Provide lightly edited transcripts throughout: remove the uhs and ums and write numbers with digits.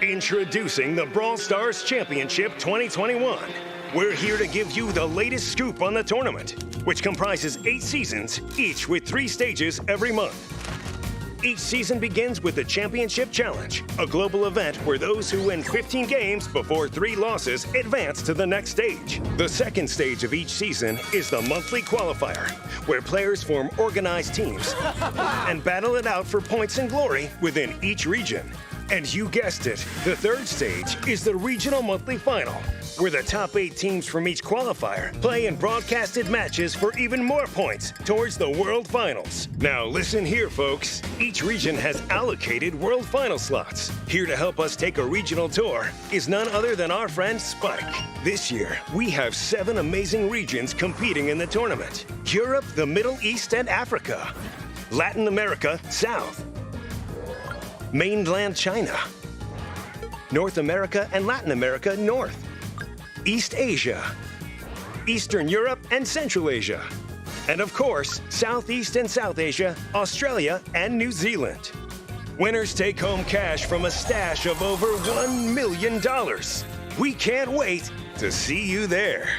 Introducing the Brawl Stars Championship 2021. We're here to give you the latest scoop on the tournament, which comprises 8 seasons, each with 3 stages every month. Each season begins with the Championship Challenge, a global event where those who win 15 games before 3 losses advance to the next stage. The second stage of each season is the monthly qualifier, where players form organized teams and battle it out for points and glory within each region. And you guessed it, the third stage is the regional monthly final, where the top 8 teams from each qualifier play in broadcasted matches for even more points towards the World Finals. Now listen here, folks. Each region has allocated World Final slots. Here to help us take a regional tour is none other than our friend Spike. This year, we have 7 amazing regions competing in the tournament. Europe, the Middle East, and Africa. Latin America, South. Mainland China. North America and Latin America, North. East Asia, Eastern Europe and Central Asia, and of course, Southeast and South Asia, Australia and New Zealand. Winners take home cash from a stash of over $1 million. We can't wait to see you there.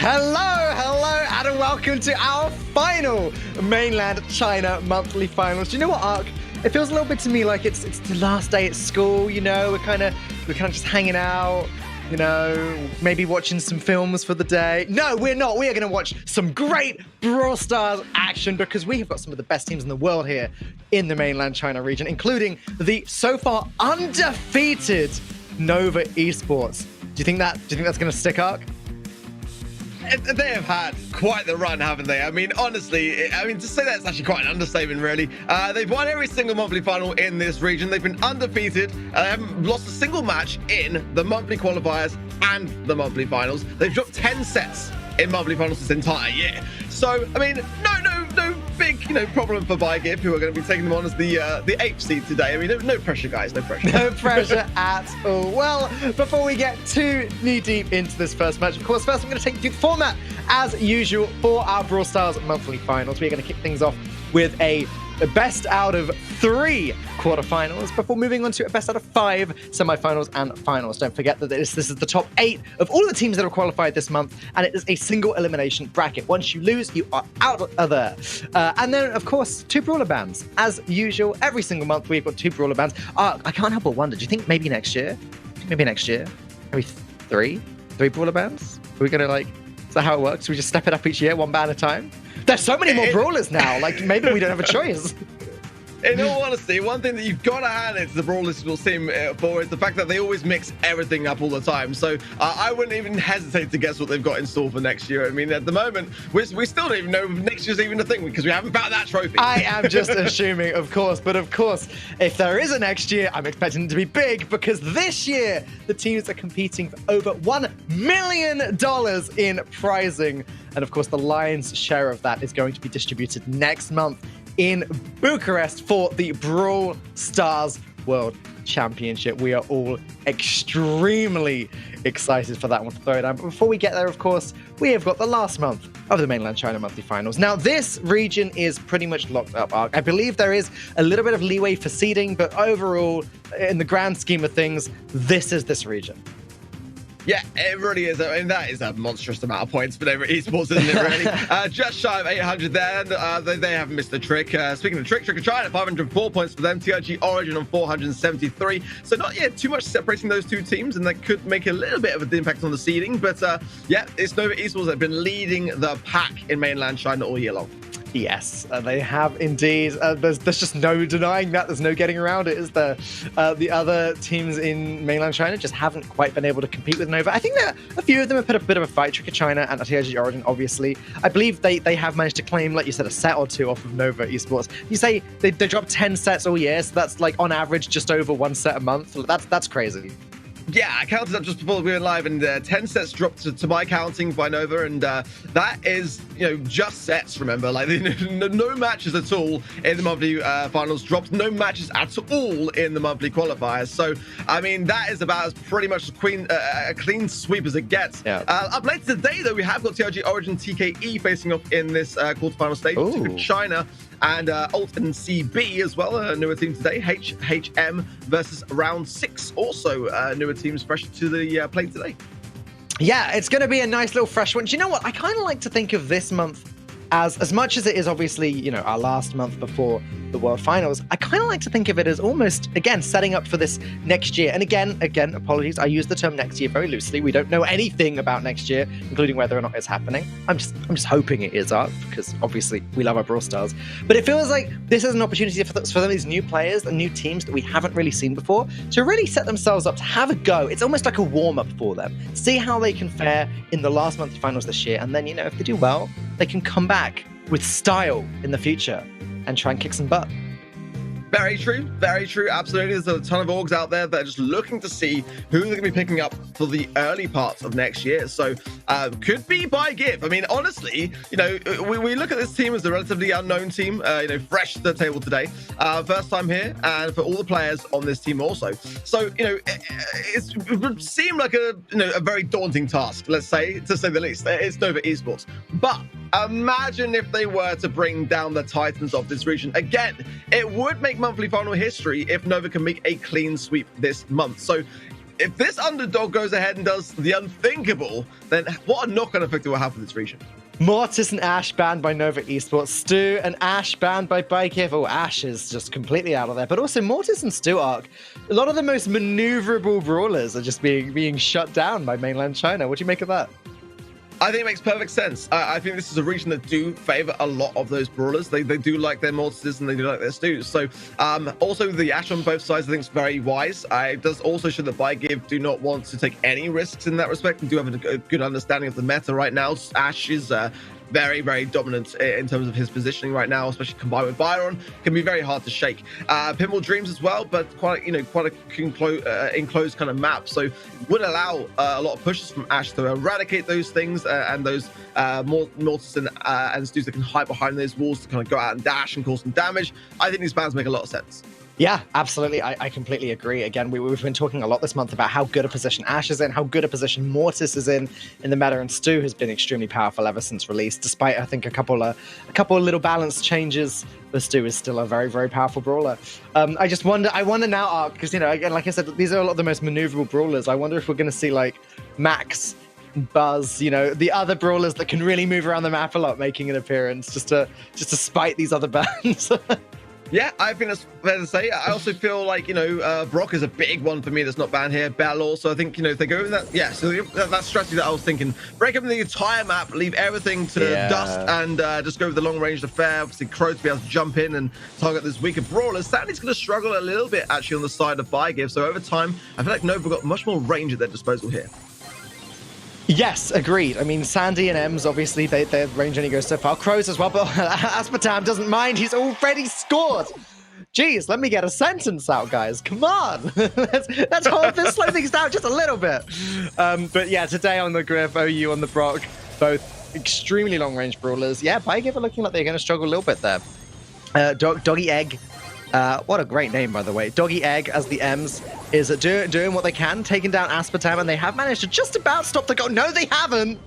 Hello, and welcome to our final Mainland China monthly finals. Do you know what, Ark? It feels a little bit to me like it's the last day at school, you know, we're kind of just hanging out, you know, maybe watching some films for the day. No, we're not. We are going to watch some great Brawl Stars action because we have got some of the best teams in the world here in the mainland China region, including the so far undefeated Nova Esports. Do you think that's going to stick up? They have had quite the run, haven't they? I mean, honestly, to say that's actually quite an understatement, really. They've won every single monthly final in this region. They've been undefeated. They haven't lost a single match in the monthly qualifiers and the monthly finals. They've dropped 10 sets in monthly finals this entire year. So, I mean, no big, problem for ByGift, who are going to be taking them on as the 8th seed today. I mean, no pressure, guys, no pressure. No pressure at all. Well, before we get too knee-deep into this first match, of course, first I'm going to take you through the format, as usual, for our Brawl Stars monthly finals. We're going to kick things off with a best out of 3 quarterfinals before moving on to a best out of 5 semifinals and finals. Don't forget that this is the top 8 of all of the teams that are qualified this month, and it is a single elimination bracket. Once you lose, you are out of there. And then, of course, 2 brawler bands. As usual, every single month we've got 2 brawler bands. I can't help but wonder, do you think maybe next year? Maybe 3 brawler bands? Are we going to is that how it works? We just step it up each year, 1 band at a time? There's so many more brawlers now. Maybe we don't have a choice. In all honesty, one thing that you've got to hand it to the Brawl Stars team for is the fact that they always mix everything up all the time. So I wouldn't even hesitate to guess what they've got in store for next year. I mean, at the moment, we still don't even know if next year's even a thing because we haven't found that trophy. I am just assuming, of course. But of course, if there is a next year, I'm expecting it to be big because this year, the teams are competing for over $1 million in prizing. And of course, the lion's share of that is going to be distributed next month in Bucharest for the Brawl Stars World Championship. We are all extremely excited for that one to throw down. But before we get there, of course, we have got the last month of the Mainland China monthly finals. Now, this region is pretty much locked up, Ark. I believe there is a little bit of leeway for seeding, but overall, in the grand scheme of things, this is this region. Yeah, it really is. I mean, that is a monstrous amount of points for Nova Esports, isn't it, really? Just shy of 800 there. They haven't missed a trick. Speaking of Trick or Try at 504 points for them. TIG Origin on 473. So not yet too much separating those two teams, and that could make a little bit of an impact on the seeding. But yeah, it's Nova Esports that have been leading the pack in mainland China all year long. Yes, they have indeed. There's just no denying that. There's no getting around it, is there? The other teams in mainland China just haven't quite been able to compete with Nova. I think that a few of them have put a bit of a fight. Trick or China and TIG Origin, obviously. I believe they have managed to claim, like you said, a set or 2 off of Nova Esports. You say they dropped 10 sets all year, so that's on average just over 1 set a month. That's crazy. Yeah, I counted up just before we went live, and 10 sets dropped to my counting by Nova, and that is, just sets, remember? No matches at all in the monthly finals, dropped no matches at all in the monthly qualifiers. So, I mean, that is about as pretty much a clean sweep as it gets. Yeah. Up later today, though, we have got TIG Origin TKE facing off in this quarterfinal stage. Ooh. China and AITnCB as well, a newer team today. HHM versus Round 6, also newer teams fresh to the plate today. Yeah, it's going to be a nice little fresh one. Do you know what? I kind of like to think of this month as much as it is obviously, our last month before the World Finals. I kind of like to think of it as almost, again, setting up for this next year. And again, apologies, I use the term next year very loosely. We don't know anything about next year, including whether or not it's happening. I'm just hoping it is, Art, because obviously we love our Brawl Stars. But it feels like this is an opportunity for some of these new players and new teams that we haven't really seen before to really set themselves up to have a go. It's almost like a warm-up for them. See how they can fare in the last monthly finals this year. And then, if they do well, they can come back with style in the future and try and kick some butt. Very true, absolutely. There's a ton of orgs out there that are just looking to see who they're going to be picking up for the early parts of next year. So could be ByGift. I mean, honestly, we look at this team as a relatively unknown team, fresh to the table today. First time here, and for all the players on this team also. So, it would seem like a very daunting task, let's say, to say the least. It's Nova Esports. But imagine if they were to bring down the Titans of this region. Again, it would make monthly final history if Nova can make a clean sweep this month. So if this underdog goes ahead and does the unthinkable, then what a knock-on effect it will have for this region. Mortis and Ashe banned by Nova Esports. Stu and Ashe banned by ByGiv. Oh, Ashe is just completely out of there. But also Mortis and Stu Arc. A lot of the most maneuverable brawlers are just being shut down by mainland China. What do you make of that? I think it makes perfect sense. I think this is a region that do favor a lot of those brawlers. They do like their Mortises and they do like their Stus. So also the Ashe on both sides I think is very wise. It does also show that ByGiv do not want to take any risks in that respect and do have a good understanding of the meta right now. Ashe is very, very dominant in terms of his positioning right now, especially combined with Byron. Can be very hard to shake. Pinball Dreams as well, but quite a enclosed kind of map, so would allow a lot of pushes from Ashe to eradicate those things and those Mortis and Stus that can hide behind those walls to kind of go out and dash and cause some damage. I think these bans make a lot of sense. Yeah, absolutely. I completely agree. Again, we've been talking a lot this month about how good a position Ashe is in, how good a position Mortis is in the meta, and Stu has been extremely powerful ever since release. Despite, I think, a couple of little balance changes, but Stu is still a very, very powerful brawler. I wonder now, Ark, because, you know, again, like I said, these are a lot of the most maneuverable brawlers. I wonder if we're going to see, like, Max, Buzz, you know, the other brawlers that can really move around the map a lot, making an appearance just to spite these other bans. Yeah, I think that's fair to say. I also feel like, you know, Brock is a big one for me that's not banned here. Bell also, I think, you know, if they go in that, yeah, so that strategy that I was thinking, break up the entire map, leave everything to dust, and just go with the long-range affair. Obviously, Crow to be able to jump in and target those weaker brawlers. Sandy's going to struggle a little bit, actually, on the side of ByGiv. So over time, I feel like Nova got much more range at their disposal here. Yes, agreed. I mean, Sandy and Ems, obviously, their range only goes so far. Crows as well, but Aspartam doesn't mind. He's already scored. Jeez, let me get a sentence out, guys. Come on. let's hold this, slow things down just a little bit. But yeah, today on the Griff, OU on the Brock, both extremely long-range brawlers. Yeah, ByGiv are looking like they're going to struggle a little bit there. Doggy Egg. What a great name, by the way. Doggy Egg as the Ems is doing what they can, taking down Aspartam, and they have managed to just about stop the goal. No, they haven't.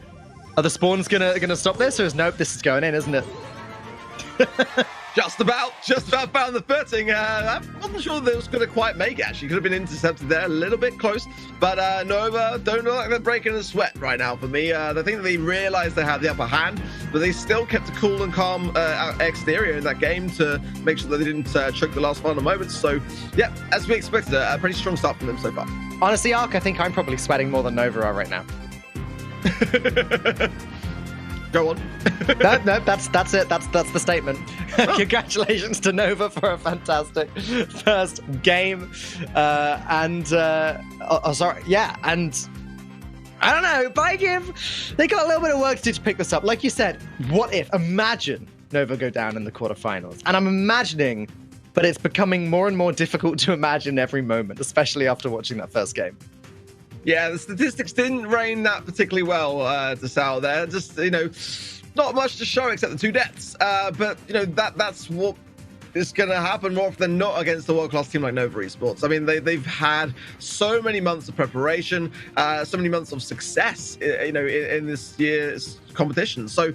Are the spawns gonna stop this, or is nope? This is going in, isn't it? Just about found the footing. I wasn't sure they was going to quite make it, actually. Could have been intercepted there, a little bit close. But Nova don't look like they're breaking a sweat right now for me. I think that they realized they had the upper hand, but they still kept a cool and calm exterior in that game to make sure that they didn't choke the last final moments. So, yeah, as we expected, a pretty strong start from them so far. Honestly, Ark, I think I'm probably sweating more than Nova are right now. Go on. No, that's it. That's the statement. Congratulations to Nova for a fantastic first game. And sorry, yeah, and I don't know, ByGiv, they got a little bit of work to do to pick this up. Like you said, what if? Imagine Nova go down in the quarterfinals, and I'm imagining, but it's becoming more and more difficult to imagine every moment, especially after watching that first game. Yeah, the statistics didn't reign that particularly well to Sal there. Just, you know, not much to show except the 2 deaths. But, you know, that's what is going to happen more often than not against a world-class team like Nova Esports. I mean, they've had so many months of preparation, so many months of success, you know, in this year's competition. So, you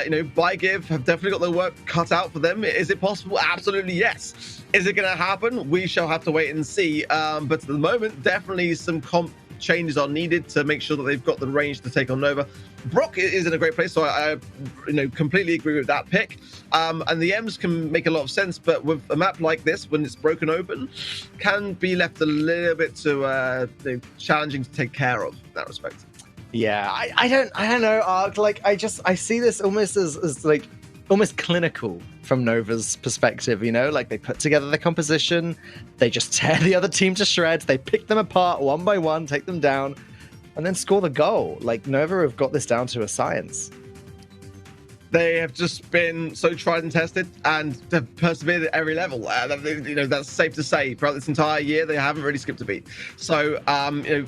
know, ByGiv have definitely got their work cut out for them. Is it possible? Absolutely, yes. Is it going to happen? We shall have to wait and see. But at the moment, definitely some changes are needed to make sure that they've got the range to take on Nova. Brock is in a great place, so I you know, completely agree with that pick. And the Ems can make a lot of sense, but with a map like this, when it's broken open, can be left a little bit too challenging to take care of in that respect. Yeah, I don't know, Ark. Like, I see this almost as like almost clinical from Nova's perspective, you know, like they put together the composition, they just tear the other team to shreds, they pick them apart one by one, take them down, and then score the goal. Like, Nova have got this down to a science. They have just been so tried and tested and have persevered at every level. You know, that's safe to say. Throughout this entire year, they haven't really skipped a beat. So, you know,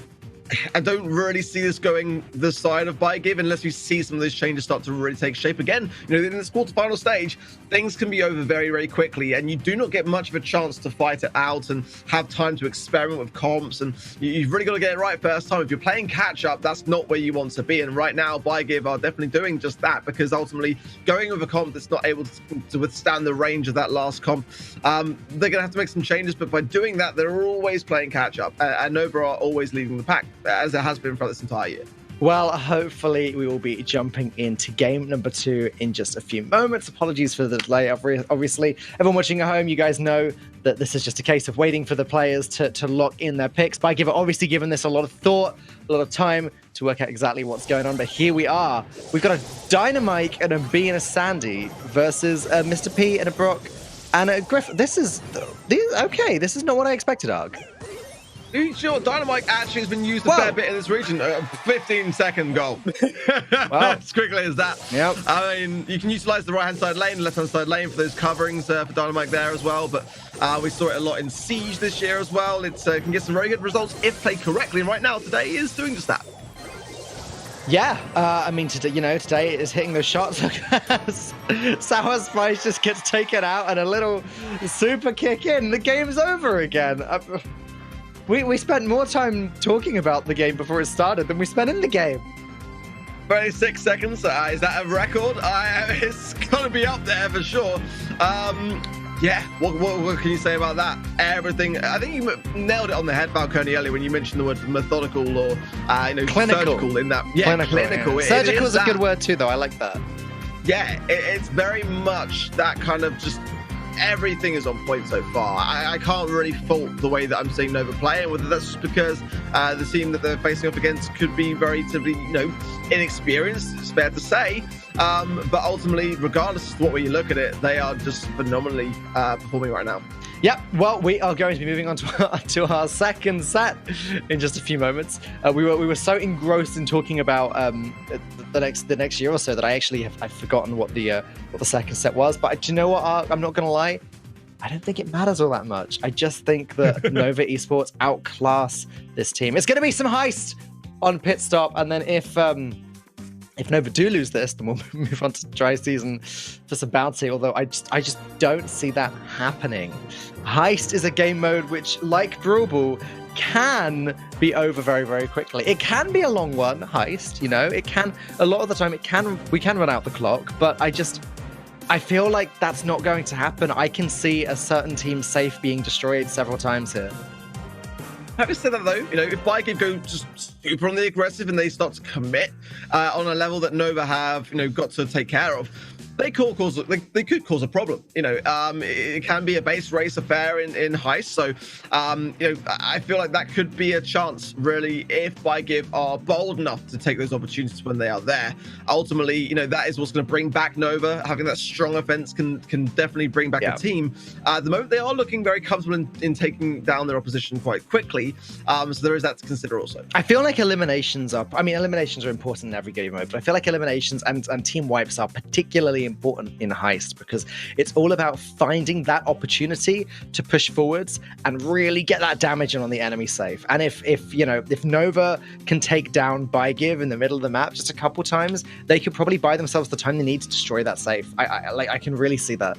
I don't really see this going the side of ByGiv unless we see some of those changes start to really take shape again. You know, in this quarterfinal stage, things can be over very, very quickly, and you do not get much of a chance to fight it out and have time to experiment with comps, and you've really got to get it right first time. If you're playing catch-up, that's not where you want to be, and right now, ByGiv are definitely doing just that, because ultimately, going with a comp that's not able to withstand the range of that last comp, they're going to have to make some changes, but by doing that, they're always playing catch-up, and Nova are always leading the pack, as it has been throughout this entire year. Well, hopefully we will be jumping into game number 2 in just a few moments. Apologies for the delay. Obviously, everyone watching at home, you guys know that this is just a case of waiting for the players to lock in their picks. But I've obviously given this a lot of thought, a lot of time to work out exactly what's going on. But here we are. We've got a Dynamite and a B and a Sandy versus Mr. P and a Brock and a Griff. This is not what I expected, Arg. Sure, Dynamite actually has been used a fair bit in this region. 15-second goal. As quickly as that. Yep. I mean, you can utilize the right-hand side lane, left-hand side lane for those coverings for Dynamite there as well. But we saw it a lot in Siege this year as well. It can get some very good results if played correctly. And right now, today is doing just that. Yeah, I mean, today it is hitting those shots. Sour Spice just gets taken out and a little super kick in. The game's over again. We spent more time talking about the game before it started than we spent in the game. 26 seconds. Is that a record? It's going to be up there for sure. Yeah, what can you say about that? Everything. I think you nailed it on the head, Falcone, earlier when you mentioned the word methodical or clinical. Surgical in that. Yeah, clinical. Yeah. Surgical is a good word too, though. I like that. Yeah, it's very much that kind of just. Everything is on point so far. I can't really fault the way that I'm seeing Nova play, and whether that's just because the team that they're facing up against could be relatively, inexperienced. It's fair to say, but ultimately, regardless of what way you look at it, they are just phenomenally performing right now. Yep. Well, we are going to be moving on to our second set in just a few moments. We were so engrossed in talking about the next year or so that I've forgotten what the second set was. But do you know what? I'm not gonna lie. I don't think it matters all that much. I just think that Nova Esports outclass this team. It's going to be some heist on pit stop, and then if Nova do lose this, then we'll move on to dry season for some bounty, although I just don't see that happening. Heist is a game mode which, like Brawl Ball, can be over very, very quickly. It can be a long one, Heist, it can, a lot of the time, we can run out the clock, but I feel like that's not going to happen. I can see a certain team safe being destroyed several times here. Having said that, though, if ByGive go just super on the aggressive and they start to commit on a level that Nova have, got to take care of, they could cause a problem. It can be a base race affair in Heist. So, I feel like that could be a chance, really, if ByGive are bold enough to take those opportunities when they are there. Ultimately, that is what's going to bring back Nova. Having that strong offense can definitely bring back a team. At the moment, they are looking very comfortable in taking down their opposition quite quickly. So there is that to consider also. I feel like eliminations are important in every game mode, but I feel like eliminations and team wipes are particularly important in Heist because it's all about finding that opportunity to push forwards and really get that damage in on the enemy safe. And if Nova can take down ByGive in the middle of the map just a couple times, they could probably buy themselves the time they need to destroy that safe. I can really see that.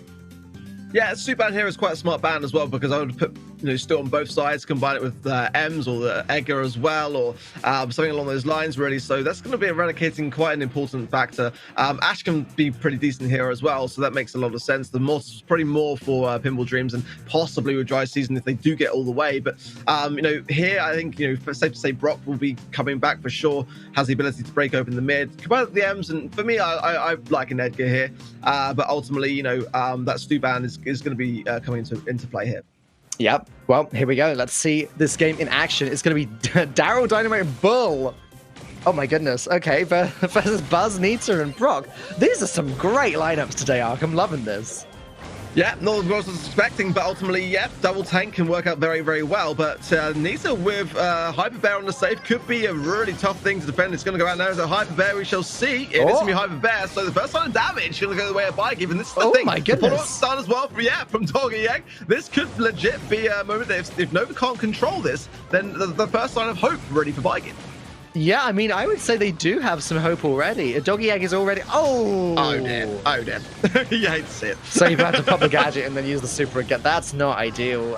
Yeah, Suban here is quite a smart ban as well, because I would put still on both sides, combine it with Ems or the Edgar as well, or something along those lines, really. So that's going to be eradicating quite an important factor. Ash can be pretty decent here as well, so that makes a lot of sense. The Mortis is probably more for Pinball Dreams and possibly with Dry Season if they do get all the way. But here I think safe to say Brock will be coming back for sure. Has the ability to break open the mid, combine with the Ems, and for me, I like an Edgar here. But ultimately, that Stuban is going to be coming into play here. Yep. Well, here we go. Let's see this game in action. It's going to be Daryl, Dynamite, and Bull. Oh my goodness. Okay, versus Buzz, Nita, and Brock. These are some great lineups today, Ark. I'm loving this. Yeah, not what I was expecting, but ultimately, yeah, double tank can work out very, very well. But Nita with Hyper Bear on the safe could be a really tough thing to defend. It's going to go out now as a Hyper Bear. We shall see. It is going to be Hyper Bear. So the first line of damage is going to go the way of ByGive. And this is the thing. Oh my goodness. Stun as well from Doggy Egg. This could legit be a moment that if Nova can't control this, then the first sign of hope ready for ByGive. Yeah, I mean, I would say they do have some hope already. A Doggy Egg is already... Oh dear. You hate to see it. So you have to pop the gadget and then use the super again. That's not ideal.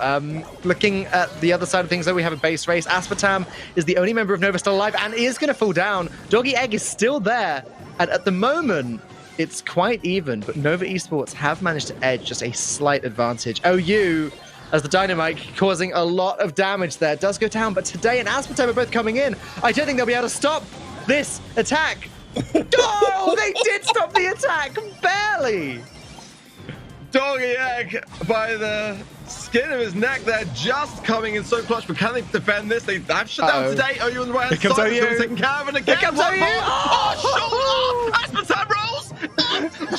Looking at the other side of things, though, we have a base race. Aspartam is the only member of Nova still alive and is going to fall down. Doggy Egg is still there. And at the moment, it's quite even. But Nova Esports have managed to edge just a slight advantage. OU... as the Dynamite causing a lot of damage there. Does go down, but Today and Aspartam are both coming in. I don't think they'll be able to stop this attack. Oh, they did stop the attack, barely. Doggy Egg by the skin of his neck there, just coming in so clutch. But can they defend this? They have shut down today. OU on the right hand side. They're taking care of it again. Here comes OU. Oh, shoulder! Aspertan rolls!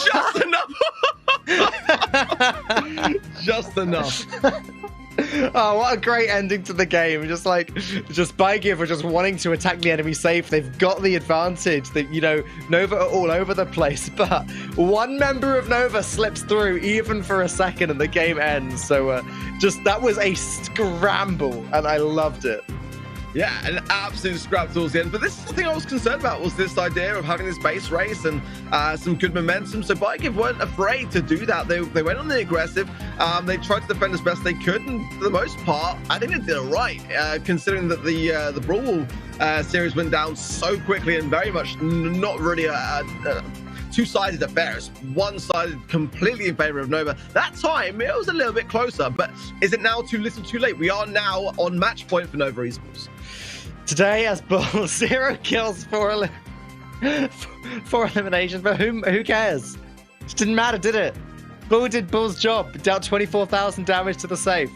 Just enough. Just enough. Oh, what a great ending to the game. Just ByGiv are just wanting to attack the enemy safe. They've got the advantage. That, you know, Nova are all over the place, but one member of Nova slips through even for a second and the game ends. So that was a scramble and I loved it. Yeah, an absolute scrap towards the end. But this is the thing I was concerned about, was this idea of having this base race and some good momentum. So ByGiv weren't afraid to do that. They went on the aggressive. They tried to defend as best they could. And for the most part, I think they did it right, considering that the Brawl series went down so quickly and very much not really two-sided affairs. One-sided completely in favor of Nova. That time, it was a little bit closer. But is it now too little too late? We are now on match point for Nova Esports. Today, as Bull, 0 kills, 4 eliminations, but who cares? It didn't matter, did it? Bull did Bull's job, dealt 24,000 damage to the safe.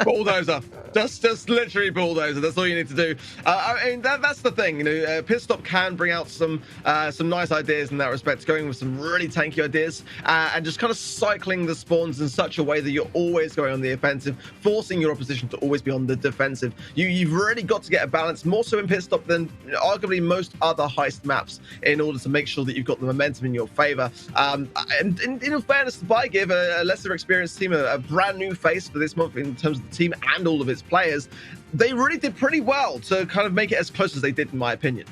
Bulldozer. Just literally bulldozer. That's all you need to do. I mean, that's the thing. You know, Pit Stop can bring out some nice ideas in that respect, going with some really tanky ideas and just kind of cycling the spawns in such a way that you're always going on the offensive, forcing your opposition to always be on the defensive. You've really got to get a balance, more so in Pit Stop than arguably most other heist maps, in order to make sure that you've got the momentum in your favor. And in fairness to ByGiv, a lesser experienced team, a brand new face for this month in terms of the team and all of its players, they really did pretty well to kind of make it as close as they did, in my opinion.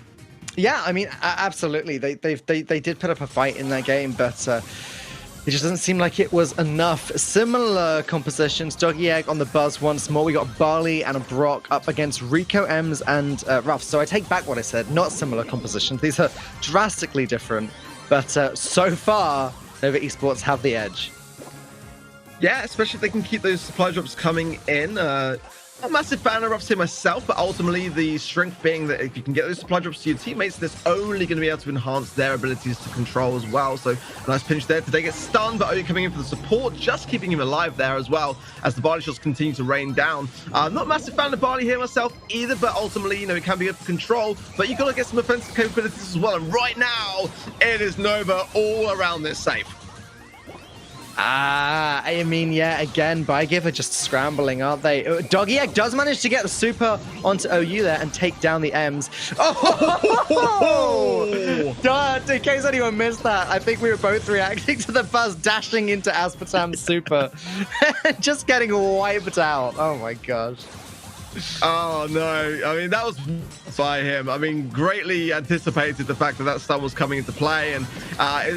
Yeah, I mean, absolutely. They did put up a fight in that game, but it just doesn't seem like it was enough. Similar compositions. Doggy Egg on the buzz once more. We got Barley and a Brock up against Rico, Ems, and Ruff. So I take back what I said. Not similar compositions. These are drastically different. But so far, Nova Esports have the edge. Yeah, especially if they can keep those supply drops coming in. I'm a massive fan of Ruffs here myself, but ultimately the strength being that if you can get those supply drops to your teammates, that's only going to be able to enhance their abilities to control as well. So nice pinch there. Today gets stunned, but only coming in for the support, just keeping him alive there as well as the Barley shots continue to rain down. Not a massive fan of Barley here myself either, but ultimately, you know, it can be good for control, but you've got to get some offensive capabilities as well. And right now, it is Nova all around this safe. I mean, yeah, again, ByGiv are just scrambling, aren't they? Doggy Egg does manage to get the super onto OU there and take down the Ems. Oh! In case anyone missed that, I think we were both reacting to the buzz dashing into Aspartam's super. Just getting wiped out. Oh my gosh. Oh no, I mean, that was by him. I mean, greatly anticipated the fact that that stun was coming into play, and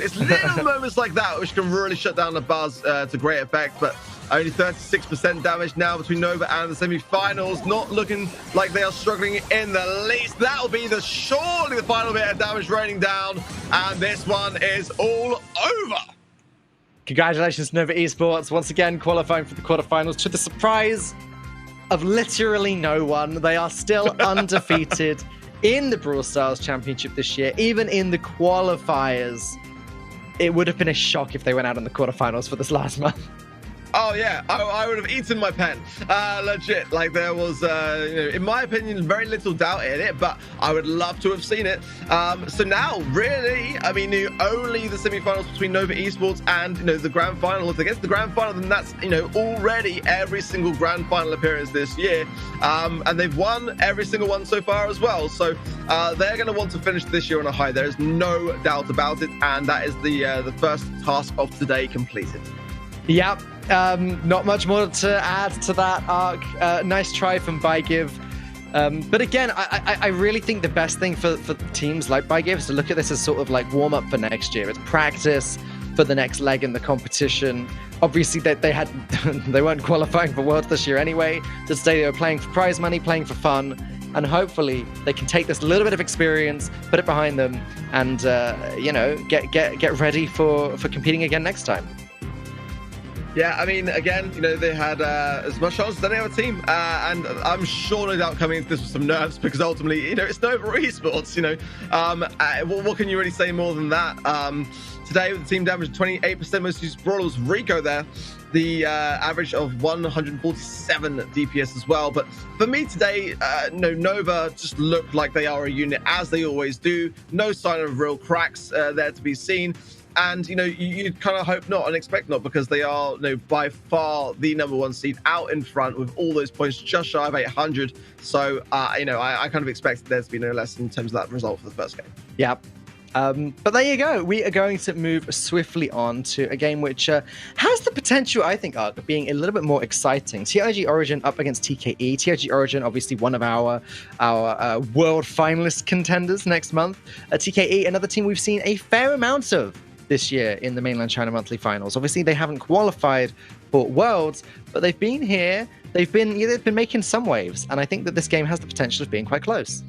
it's little moments like that which can really shut down the buzz to great effect. But only 36% damage now between Nova and the semi-finals, not looking like they are struggling in the least. That'll be surely the final bit of damage raining down, and this one is all over. Congratulations, Nova Esports, once again qualifying for the quarterfinals to the surprise of literally no one. They are still undefeated in the Brawl Stars Championship this year. Even in the qualifiers, it would have been a shock if they went out in the quarterfinals for this last month. Oh yeah, I would have eaten my pen, legit. Like, there was, you know, in my opinion, very little doubt in it, but I would love to have seen it. So now, really, I mean, only the semi-finals between Nova Esports and, you know, the grand final. If they get to the grand final, then that's, you know, already every single grand final appearance this year, and they've won every single one so far as well. So they're going to want to finish this year on a high. There is no doubt about it, and that is the first task of today completed. Yep. Not much more to add to that arc. Nice try from ByGiv. But again, I really think the best thing for teams like ByGiv is to look at this as sort of like warm up for next year. It's practice for the next leg in the competition. Obviously, they weren't qualifying for Worlds this year anyway. So today they were playing for prize money, playing for fun. And hopefully they can take this little bit of experience, put it behind them, and you know, get ready for competing again next time. Yeah, I mean, again, they had as much chance as any other team, and I'm sure no doubt coming into this with some nerves because ultimately, it's Nova Esports. What can you really say more than that? Today, with the team damage 28%, most used brawler was Rico there. The average of 147 DPS as well. But for me today, Nova just looked like they are a unit as they always do. No sign of real cracks there to be seen. And, you kind of hope not and expect not because they are, by far the #1 seed out in front with all those points just shy of 800. So, I kind of expected there to be no less in terms of that result for the first game. Yeah. But there you go. We are going to move swiftly on to a game which has the potential, I think, of being a little bit more exciting. TIG Origin up against TKE. TIG Origin, obviously one of our world finalist contenders next month. TKE, another team we've seen a fair amount of this year in the Mainland China Monthly Finals. Obviously, they haven't qualified for Worlds, but they've been here. They've been making some waves, and I think that this game has the potential of being quite close.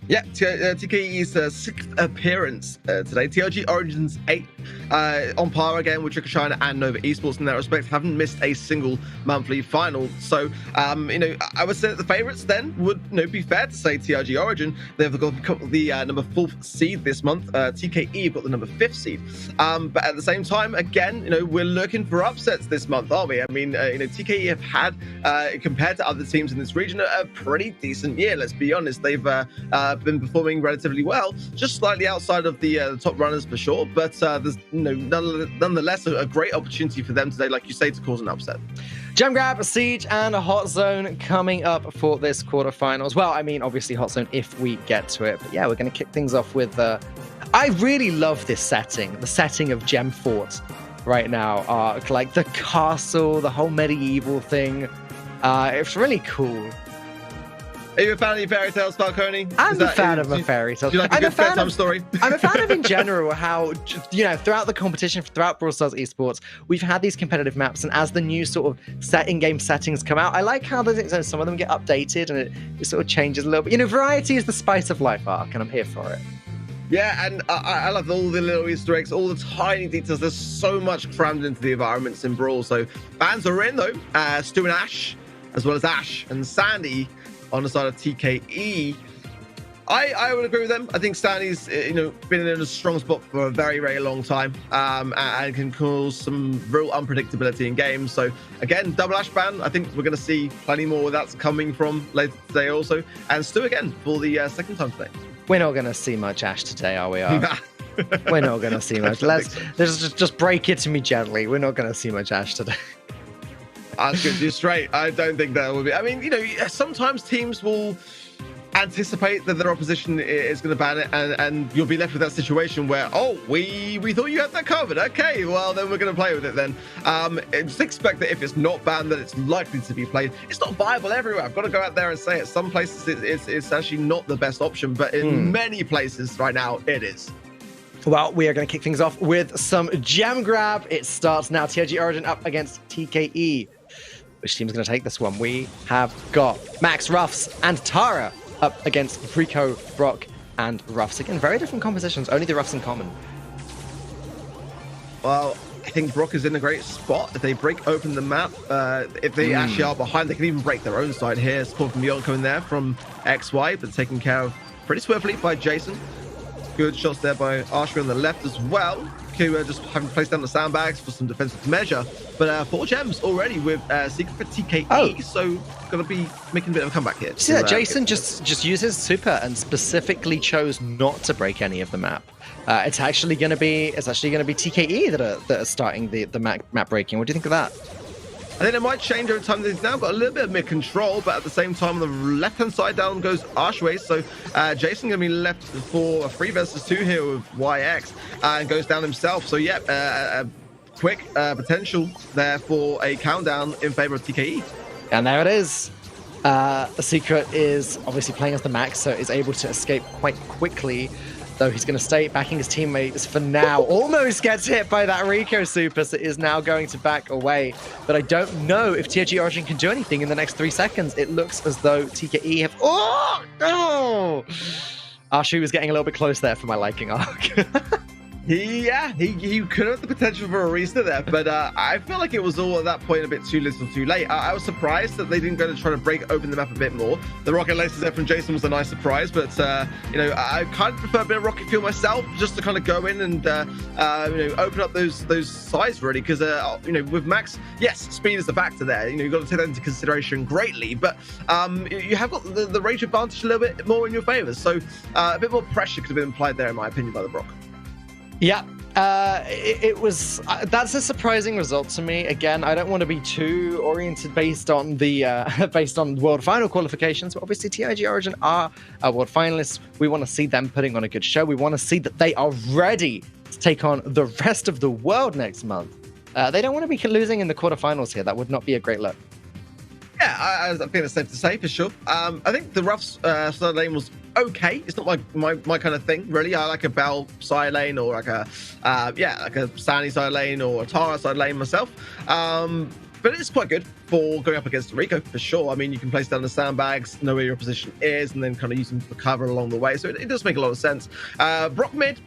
Yeah, TKE's 6th appearance today. TIG Origin's 8th, on par again with Trick or China and Nova Esports in that respect. Haven't missed a single monthly final. So, I would say that the favourites then would be fair to say TIG Origin. They've got the #4 seed this month. TKE got the #5 seed. But at the same time, again, we're looking for upsets this month, aren't we? I mean, TKE have had, compared to other teams in this region, a pretty decent year. Let's be honest. They've been performing relatively well, just slightly outside of the top runners for sure, but there's nonetheless a great opportunity for them today, like you say, to cause an upset. Gem Grab, Siege, and a Hot Zone coming up for this quarterfinals. Well, I mean, obviously Hot Zone if we get to it, but yeah, we're going to kick things off with I really love this setting, the setting of Gem Fort right now, like the castle, the whole medieval thing. It's really cool. Are you a fan of your fairy tales, Falcone? I'm a fan of a fairy tale. Do you like a good bedtime story? I'm a fan of, in general, how, throughout the competition, throughout Brawl Stars Esports, we've had these competitive maps, and as the new sort of in-game settings come out, I like how some of them get updated, and it sort of changes a little bit. Variety is the spice of life, Ark, and I'm here for it. Yeah, and I love all the little Easter eggs, all the tiny details. There's so much crammed into the environments in Brawl. So fans are in, though. Stu and Ash, as well as Ash and Sandy, on the side of TKE. I would agree with them. I think Stanley's been in a strong spot for a very, very long time, and can cause some real unpredictability in games. So again, double Ash ban. I think we're going to see plenty more where that's coming from later today also. And Stu again for the second time today. We're not going to see much Ash today, are we? We're not going to see much. Let's just break it to me gently. We're not going to see much Ash today. That's good. You're straight. I don't think that will be. I mean, sometimes teams will anticipate that their opposition is going to ban it, and you'll be left with that situation where, we thought you had that covered. Okay, well, then we're going to play with it then. Just expect that if it's not banned, that it's likely to be played. It's not viable everywhere. I've got to go out there and say it. Some places it's actually not the best option, but in many places right now, it is. Well, we are going to kick things off with some Gem Grab. It starts now. TIG Origin up against TKE. Which team's going to take this one? We have got Max, Ruffs, and Tara up against Rico, Brock, and Ruffs. Again, very different compositions, only the Ruffs in common. Well, I think Brock is in a great spot. If they break open the map, if they actually are behind, they can even break their own side here. Support from Yonko in there from XY, but taken care of pretty swiftly by Jason. Good shots there by Archery on the left as well. Kua just having placed down the sandbags for some defensive measure. But 4 gems already with Secret for TKE, so going to be making a bit of a comeback here. See that Jason just uses super and specifically chose not to break any of the map. It's actually going to be TKE that are starting the map breaking. What do you think of that? I think it might change over time. They've now got a little bit of mid-control, but at the same time, on the left-hand side down goes Archway. So Jason going to be left for a 3 versus 2 here with YX and goes down himself. So, yeah, a quick potential there for a countdown in favor of TKE. And there it is. The Secret is obviously playing as the Max, so is able to escape quite quickly. Though he's going to stay backing his teammates for now. Almost gets hit by that Rico super, so is now going to back away. But I don't know if TIG Origin can do anything in the next 3 seconds. It looks as though TKE have... Oh! No! Arshu was getting a little bit close there for my liking, Ark. He could have the potential for a reset there, but I feel like it was all at that point a bit too little too late. I was surprised that they didn't go to try to break open the map a bit more. The rocket laces there from Jason was a nice surprise, but I kind of prefer a bit of rocket fuel myself, just to kind of go in and open up those sides really, because with Max, yes, speed is a factor there. You've got to take that into consideration greatly, but you have got the range advantage a little bit more in your favor, so a bit more pressure could have been applied there, in my opinion, by the Brock. Yeah, it was. That's a surprising result to me. Again, I don't want to be too oriented based on the World Final qualifications, but obviously TIG Origin are World Finalists. We want to see them putting on a good show. We want to see that they are ready to take on the rest of the world next month. They don't want to be losing in the quarterfinals here. That would not be a great look. Yeah, I think it's safe to say for sure. I think the rough side lane was okay. It's not my kind of thing, really. I like a Bell side lane, or like a Sandy side lane, or a Tara side lane myself. But it's quite good for going up against Rico, for sure. I mean, you can place down the sandbags, know where your position is, and then kind of use them for cover along the way. So it does make a lot of sense. Brock mid,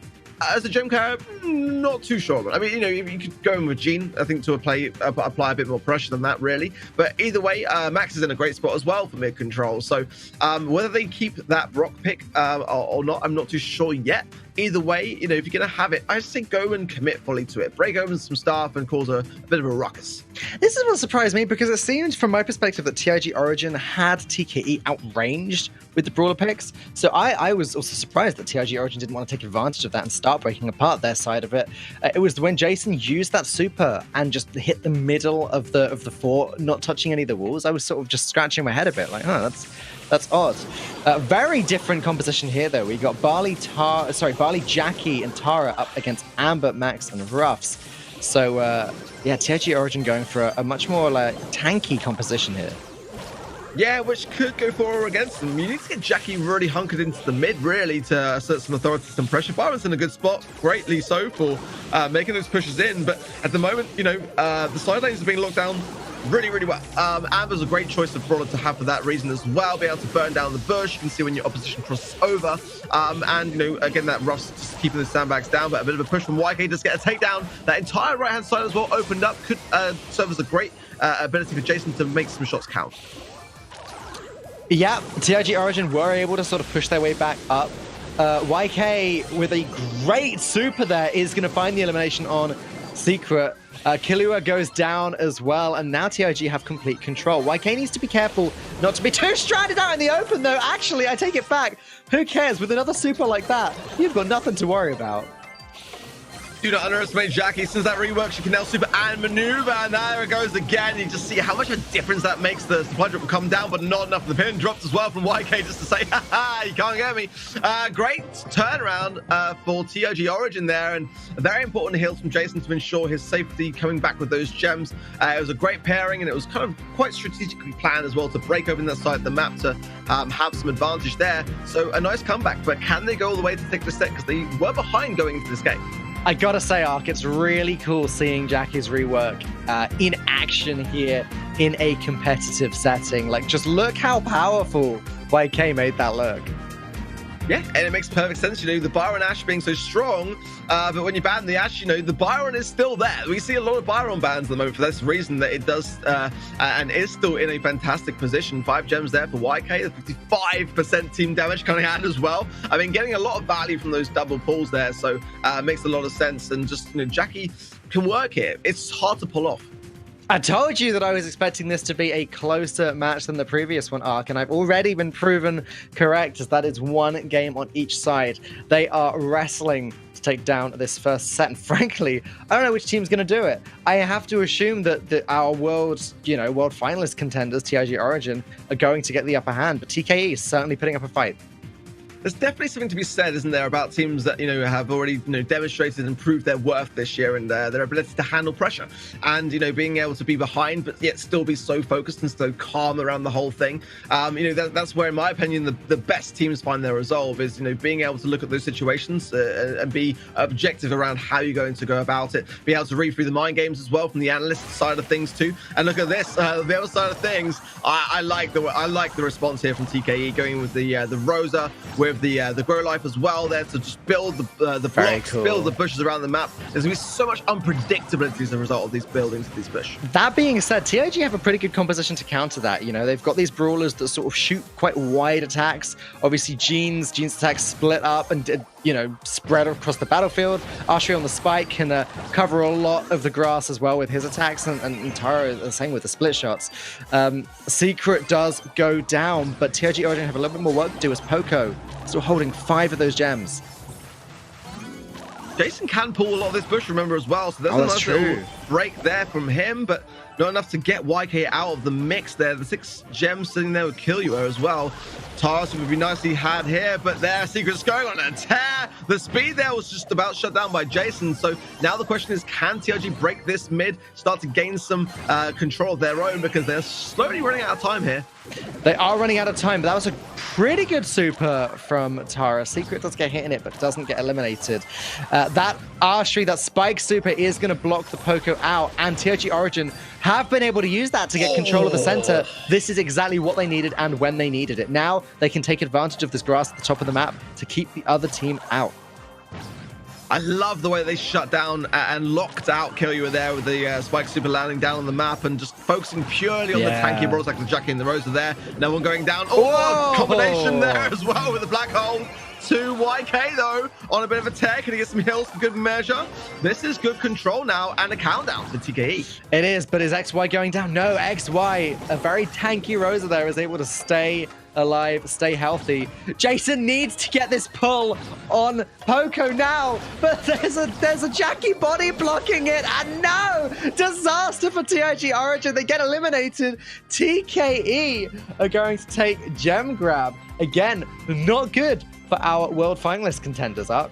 as a gem carrier, not too sure. I mean, you could go in with Gene, I think, to apply a bit more pressure than that, really. But either way, Max is in a great spot as well for mid control. So whether they keep that Brock pick or not, I'm not too sure yet. Either way, if you're going to have it, I just say go and commit fully to it. Break open some stuff and cause a bit of a ruckus. This is what surprised me, because it seemed, from my perspective, that TIG Origin had TKE outranged with the brawler picks. So I was also surprised that TIG Origin didn't want to take advantage of that and start breaking apart their side of it. It was when Jason used that super and just hit the middle of the fort, not touching any of the walls. I was sort of just scratching my head a bit, like, that's odd. Very different composition here, though. We got Barley, Jackie, and Tara up against Amber, Max, and Ruffs. So, TIG Origin going for a much more tanky composition here. Yeah, which could go for or against them. You need to get Jackie really hunkered into the mid, really, to assert some authority, some pressure. Byron's in a good spot, greatly so, for making those pushes in. But at the moment, the side lanes are being locked down really, really well. Amber's a great choice of brawler to have for that reason as well. Be able to burn down the bush. You can see when your opposition crosses over. Again, that Ruff's just keeping the sandbags down, but a bit of a push from YK does get a takedown. That entire right-hand side as well opened up. Could serve as a great ability for Jason to make some shots count. Yeah, TIG Origin were able to sort of push their way back up. YK, with a great super there, is going to find the elimination on Secret. Killua goes down as well, and now TIG have complete control. YK needs to be careful not to be too stranded out in the open, though. Actually, I take it back. Who cares? With another super like that, you've got nothing to worry about. Do not underestimate Jackie. Since that rework, she can now super and maneuver, and there it goes again. You just see how much of a difference that makes. The supply drop will come down, but not enough. The pin drops as well from YK, just to say, ha, you can't get me. Great turnaround for TIG Origin there, and a very important heals from Jason to ensure his safety coming back with those gems. It was a great pairing, and it was kind of quite strategically planned as well to break open that side of the map to have some advantage there. So a nice comeback, but can they go all the way to take the set? Because they were behind going into this game. I gotta say, Ark, it's really cool seeing Jackie's rework in action here in a competitive setting. Like, just look how powerful YK made that look. Yeah, and it makes perfect sense, the Byron Ash being so strong, but when you ban the Ash, the Byron is still there. We see a lot of Byron bans at the moment for this reason, that it does and is still in a fantastic position. 5 gems there for YK, the 55% team damage coming out as well. I mean, getting a lot of value from those double pulls there, so it makes a lot of sense, and just, Jackie can work here. It's hard to pull off. I told you that I was expecting this to be a closer match than the previous one, Ark, and I've already been proven correct, as that is one game on each side. They are wrestling to take down this first set, and frankly, I don't know which team's going to do it. I have to assume that our world finalist contenders, TIG Origin, are going to get the upper hand, but TKE is certainly putting up a fight. There's definitely something to be said, isn't there, about teams that, have already, demonstrated and proved their worth this year, and their ability to handle pressure, and, being able to be behind, but yet still be so focused and so calm around the whole thing. That's where, in my opinion, the best teams find their resolve is, being able to look at those situations and be objective around how you're going to go about it, be able to read through the mind games as well from the analyst side of things too. And look at this, the other side of things. I like the response here from TKE, going with the Rosa with with the grow life as well there to just build the blocks, build the bushes around the map. There's going to be so much unpredictability as a result of these buildings, these bush. That being said, TIG have a pretty good composition to counter that. You know, they've got these brawlers that sort of shoot quite wide attacks. Obviously, Jean's attacks split up and, you know, spread across the battlefield. Archery on the spike can cover a lot of the grass as well with his attacks, and Tara the same with the split shots. Secret does go down, but TIG Origin have a little bit more work to do as Poco still holding 5 of those gems. Jason can pull a lot of this bush, remember, as well. So there's a nice little break there from him, but not enough to get YK out of the mix there. The 6 gems sitting there would kill you as well. Task would be nicely had here, but there, Secret's going on a tear. The speed there was just about shut down by Jason. So now the question is, can TIG break this mid, start to gain some control of their own, because they're slowly running out of time here. They are running out of time, but that was a pretty good super from Tara. Secret does get hit in it, but doesn't get eliminated. That archery, that spike super is going to block the Poco out, and TIG Origin have been able to use that to get control of the center. This is exactly what they needed and when they needed it. Now they can take advantage of this grass at the top of the map to keep the other team out. I love the way they shut down and locked out Killua there with the spike super landing down on the map and just focusing purely on the tanky brawls like the Jackie and the Rosa there. No one going down. Oh, combination there as well with the black hole. To YK though, on a bit of a tear. Can he get some heals for good measure? This is good control now and a countdown for TKE. It is, but is XY going down? No, XY, a very tanky Rosa there, is able to stay alive, stay healthy. Jason needs to get this pull on Poco now, but there's a Jackie body blocking it, and no! Disaster for TIG Origin. They get eliminated. TKE are going to take gem grab. Again, not good for our world finalist contenders, Ark.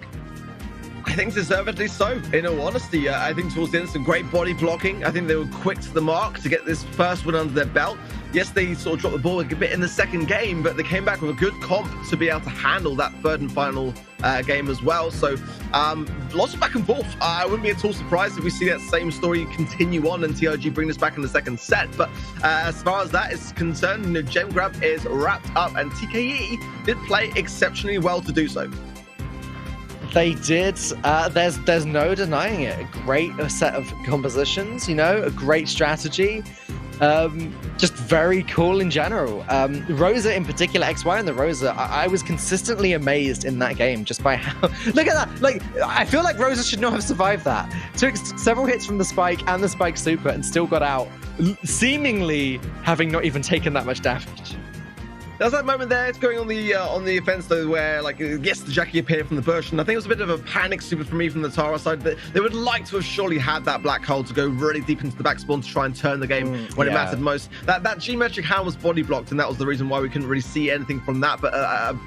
I think deservedly so, in all honesty. I think towards the end, some great body blocking. I think they were quick to the mark to get this first win under their belt. Yes, they sort of dropped the ball a bit in the second game, but they came back with a good comp to be able to handle that third and final game as well. So lots of back and forth. I wouldn't be at all surprised if we see that same story continue on and TIG bring this back in the second set. But as far as that is concerned, you know, gem grab is wrapped up, and TKE did play exceptionally well to do so. They did. There's no denying it. A great set of compositions, you know, a great strategy. Just very cool in general. Rosa in particular, XY and the Rosa, I was consistently amazed in that game just by how... Look at that! Like, I feel like Rosa should not have survived that. Took several hits from the spike and the spike super and still got out, seemingly having not even taken that much damage. There's that moment there, it's going on the offense though, where like, yes, the Jackie appeared from the bush, and I think it was a bit of a panic super for me from the Tara side. That they would like to have surely had that black hole to go really deep into the back spawn to try and turn the game when it mattered most. That geometric hand was body blocked, and that was the reason why we couldn't really see anything from that. But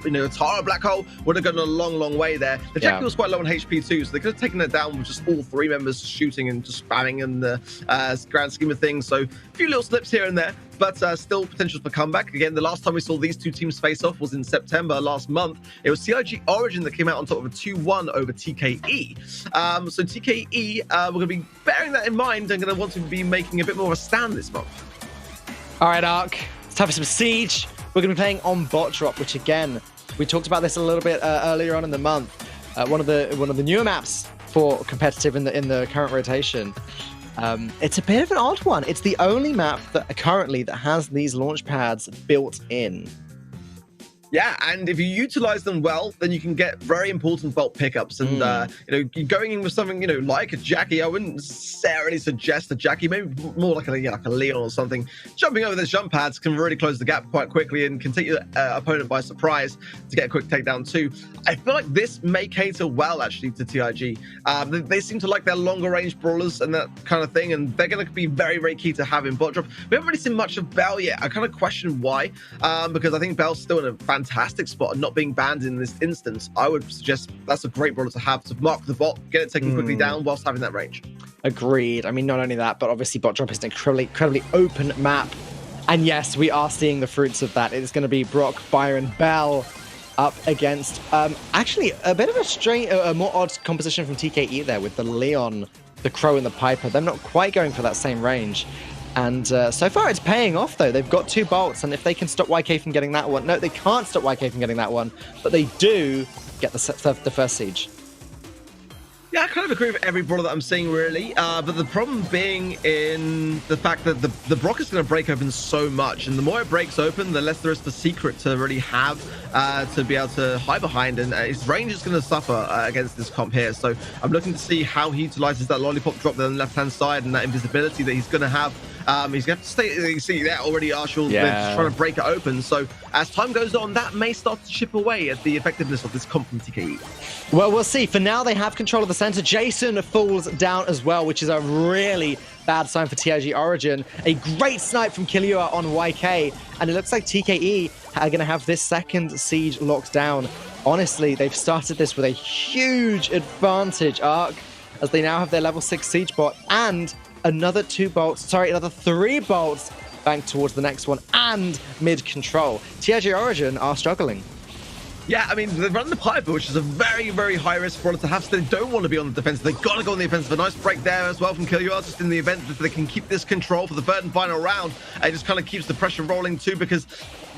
you know, a Tara black hole would have gone a long way there. The Jackie was quite low on HP too, so they could have taken it down with just all 3 members shooting and just spamming in the grand scheme of things. So a few little slips here and there, but still potential for comeback. Again, the last time we saw these two teams face off was in September last month. It was TIG Origin that came out on top of a 2-1 over TKE. So TKE, we're going to be bearing that in mind and going to want to be making a bit more of a stand this month. All right, Ark, it's time for some Siege. We're going to be playing on bot drop, which again, we talked about this a little bit earlier on in the month. One of the newer maps for competitive in the current rotation. It's a bit of an odd one. It's the only map that currently that has these launch pads built in. Yeah, and if you utilize them well, then you can get very important bulk pickups. And you know, going in with something, you know, like a Jackie, I wouldn't necessarily suggest a Jackie. Maybe more like a Leon or something. Jumping over those jump pads can really close the gap quite quickly and can take your opponent by surprise to get a quick takedown too. I feel like this may cater well actually to TIG. They seem to like their longer range brawlers and that kind of thing, and they're going to be very key to have in bot drop. We haven't really seen much of Bell yet. I kind of question why, because I think Bell's still in a fantastic spot and not being banned in this instance. I would suggest that's a great brawler to have to mark the bot, get it taken quickly down whilst having that range. Agreed. I mean, not only that, but obviously bot drop is an incredibly open map. And yes, we are seeing the fruits of that. It's going to be Brock, Byron, Bell up against actually a bit of a more odd composition from TKE there with the Leon, the Crow, and the Piper. They're not quite going for that same range. And so far, it's paying off, though. They've got 2 bolts, and if they can stop YK from getting that one... No, they can't stop YK from getting that one, but they do get the first siege. Yeah, I kind of agree with every brawler that I'm seeing, really. But the problem being in the fact that the Brock is going to break open so much. And the more it breaks open, the less there is the secret to really have to be able to hide behind. And his range is going to suffer against this comp here. So I'm looking to see how he utilizes that lollipop drop there on the left-hand side and that invisibility that he's going to have. He's going to have to stay, you see that already, Arshall, trying to break it open. So as time goes on, that may start to chip away at the effectiveness of this comp from TKE. Well, we'll see. For now, they have control of the center. Jason falls down as well, which is a really bad sign for TIG Origin. A great snipe from Killua on YK, and it looks like TKE are going to have this second siege locked down. Honestly, they've started this with a huge advantage, Ark, as they now have their level 6 siege bot and another 3 bolts banked towards the next one and mid control. TIG Origin are struggling. Yeah, I mean, they've run the Piper, which is a very, very high-risk brawler to have, so they don't want to be on the defensive. They've got to go on the offensive. A nice break there as well from Killua, just in the event that they can keep this control for the third and final round. It just kind of keeps the pressure rolling too, because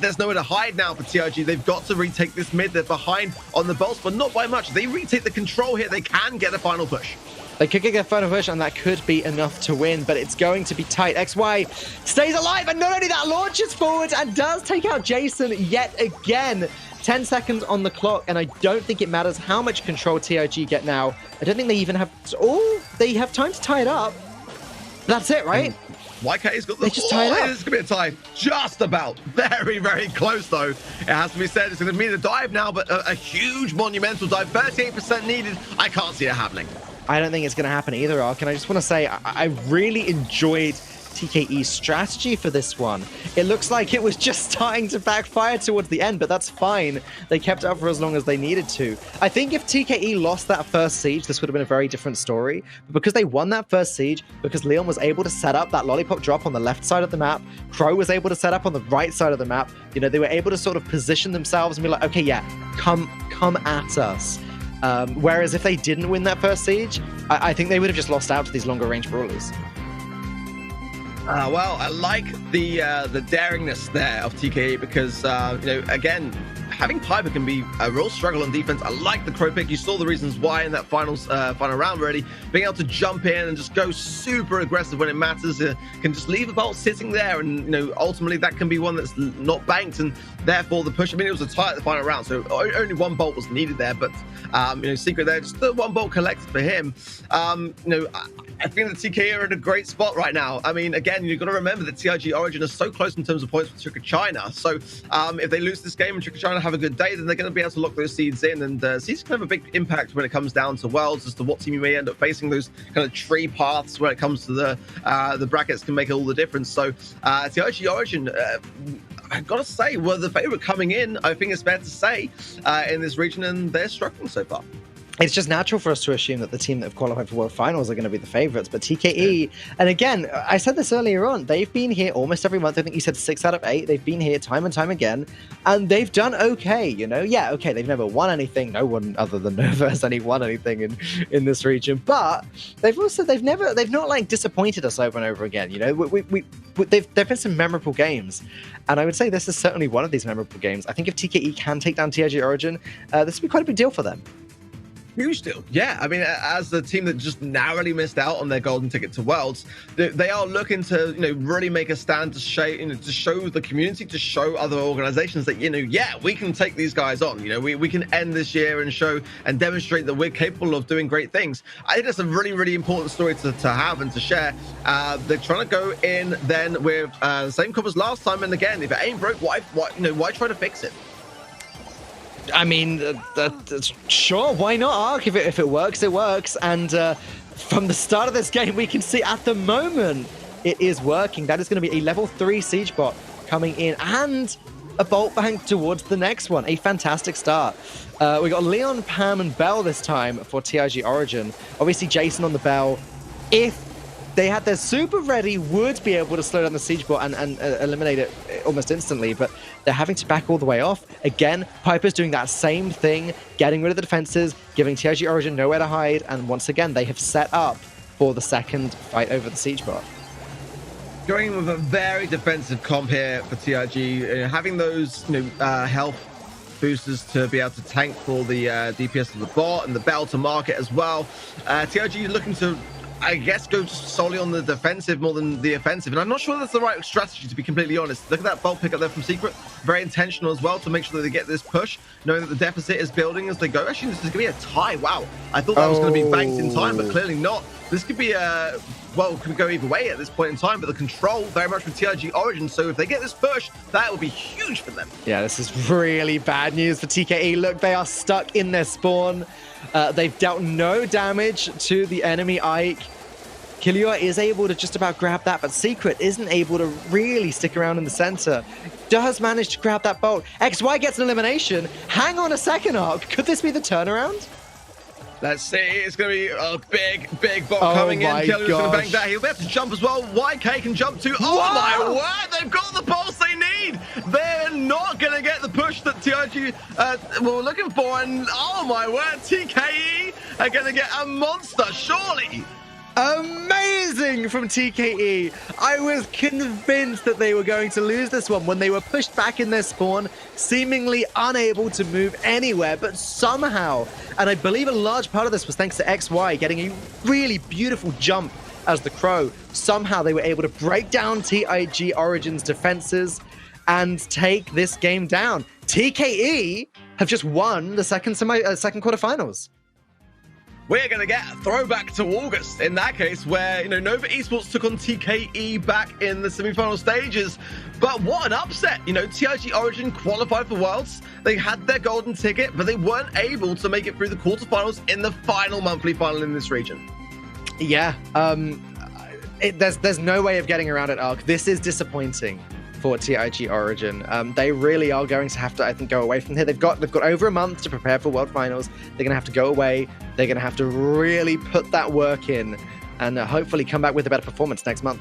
there's nowhere to hide now for TIG. They've got to retake this mid. They're behind on the bolts, but not by much. They retake the control here. They can get a final push. They could get a final push, and that could be enough to win, but it's going to be tight. XY stays alive, and not only that, launches forward and does take out Jason yet again. 10 seconds on the clock, and I don't think it matters how much control TIG get now. I don't think they even have... Oh, they have time to tie it up. That's it, right? YK's got the... They just tie it up. It's going to be a tie. Just about. Very, very close, though. It has to be said. It's going to be the dive now, but a huge monumental dive. 38% needed. I can't see it happening. I don't think it's going to happen either, Ark. And I just want to say, I really enjoyed TKE's strategy for this one. It looks like it was just starting to backfire towards the end, but that's fine. They kept it up for as long as they needed to. I think if TKE lost that first siege, this would have been a very different story. But because they won that first siege, because Leon was able to set up that lollipop drop on the left side of the map, Crow was able to set up on the right side of the map, you know, they were able to sort of position themselves and be like, okay, yeah, come at us. Whereas if they didn't win that first siege, I think they would have just lost out to these longer range brawlers. Well, I like the daringness there of TKE because, you know, again, having Piper can be a real struggle on defense. I like the Crow pick. You saw the reasons why in that final round already. Being able to jump in and just go super aggressive when it matters, can just leave a bolt sitting there, and you know, ultimately that can be one that's not banked, and therefore the push. I mean, it was a tie at the final round, so only 1 bolt was needed there, but you know, secret there, just the 1 bolt collected for him. You know, I think the TKE are in a great spot right now. I mean, again, you've got to remember that TIG Origin is so close in terms of points with Trick of China. So if they lose this game and Trick of China have a good day, then they're going to be able to lock those seeds in. And seeds can have a big impact when it comes down to Worlds as to what team you may end up facing. Those kind of tree paths when it comes to the brackets can make all the difference. So TIG Origin, I've got to say, were the favorite coming in, I think it's fair to say, in this region, and they're struggling so far. It's just natural for us to assume that the team that have qualified for World Finals are going to be the favorites. But TKE, and again, I said this earlier on, they've been here almost every month. I think you said 6 out of 8. They've been here time and time again, and they've done okay, you know? Yeah, okay, they've never won anything. No one other than Nova has won anything in this region. But they've not like disappointed us over and over again, you know? There've been some memorable games, and I would say this is certainly one of these memorable games. I think if TKE can take down TIG Origin, this would be quite a big deal for them. Huge deal. Yeah, I mean, as the team that just narrowly missed out on their golden ticket to Worlds, they are looking to, you know, really make a stand to show, you know, to show the community, to show other organizations that, you know, yeah, we can take these guys on. You know, we can end this year and show and demonstrate that we're capable of doing great things. I think that's a really, really important story to have and to share. They're trying to go in then with the same comp as last time, and again, if it ain't broke, why try to fix it? I mean, sure, why not, Ark? If it works, it works. And from the start of this game, we can see at the moment it is working. That is going to be a level 3 siege bot coming in and a bolt bank towards the next one. A fantastic start. We got Leon, Pam, and Bell this time for TIG Origin. Obviously, Jason on the Bell. If they had their super ready, would be able to slow down the siege bot and eliminate it almost instantly, but they're having to back all the way off. Again, Piper's doing that same thing, getting rid of the defenses, giving TIG Origin nowhere to hide, and once again, they have set up for the second fight over the siege bot. Going with a very defensive comp here for TIG, having those health boosters to be able to tank for the DPS of the bot and the battle to market as well. TIG looking to, I guess, go solely on the defensive more than the offensive, and I'm not sure that's the right strategy, to be completely honest. Look at that bulk pick up there from Secret, very intentional as well to make sure that they get this push, knowing that the deficit is building as they go. Actually, this is going to be a tie. Wow, I thought that was going to be banked in time, but clearly not. This could be could go either way at this point in time, but the control very much for TIG Origin, so if they get this push, that would be huge for them. Yeah, this is really bad news for TKE. Look, they are stuck in their spawn. They've dealt no damage to the enemy Ike. Killua is able to just about grab that, but Secret isn't able to really stick around in the center. Does manage to grab that bolt. XY gets an elimination. Hang on a second, Ark. Could this be the turnaround? Let's see. It's going to be a big bot coming in. Killua's going to bank that. He'll be able to jump as well. YK can jump too. Oh my word! They've got the pulse they need. They're not going to get the push that TIG were looking for. And oh my word, TKE are going to get a monster, surely. Amazing from TKE. I was convinced that they were going to lose this one when they were pushed back in their spawn, seemingly unable to move anywhere, but somehow, and I believe a large part of this was thanks to XY getting a really beautiful jump as the Crow, somehow they were able to break down TIG Origin's defenses and take this game down. TKE have just won the second quarterfinals. We're going to get a throwback to August in that case, where Nova Esports took on TKE back in the semi-final stages. But what an upset. TIG Origin qualified for Worlds. They had their golden ticket, but they weren't able to make it through the quarterfinals in the final monthly final in this region. Yeah, there's no way of getting around it, Ark. This is disappointing for TIG Origin. They really are going to have to, I think, go away from here. They've got over a month to prepare for World Finals. They're going to have to go away. They're going to have to really put that work in and hopefully come back with a better performance next month.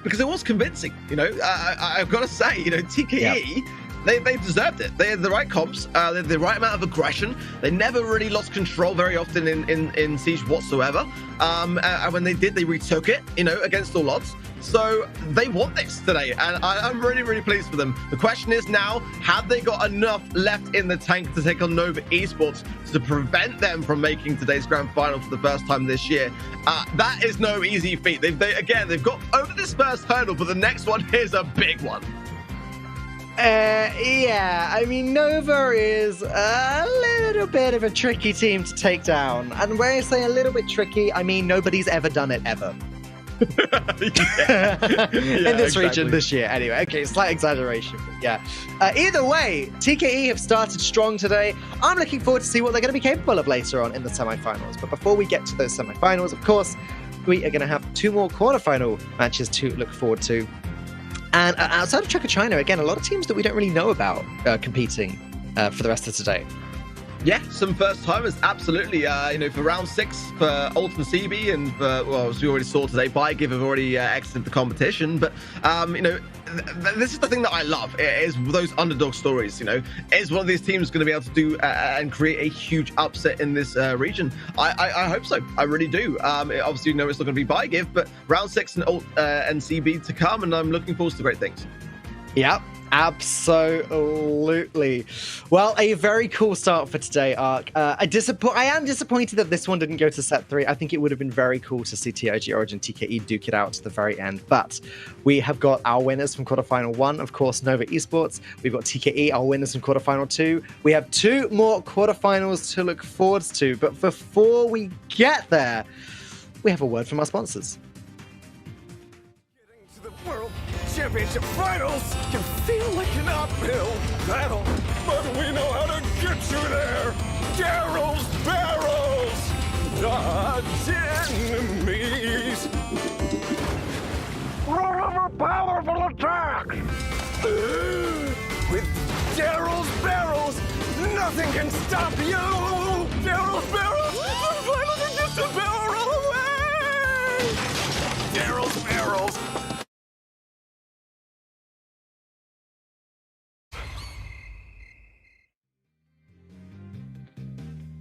Because it was convincing, I've got to say, TKE, they deserved it. They had the right comps, they had the right amount of aggression. They never really lost control very often in Siege whatsoever. And when they did, they retook it, against all odds. So they want this today, and I'm really, really pleased for them. The question is now, have they got enough left in the tank to take on Nova Esports to prevent them from making today's grand final for the first time this year? That is no easy feat. They've got over this first hurdle, but the next one is a big one. Yeah, I mean, Nova is a little bit of a tricky team to take down. And when I say a little bit tricky, I mean nobody's ever done it, ever. In this region this year. Anyway, okay, slight exaggeration, but yeah. Either way, TKE have started strong today. I'm looking forward to see what they're going to be capable of later on in the semifinals. But before we get to those semifinals, of course, we are going to have 2 more quarterfinal matches to look forward to. And outside of China, again, a lot of teams that we don't really know about competing for the rest of today. Yeah, some first timers, absolutely. For round 6 for AITnCB and for, well, as we already saw today, ByGive have already exited the competition. But, this is the thing that I love, is those underdog stories. Is one of these teams going to be able to do and create a huge upset in this region? I hope so. I really do. Obviously, it's not going to be ByGive, but round 6 and AITnCB to come, and I'm looking forward to great things. Yep. Absolutely. Well, a very cool start for today, Ark. I am disappointed that this one didn't go to set 3. I think it would have been very cool to see TIG Origin TKE duke it out to the very end. But we have got our winners from quarterfinal 1, of course, Nova Esports. We've got TKE, our winners from quarterfinal 2. We have 2 more quarterfinals to look forward to. But before we get there, we have a word from our sponsors. Getting to the World Championship Finals can feel like an uphill battle, but we know how to get you there. Daryl's Barrels, dodge enemies. Run over powerful attack. With Daryl's Barrels, nothing can stop you. Daryl's Barrels, the finals are just a barrel away. Daryl's Barrels.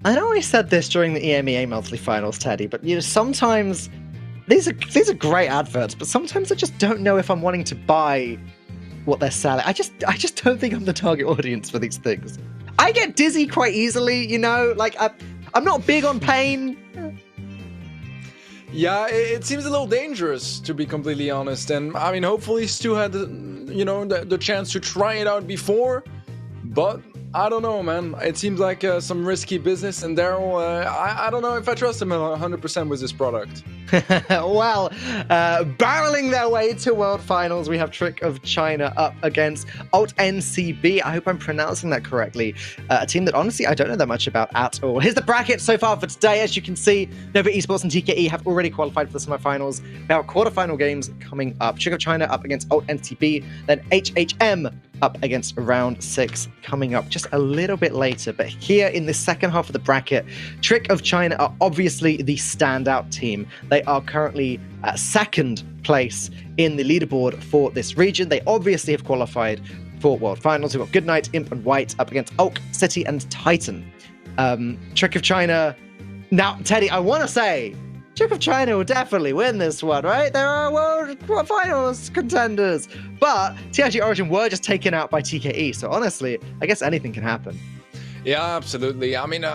I know I said this during the EMEA monthly finals, Teddy, but sometimes these are great adverts, but sometimes I just don't know if I'm wanting to buy what they're selling. I just don't think I'm the target audience for these things. I get dizzy quite easily, you know. Like I'm not big on pain. Yeah, it seems a little dangerous, to be completely honest. And I mean, hopefully Stu had, the chance to try it out before. But I don't know, man. It seems like some risky business. And Daryl, I don't know if I trust him 100% with this product. Well, barreling their way to World Finals, we have Trick of China up against AITnCB. I hope I'm pronouncing that correctly. A team that honestly I don't know that much about at all. Here's the bracket so far for today. As you can see, Nova Esports and TKE have already qualified for the semifinals. We have quarterfinal games coming up. Trick of China up against AITnCB, then HHM up against round 6 coming up just a little bit later. But here in the second half of the bracket, Trick of China are obviously the standout team. They are currently at second place in the leaderboard for this region. They obviously have qualified for World Finals. We've got Goodnight, Imp, and White up against Oak, City, and Titan. Trick of China. Now, Teddy, I want to say Trick of China will definitely win this one, right? There are World Finals contenders. But TIG Origin were just taken out by TKE. So honestly, I guess anything can happen. Yeah, absolutely. I mean,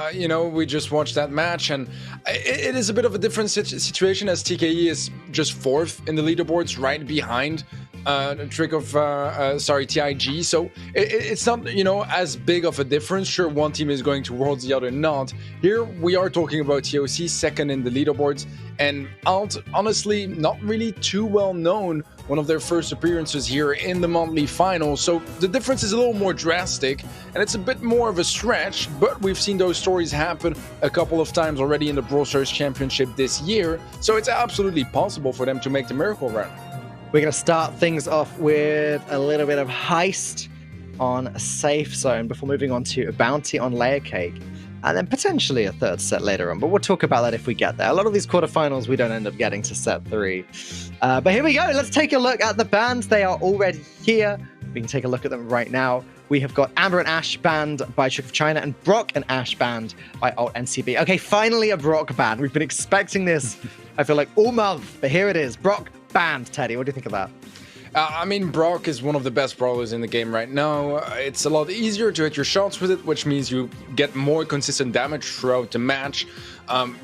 we just watched that match, and it is a bit of a different situation as TKE is just 4th in the leaderboards, right behind TIG. So it's not, as big of a difference. Sure, one team is going towards the other, not. Here we are talking about TOC, 2nd in the leaderboards, and Alt, honestly, not really too well known. One of their first appearances here in the monthly final. So the difference is a little more drastic, and it's a bit more of a stretch, but we've seen those stories happen a couple of times already in the Brawl Stars Championship this year. So it's absolutely possible for them to make the miracle run. We're going to start things off with a little bit of heist on a safe zone before moving on to a bounty on layer cake, and then potentially a third set later on. But we'll talk about that if we get there. A lot of these quarterfinals, we don't end up getting to set 3. But here we go. Let's take a look at the bans. They are already here. We can take a look at them right now. We have got Amber and Ash banned by Trick of China and Brock and Ash banned by AITnCB. Okay, finally a Brock ban. We've been expecting this, I feel like, all month. But here it is. Brock banned. Teddy, what do you think of that? I mean, Brock is one of the best brawlers in the game right now. It's a lot easier to hit your shots with it, which means you get more consistent damage throughout the match.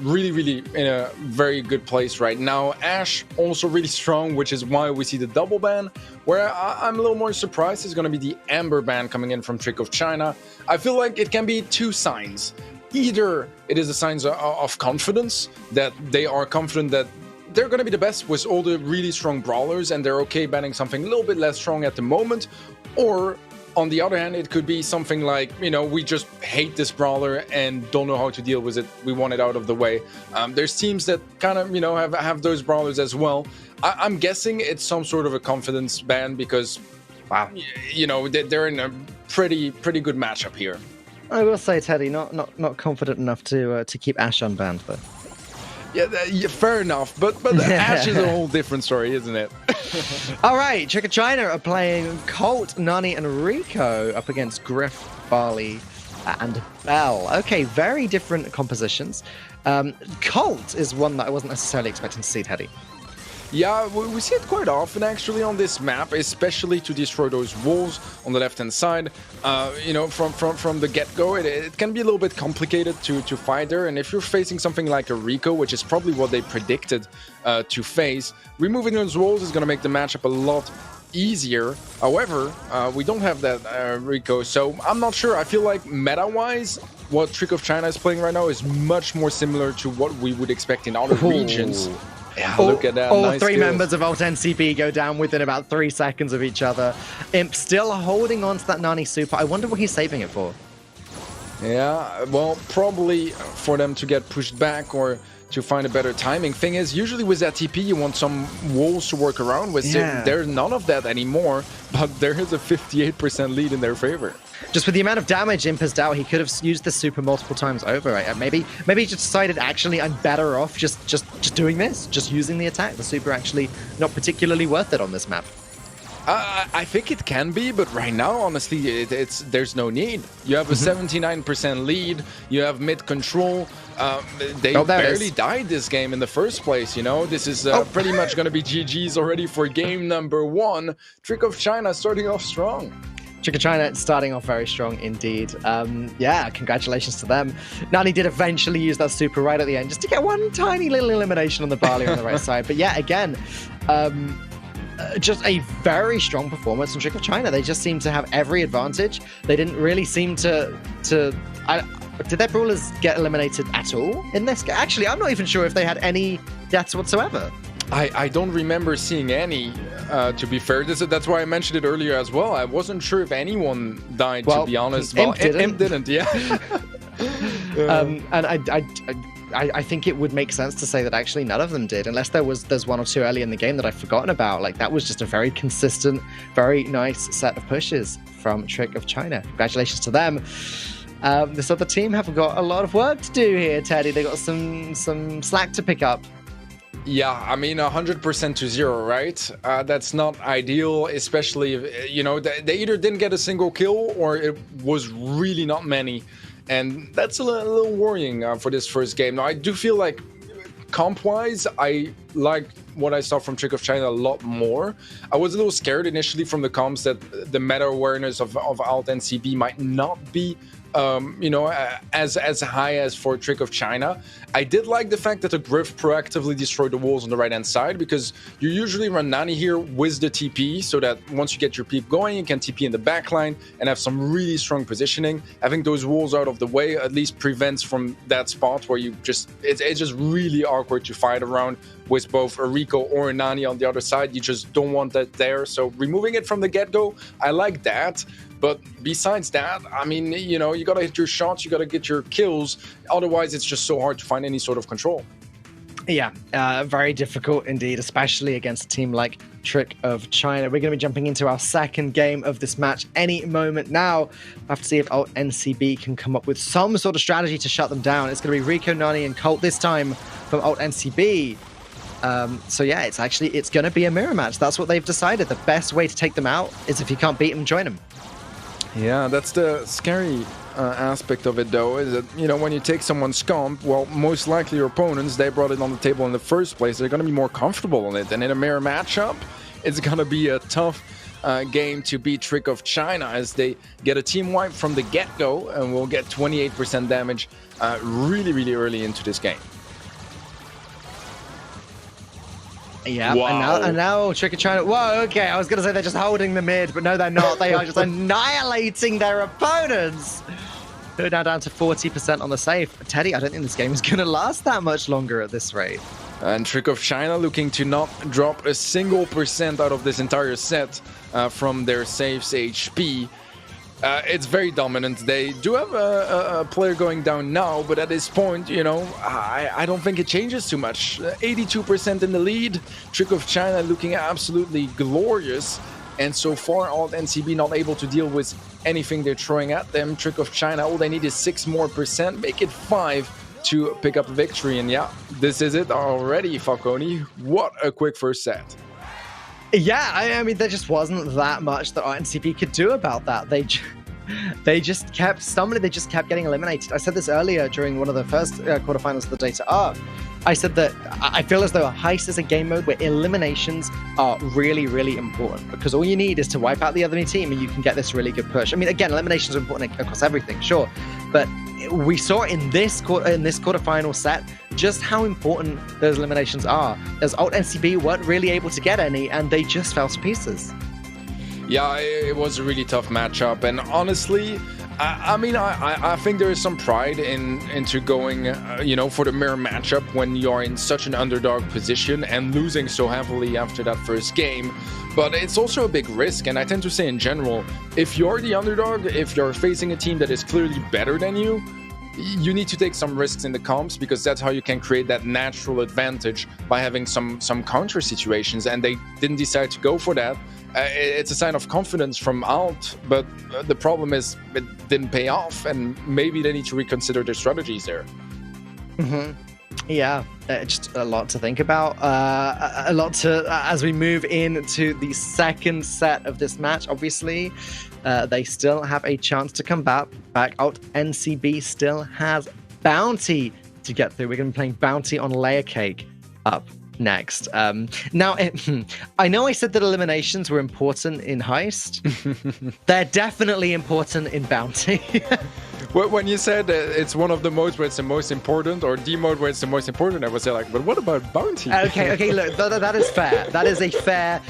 Really in a very good place right now. Ash also really strong, which is why we see the double ban. Where I'm a little more surprised is going to be the Amber ban coming in from Trick of China. I feel like it can be 2 signs. Either it is a sign of confidence, that they are confident that they're going to be the best with all the really strong brawlers, and they're okay banning something a little bit less strong at the moment. Or on the other hand, it could be something like, we just hate this brawler and don't know how to deal with it. We want it out of the way. There's teams that kind of, have those brawlers as well. I'm guessing it's some sort of a confidence ban because, wow, they're in a pretty good matchup here. I will say, Teddy, not confident enough to keep Ash unbanned, though. Yeah, fair enough, but Ash is a whole different story, isn't it? All right, Trick of China are playing Colt, Nani, and Rico up against Griff, Barley, and Bell. Okay, very different compositions. Colt is one that I wasn't necessarily expecting to see, Teddy. Yeah, we see it quite often actually on this map, especially to destroy those walls on the left-hand side. From the get-go, it can be a little bit complicated to fight there. And if you're facing something like a Rico, which is probably what they predicted to face, removing those walls is going to make the matchup a lot easier. However, we don't have that Rico, so I'm not sure. I feel like meta-wise, what Trick of China is playing right now is much more similar to what we would expect in other regions. Yeah, look at that. All nice 3 skills. members of AITnCB go down within about 3 seconds of each other. Imp still holding on to that Nani super. I wonder what he's saving it for. Yeah, well, probably for them to get pushed back or to find a better timing. Thing is, usually with that TP, you want some walls to work around with. Yeah. There's none of that anymore, but there is a 58% lead in their favor. Just with the amount of damage Imp has dealt, he could have used the super multiple times over. Right? Maybe he just decided, actually, I'm better off just doing this, just using the attack. The super actually not particularly worth it on this map. I think it can be, but right now, honestly, there's no need. You have a 79% lead. You have mid control. They barely died this game in the first place. You know, this is pretty much going to be GG's already for game number 1. Trick of China starting off strong. Trick of China starting off very strong indeed. Yeah, congratulations to them. Nani did eventually use that super right at the end just to get one tiny little elimination on the barley on the right side. But yeah, again, just a very strong performance from Trick of China. They just seem to have every advantage. They didn't really seem to did their brawlers get eliminated at all in this game? Actually, I'm not even sure if they had any deaths whatsoever. I don't remember seeing any, to be fair. That's why I mentioned it earlier as well. I wasn't sure if anyone died, to be honest. Imp didn't, yeah. And I think it would make sense to say that actually none of them did, unless there's one or two early in the game that I've forgotten about. Like, that was just a very consistent, very nice set of pushes from Trick of China. Congratulations to them. This other team have got a lot of work to do here, Teddy. They got some slack to pick up. Yeah, I mean, 100% to 0, right? That's not ideal, especially if, you know, they either didn't get a single kill or it was really not many. And that's a little worrying for this first game. Now, I do feel like comp-wise, I like what I saw from Trick of China a lot more. I was a little scared initially from the comps that the meta awareness of AITnCB might not be you know, as high as for Trick of China. I did like the fact that the Griff proactively destroyed the walls on the right-hand side, because you usually run Nani here with the TP, so that once you get your peep going, you can TP in the backline and have some really strong positioning. Having those walls out of the way at least prevents from that spot where you just, it's just really awkward to fight around with both a Rico or a Nani on the other side. You just don't want that there. So removing it from the get-go, I like that. But besides that, I mean, you know, you got to hit your shots, you got to get your kills. Otherwise, it's just so hard to find any sort of control. Yeah, very difficult indeed, especially against a team like Trick of China. We're going to be jumping into our second game of this match any moment now. We'll have to see if AITnCB can come up with some sort of strategy to shut them down. It's going to be Rico, Nani, and Colt this time from AITnCB. So yeah, it's going to be a mirror match. That's what they've decided. The best way to take them out is if you can't beat them, join them. Yeah, that's the scary aspect of it, though, is that, you know, when you take someone's comp, well, most likely your opponents, they brought it on the table in the first place. They're going to be more comfortable on it. And in a mirror matchup, it's going to be a tough game to beat Trick of China, as they get a team wipe from the get-go and will get 28% damage really, really early into this game. Yeah, wow. and now Trick of China. Whoa, okay, I was going to say they're just holding the mid, but no, they're not. They are just annihilating their opponents. They're now down to 40% on the save. Teddy, I don't think this game is going to last that much longer at this rate. And Trick of China looking to not drop a single % out of this entire set from their saves HP. It's very dominant. They do have a player going down now, but at this point, you know, I don't think it changes too much. 82% in the lead. Trick of China looking absolutely glorious. And so far, AITnCB not able to deal with anything they're throwing at them. Trick of China, all they need is 6% more, make it 5 to pick up a victory. And yeah, this is it already, Falcone. What a quick first set. Yeah, I mean, there just wasn't that much that AITnCB could do about that. They just kept stumbling. They just kept getting eliminated. I said this earlier during one of the first quarterfinals of the Data Arc. I said that I feel as though a heist is a game mode where eliminations are really, really important, because all you need is to wipe out the other team and you can get this really good push. I mean, again, eliminations are important across everything, sure, but we saw in this quarterfinal set just how important those eliminations are, as AITnCB weren't really able to get any, and they just fell to pieces. Yeah, it was a really tough matchup, and honestly, I mean, I think there is some pride into going, you know, for the mirror matchup when you're in such an underdog position and losing so heavily after that first game. But it's also a big risk, and I tend to say in general, if you're the underdog, if you're facing a team that is clearly better than you, you need to take some risks in the comps, because that's how you can create that natural advantage by having some counter situations, and they didn't decide to go for that. It's a sign of confidence from AIT, but the problem is it didn't pay off, and maybe they need to reconsider their strategies there. Yeah, just a lot to think about. A lot to as we move into the second set of this match. Obviously, they still have a chance to come back. AITnCB still has Bounty to get through. We're going to be playing Bounty on Layer Cake up next. Now, I know I said that eliminations were important in Heist. They're definitely important in Bounty. When you said it's one of the modes where it's the most important, or the mode where it's the most important, I was like, but what about Bounty? Okay, look, that is fair. That is a fair...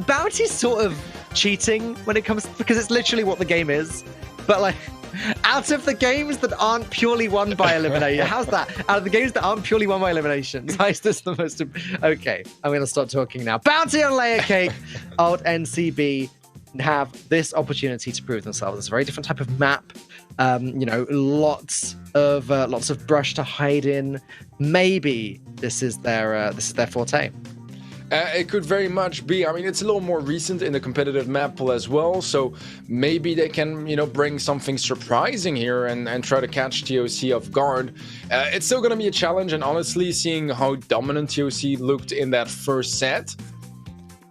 Bounty's sort of cheating when it comes... because it's literally what the game is. But, like, out of the games that aren't purely won by elimination... how's that? Out of the games that aren't purely won by eliminations, Heist is the most... Okay, I'm going to stop talking now. Bounty on Layer Cake, AITnCB have this opportunity to prove themselves. It's a very different type of map. Lots of brush to hide in. Maybe this is their forte. It could very much be. I mean, it's a little more recent in the competitive map pool as well, so maybe they can, bring something surprising here and try to catch TOC off guard. It's still going to be a challenge, and honestly, seeing how dominant TOC looked in that first set,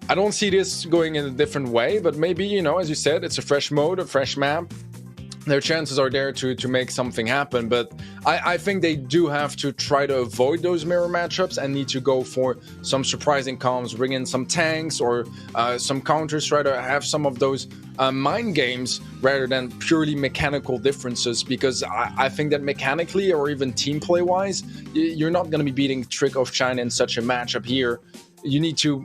I don't see this going in a different way, but maybe, as you said, it's a fresh mode, a fresh map. Their chances are there to make something happen, but I think they do have to try to avoid those mirror matchups and need to go for some surprising comms, bring in some tanks or some counters, try to have some of those mind games rather than purely mechanical differences, because I think that mechanically or even team play wise, you're not going to be beating Trick of China in such a matchup here. You need to,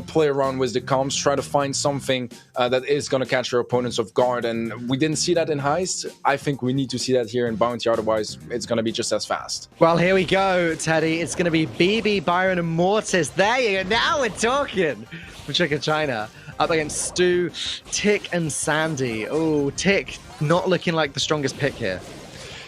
play around with the comms, try to find something that is going to catch your opponents off guard. And we didn't see that in Heist. I think we need to see that here in Bounty, otherwise it's going to be just as fast. Well, here we go, Teddy. It's going to be BB, Byron, and Mortis. There you go. Now we're talking. For Trick of China up against Stu, Tick, and Sandy. Oh, Tick not looking like the strongest pick here.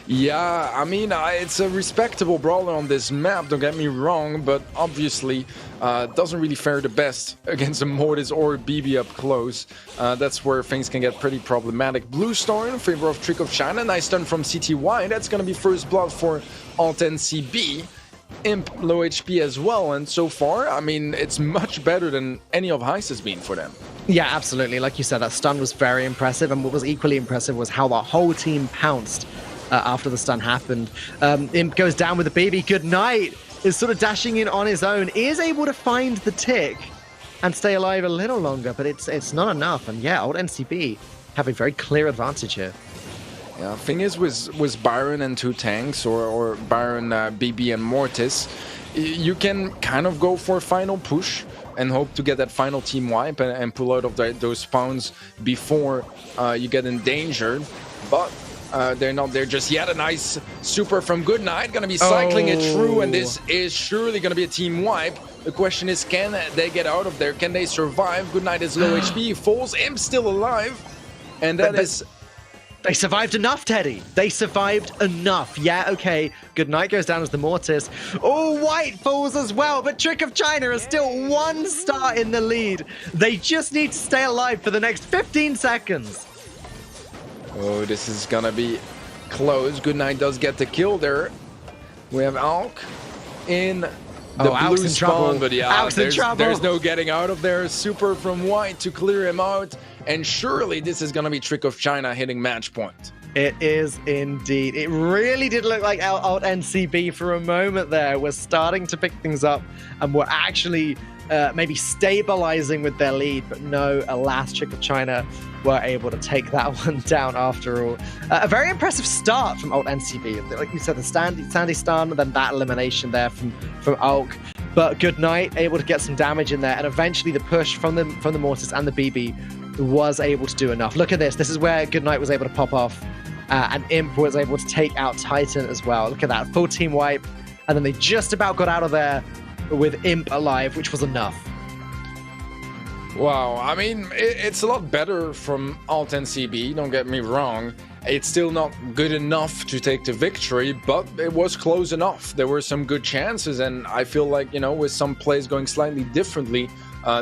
Yeah, I mean, it's a respectable brawler on this map, don't get me wrong, but obviously doesn't really fare the best against a Mortis or BB up close. That's where things can get pretty problematic. Blue Star in favor of Trick of China. Nice stun from CTY. That's going to be first blood for AITnCB. Imp low HP as well, and so far, I mean, it's much better than any of Heist has been for them. Yeah, absolutely. Like you said, that stun was very impressive, and what was equally impressive was how the whole team pounced after the stun happened. Imp goes down with a BB. Good night is sort of dashing in on his own, is able to find the Tick and stay alive a little longer, but it's not enough. And yeah, AITnCB have a very clear advantage here. Yeah, thing is with Byron and two tanks, or Byron, BB, and Mortis, you can kind of go for a final push and hope to get that final team wipe and pull out of those spawns before you get endangered. But they're not there just yet. A nice super from Goodnight, gonna be cycling it through, and this is surely gonna be a team wipe. The question is, can they get out of there? Can they survive? Goodnight is low HP, falls, Imp still alive, and that is... They survived enough, Teddy. They survived enough. Yeah, okay. Goodnight goes down as the Mortis. Oh, White falls as well, but Trick of China is still 1 star in the lead. They just need to stay alive for the next 15 seconds. Oh, this is gonna be close. Goodnight does get the kill there. We have Alk in the blue spawn, but yeah, there's no getting out of there. Super from White to clear him out, and surely this is gonna be Trick of China hitting match point. It is indeed. It really did look like AITnCB for a moment there. We're starting to pick things up, and we're actually maybe stabilizing with their lead, but no, alas, Trick of China were able to take that one down after all. A very impressive start from AITnCB. Like you said, the Sandy stun, then that elimination there from Alk. But Goodnight able to get some damage in there, and eventually the push from the Mortis and the BB was able to do enough. Look at this. This is where Goodnight was able to pop off, and Imp was able to take out Titan as well. Look at that, full team wipe, and then they just about got out of there with Imp alive, which was enough. Wow, I mean, it's a lot better from AITnCB, don't get me wrong. It's still not good enough to take the victory, but it was close enough. There were some good chances, and I feel like, with some plays going slightly differently,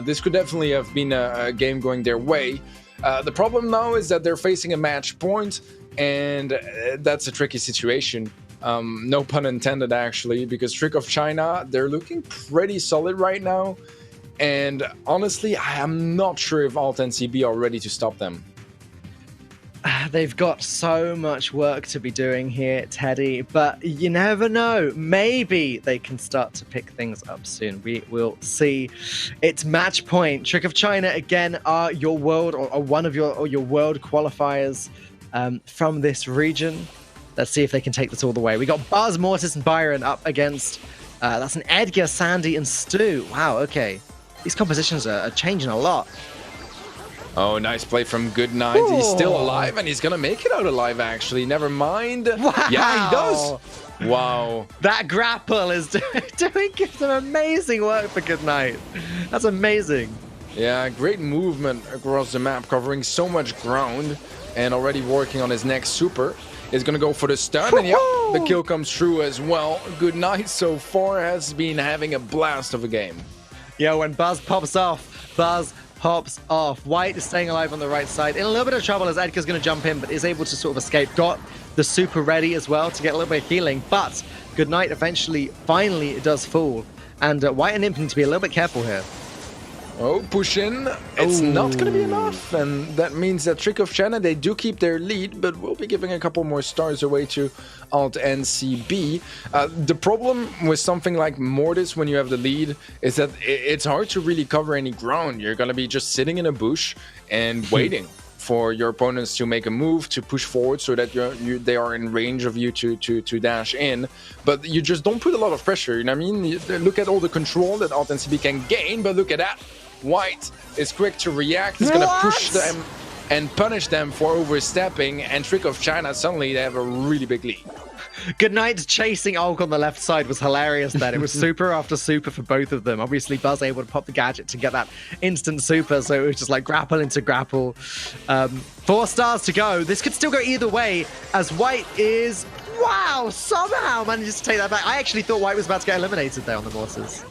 this could definitely have been a game going their way. The problem now is that they're facing a match point, and that's a tricky situation. No pun intended, actually, because Trick of China, they're looking pretty solid right now. And honestly, I am not sure if AITnCB are ready to stop them. They've got so much work to be doing here, Teddy, but you never know. Maybe they can start to pick things up soon. We will see. It's match point. Trick of China, again, are your world or one of your world qualifiers from this region. Let's see if they can take this all the way. We got Buzz, Mortis, and Byron up against, that's an Edgar, Sandy, and Stu. Wow, okay. These compositions are changing a lot. Oh, nice play from Goodnight. Ooh. He's still alive, and he's gonna make it out alive, actually. Never mind. Wow. Yeah, he does. Wow. That grapple is doing some amazing work for Goodnight. That's amazing. Yeah, great movement across the map, covering so much ground, and already working on his next super. Is gonna go for the stun, and yep, the kill comes through as well. Goodnight so far has been having a blast of a game. Yeah, when Buzz pops off, White is staying alive on the right side. In a little bit of trouble as Edgar's going to jump in, but is able to sort of escape. Got the super ready as well to get a little bit of healing. But Goodnight finally does fall. And White and Imp need to be a little bit careful here. Oh, push in. It's not going to be enough. And that means that Trick of China, they do keep their lead, but we'll be giving a couple more stars away to AITnCB. The problem with something like Mortis when you have the lead is that it's hard to really cover any ground. You're going to be just sitting in a bush and waiting for your opponents to make a move to push forward so that they are in range of you to dash in. But you just don't put a lot of pressure, you know what I mean? Look at all the control that AITnCB can gain, but look at that. White is quick to react. He's going to push them and punish them for overstepping. And Trick of China, suddenly they have a really big lead. Goodnight chasing Ulk on the left side was hilarious then. It was super after super for both of them. Obviously, Buzz able to pop the gadget to get that instant super. So it was just like grapple into grapple. 4 stars to go. This could still go either way as White is, wow, somehow manages to take that back. I actually thought White was about to get eliminated there on the Mortars.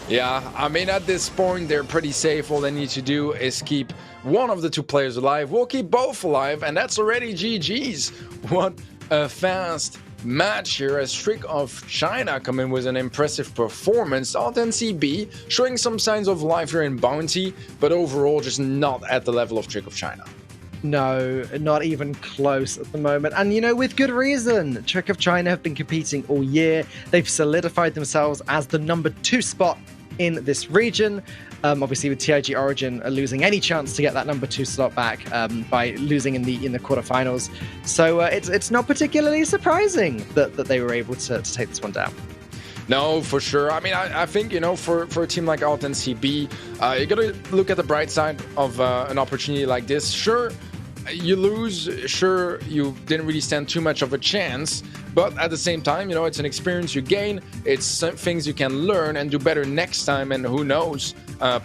Yeah, I mean, at this point, they're pretty safe. All they need to do is keep one of the 2 players alive. We'll keep both alive, and that's already GG's. What a fast match here as Trick of China come in with an impressive performance. AITnCB showing some signs of life here in Bounty, but overall just not at the level of Trick of China. No, not even close at the moment. And, you know, with good reason. Trick of China have been competing all year. They've solidified themselves as the number 2 spot in this region. Obviously, with TIG Origin losing any chance to get that number 2 slot back by losing in the quarterfinals. So it's not particularly surprising that they were able to take this one down. No, for sure. I mean, I think, you know, for a team like AITnCB, you got to look at the bright side of an opportunity like this. Sure, you lose. Sure, you didn't really stand too much of a chance. But at the same time, you know, it's an experience you gain. It's some things you can learn and do better next time. And who knows,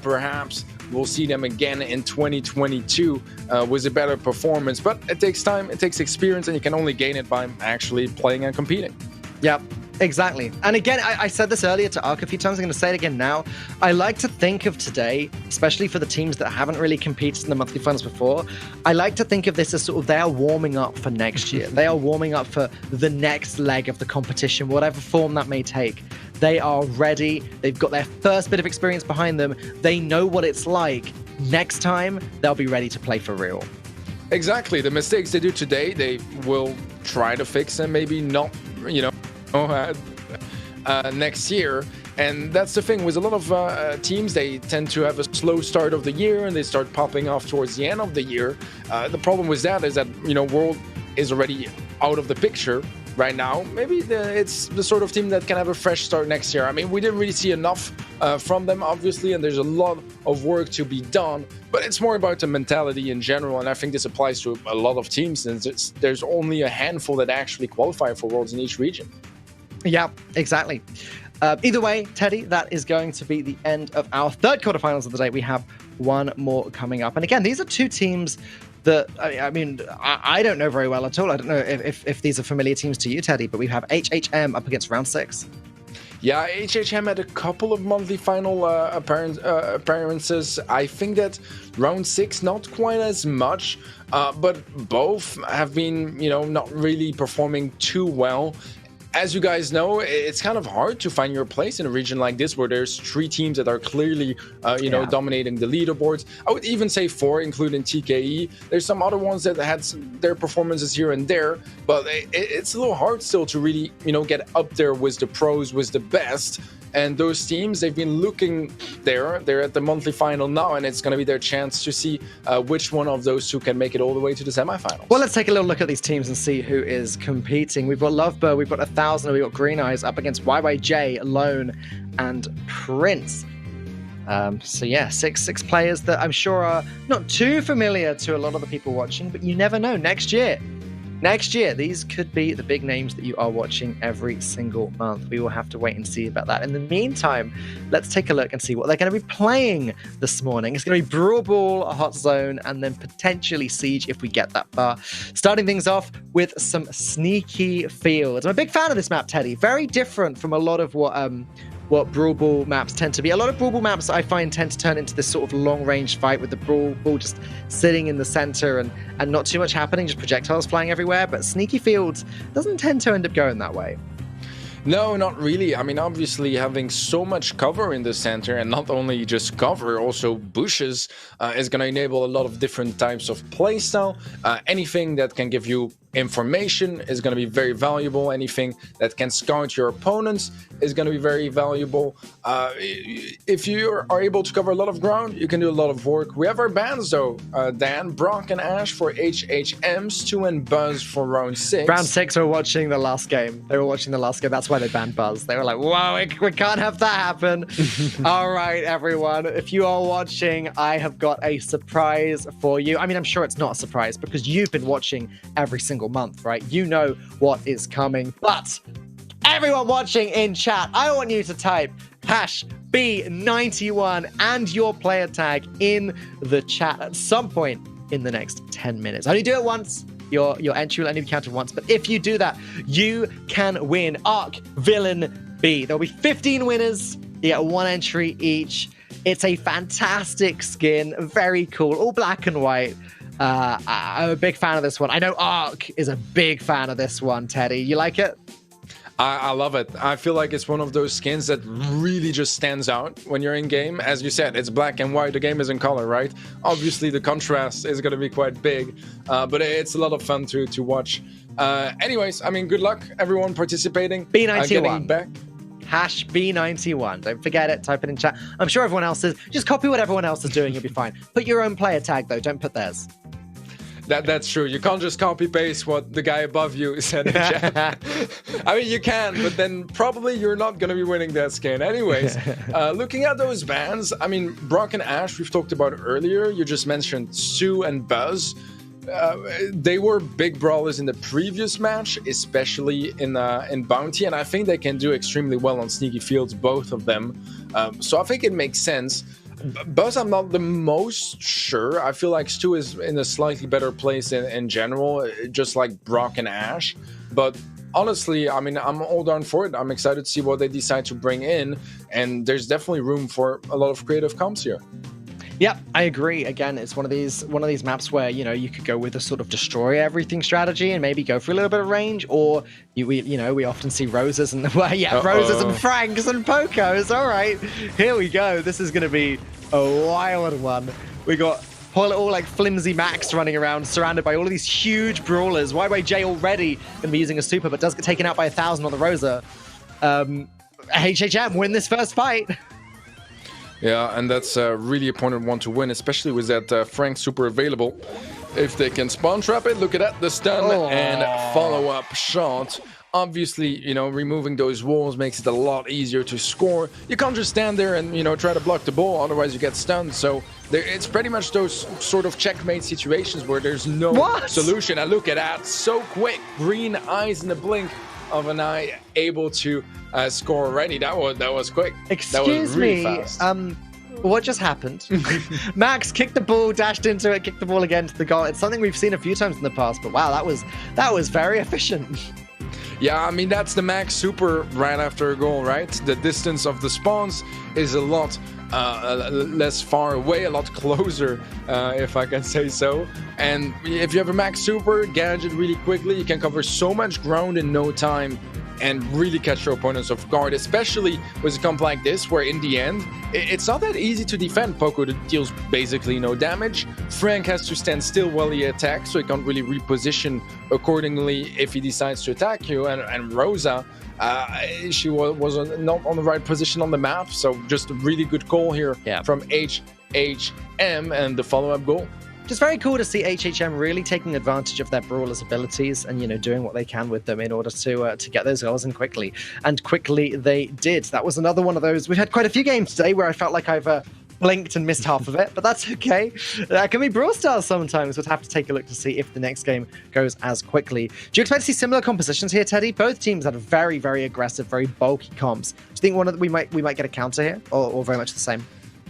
perhaps we'll see them again in 2022 with a better performance. But it takes time, it takes experience, and you can only gain it by actually playing and competing. Yep. Exactly. And again, I said this earlier to Ark a few times. I'm going to say it again now. I like to think of today, especially for the teams that haven't really competed in the monthly finals before, I like to think of this as sort of they are warming up for next year. They are warming up for the next leg of the competition, whatever form that may take. They are ready. They've got their first bit of experience behind them. They know what it's like. Next time, they'll be ready to play for real. Exactly. The mistakes they do today, they will try to fix and maybe not, you know, next year. And that's the thing with a lot of teams, they tend to have a slow start of the year and they start popping off towards the end of the year. The problem with that is that, you know, World is already out of the picture right now. Maybe it's the sort of team that can have a fresh start next year. I mean, we didn't really see enough from them, obviously, and there's a lot of work to be done, but it's more about the mentality in general, and I think this applies to a lot of teams since there's only a handful that actually qualify for Worlds in each region. Yeah, exactly. Either way, Teddy, that is going to be the end of our 3rd quarterfinals of the day. We have one more coming up. And again, these are 2 teams that, I mean, I don't know very well at all. I don't know if these are familiar teams to you, Teddy, but we have HHM up against round 6. Yeah, HHM had a couple of monthly final appearances. I think that round 6, not quite as much, but both have been, not really performing too well. As you guys know, it's kind of hard to find your place in a region like this where there's 3 teams that are clearly, dominating the leaderboards. I would even say 4, including TKE. There's some other ones that had their performances here and there, but it's a little hard still to really, get up there with the pros, with the best. And those teams, they've been looking there. They're at the monthly final now, and it's going to be their chance to see which one of those 2 can make it all the way to the semifinals. Well, let's take a little look at these teams and see who is competing. We've got Lovebird, we've got 1000, we've got Green Eyes up against YYJ, Lone, and Prince. So yeah, six players that I'm sure are not too familiar to a lot of the people watching, but you never know. Next year, these could be the big names that you are watching every single month. We will have to wait and see about that. In the meantime, let's take a look and see what they're going to be playing this morning. It's going to be Brawl Ball, a Hot Zone, and then potentially Siege if we get that far. Starting things off with some Sneaky Fields. I'm a big fan of this map, Teddy. Very different from a lot of what Brawl Ball maps tend to be. A lot of Brawl Ball maps I find tend to turn into this sort of long-range fight with the Brawl Ball just sitting in the center and not too much happening, just projectiles flying everywhere. But Sneaky Fields doesn't tend to end up going that way. No, not really. I mean, obviously having so much cover in the center, and not only just cover, also bushes, is going to enable a lot of different types of playstyle. Anything that can give you information is going to be very valuable. Anything that can scout your opponents is going to be very valuable. If you are able to cover a lot of ground, you can do a lot of work. We have our bans though. Dan, Brock, and Ash for HHM, Stu and Buzz for round 6. Round 6 were watching the last game. They were watching the last game. That's why they banned Buzz. They were like, whoa, we can't have that happen. All right, everyone. If you are watching, I have got a surprise for you. I mean, I'm sure it's not a surprise because you've been watching every single month, right? You know what is coming. But everyone watching in chat, I want you to type #B91 and your player tag in the chat at some point in the next 10 minutes. Only do it once. Your entry will only be counted once. But if you do that, you can win Arc Villain B. There'll be 15 winners. You get 1 entry each. It's a fantastic skin. Very cool. All black and white. I'm a big fan of this one. I know Ark is a big fan of this one, Teddy. You like it? I love it. I feel like it's one of those skins that really just stands out when you're in game. As you said, it's black and white. The game is in color, right? Obviously, the contrast is going to be quite big, but it's a lot of fun to watch. Anyways, I mean, good luck, everyone participating. B91. Getting back. #B91. Don't forget it. Type it in chat. I'm sure everyone else is. Just copy what everyone else is doing. You'll be fine. Put your own player tag, though. Don't put theirs. That's true. You can't just copy paste what the guy above you said in chat. I mean, you can, but then probably you're not going to be winning that skin. Anyways, looking at those bans, I mean, Brock and Ash, we've talked about earlier. You just mentioned Sue and Buzz. They were big brawlers in the previous match, especially in Bounty, and I think they can do extremely well on Sneaky Fields, both of them. So I think it makes sense. Buzz, I'm not the most sure. I feel like Stu is in a slightly better place in general, just like Brock and Ash. But honestly, I mean, I'm all down for it. I'm excited to see what they decide to bring in, and there's definitely room for a lot of creative comps here. Yeah, I agree. Again, it's one of these maps where, you could go with a sort of destroy everything strategy and maybe go for a little bit of range, or we often see roses and roses and Franks and Pocos. All right, here we go. This is going to be a wild one. We got all like flimsy Max running around, surrounded by all of these huge brawlers. YYJ already going to be using a super, but does get taken out by 1000 on the Rosa. HHM win this first fight. Yeah, and that's a really important one to win, especially with that Frank super available. If they can spawn trap it, look at that, the stun and follow-up shot. Obviously, removing those walls makes it a lot easier to score. You can't just stand there and, try to block the ball, otherwise you get stunned. So it's pretty much those sort of checkmate situations where there's no solution. And look at that, so quick. Green eyes in the blink of an eye, able to score already. That was quick. Excuse me, fast. What just happened? Max kicked the ball, dashed into it, kicked the ball again to the goal. It's something we've seen a few times in the past, but wow, that was very efficient. Yeah, I mean, that's the max super right after a goal, right? The distance of the spawns is a lot less far away, a lot closer, if I can say so. And if you have a max super, gadget really quickly, you can cover so much ground in no time and really catch your opponents off guard, especially with a comp like this, where in the end, it's not that easy to defend. Poco deals basically no damage. Frank has to stand still while he attacks, so he can't really reposition accordingly if he decides to attack you. And Rosa, she was not on the right position on the map, so just a really good call here from HHM and the follow-up goal. Just very cool to see HHM really taking advantage of their brawlers' abilities and, you know, doing what they can with them in order to get those goals in quickly. And quickly they did. That was another one of those. We've had quite a few games today where I felt like I've blinked and missed half of it, but that's okay. That can be Brawl Stars sometimes. We'll have to take a look to see if the next game goes as quickly. Do you expect to see similar compositions here, Teddy? Both teams had very, very aggressive, very bulky comps. Do you think one of we might get a counter here, or very much the same?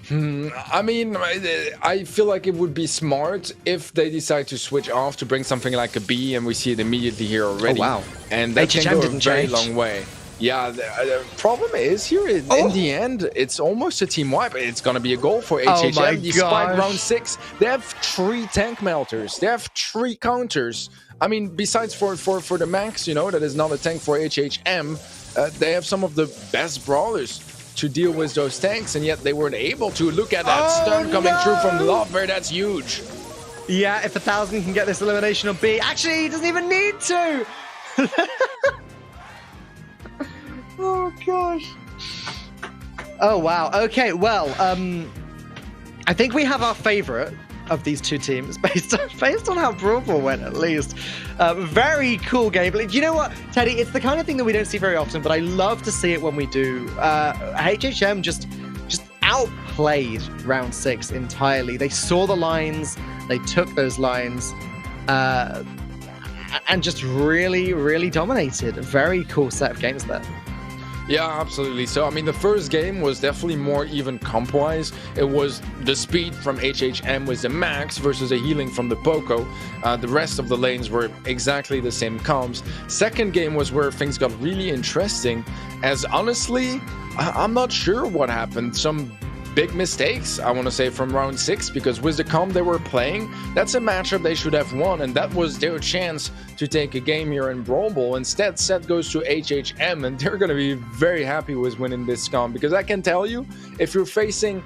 I mean, I feel like it would be smart if they decide to switch off to bring something like a B, and we see it immediately here already. Oh, wow. And that HHM can go a didn't very change. long way. Yeah, the problem is here in the end, it's almost a team wipe. It's going to be a goal for HHM. Oh my Despite gosh. round 6, they have 3 tank melters. They have 3 counters. I mean, besides for the Max, you know, that is not a tank for HHM, they have some of the best brawlers to deal with those tanks, and yet they weren't able to. Look at that stun coming through from Lover. That's huge. Yeah, if 1,000 can get this elimination on B. Actually, he doesn't even need to. Oh, gosh. Oh, wow. Okay, well, I think we have our favorite of these two teams based on how Brawl Ball went, at least. Very cool gameplay. Do you know what, Teddy? It's the kind of thing that we don't see very often, but I love to see it when we do. HHM just outplayed round 6 entirely. They saw the lines, they took those lines, and just really, really dominated. A very cool set of games there. Yeah, absolutely. So, I mean, the first game was definitely more even comp-wise. It was the speed from HHM with the Max versus a healing from the Poco. The rest of the lanes were exactly the same comps. Second game was where things got really interesting, as honestly, I'm not sure what happened. Some big mistakes, I want to say, from round 6, because with the comp they were playing, that's a matchup they should have won, and that was their chance to take a game here in Brawl Ball. Instead, set goes to HHM, and they're going to be very happy with winning this comp, because I can tell you, if you're facing,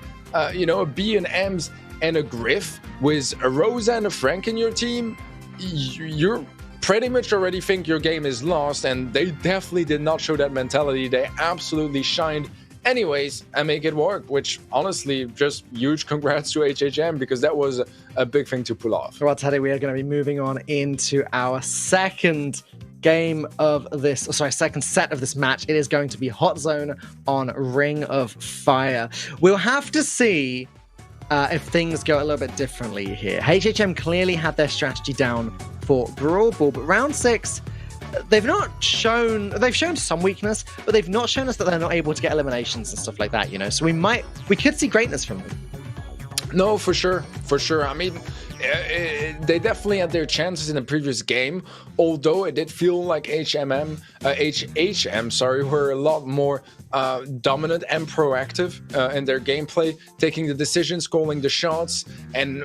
you know, a B and M's and a Griff with a Rosa and a Frank in your team, you're pretty much already think your game is lost, and they definitely did not show that mentality. They absolutely shined anyways and make it work, which honestly, just huge congrats to HHM, because that was a big thing to pull off. Well, Teddy, we are going to be moving on into our second game of this, second set of this match. It is going to be Hot Zone on Ring of Fire. We'll have to see if things go a little bit differently here. HHM clearly had their strategy down for Brawl Ball, but round 6, they've shown some weakness, but they've not shown us that they're not able to get eliminations and stuff like that, you know. So we could see greatness from them. No, for sure. I mean, they definitely had their chances in the previous game, although it did feel like HHM were a lot more dominant and proactive in their gameplay, taking the decisions, calling the shots, and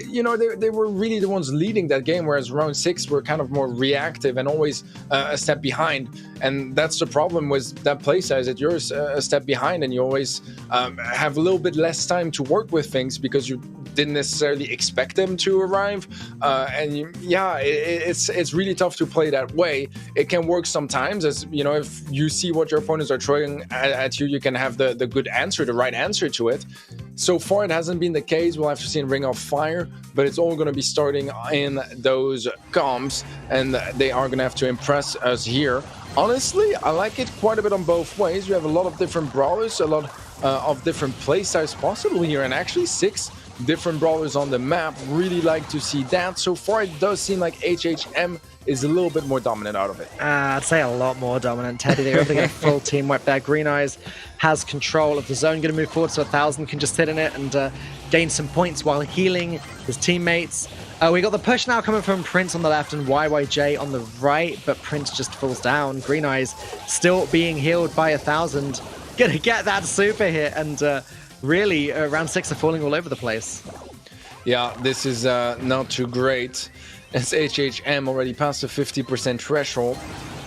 you know, they were really the ones leading that game, whereas round 6 were kind of more reactive and always a step behind. And that's the problem with that play size, that you're a step behind and you always have a little bit less time to work with things because you didn't necessarily expect them to arrive, it's really tough to play that way. It can work sometimes, as you know, if you see what your opponents are throwing at you, you can have the good answer, the right answer to it. So far it hasn't been the case. We'll have to see in Ring of Fire, but it's all going to be starting in those comps, and they are going to have to impress us here. Honestly, I like it quite a bit on both ways. You have a lot of different brawlers, a lot of different play styles possible here, and actually 6 different brawlers on the map. Really like to see that. So far, it does seem like HHM is a little bit more dominant out of it. I'd say a lot more dominant, Teddy. They're able to get a full team wipe there. Green Eyes has control of the zone, going to move forward so 1,000 can just sit in it and gain some points while healing his teammates. We got the push now coming from Prince on the left and YYJ on the right, but Prince just falls down. Green Eyes still being healed by 1,000. Gonna get that super hit, and really, round 6 are falling all over the place. Yeah, this is not too great, as HHM already passed the 50% threshold,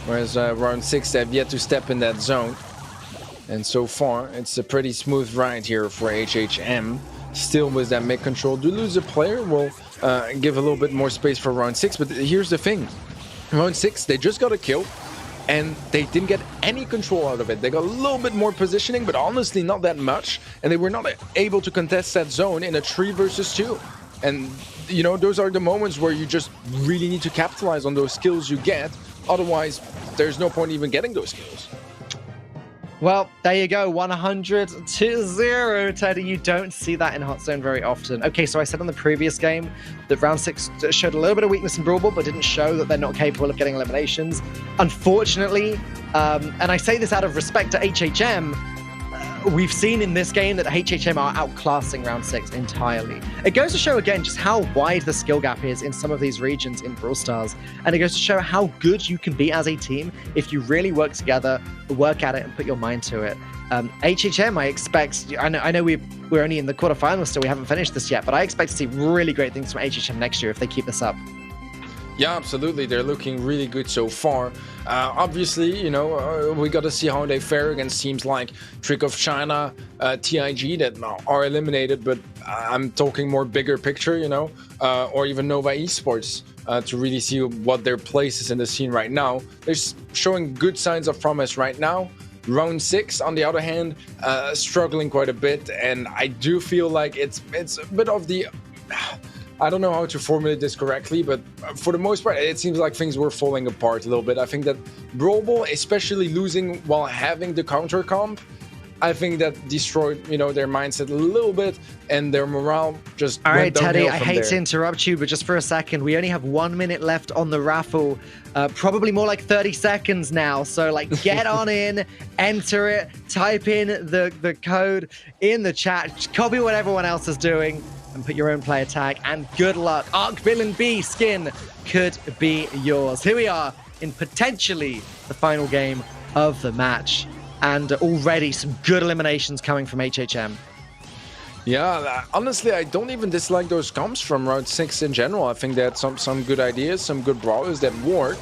whereas round 6 they have yet to step in that zone. And so far, it's a pretty smooth ride here for HHM. Still with that mid control. Do lose a player will give a little bit more space for round 6, but here's the thing. Round 6, they just got a kill, and they didn't get any control out of it. They got a little bit more positioning, but honestly not that much, and they were not able to contest that zone in a 3 versus 2. And you know, those are the moments where you just really need to capitalize on those skills you get. Otherwise, there's no point even getting those skills. Well, there you go, 100-0, Teddy. You don't see that in Hot Zone very often. Okay, so I said on the previous game that round 6 showed a little bit of weakness in Brawl Ball, but didn't show that they're not capable of getting eliminations. Unfortunately, and I say this out of respect to HHM, we've seen in this game that HHM are outclassing round 6 entirely. It goes to show again just how wide the skill gap is in some of these regions in Brawl Stars, and it goes to show how good you can be as a team if you really work together, work at it, and put your mind to it. HHM, I expect, I know we're only in the quarterfinals still, we haven't finished this yet, but I expect to see really great things from HHM next year if they keep this up. Yeah, absolutely. They're looking really good so far. Obviously, you know, we got to see how they fare against teams like Trick of China, TIG that are eliminated, but I'm talking more bigger picture, you know, or even Nova Esports to really see what their place is in the scene right now. They're showing good signs of promise right now. Round 6, on the other hand, struggling quite a bit, and I do feel like it's a bit of the... I don't know how to formulate this correctly, but for the most part, it seems like things were falling apart a little bit. I think that Brawl Ball, especially losing while having the counter comp, I think that destroyed, you know, their mindset a little bit, and their morale just all went right, Teddy, I from hate there. to interrupt you, but just for a second, we only have 1 minute left on the raffle. Probably more like 30 seconds now. So, like, get on in, enter it, type in the code in the chat, copy what everyone else is doing, and put your own player tag, and good luck. Arc Villain B skin could be yours. Here we are in potentially the final game of the match, and already some good eliminations coming from HHM. Yeah, honestly, I don't even dislike those comps from round 6 in general. I think they had some good ideas, some good brawlers that work.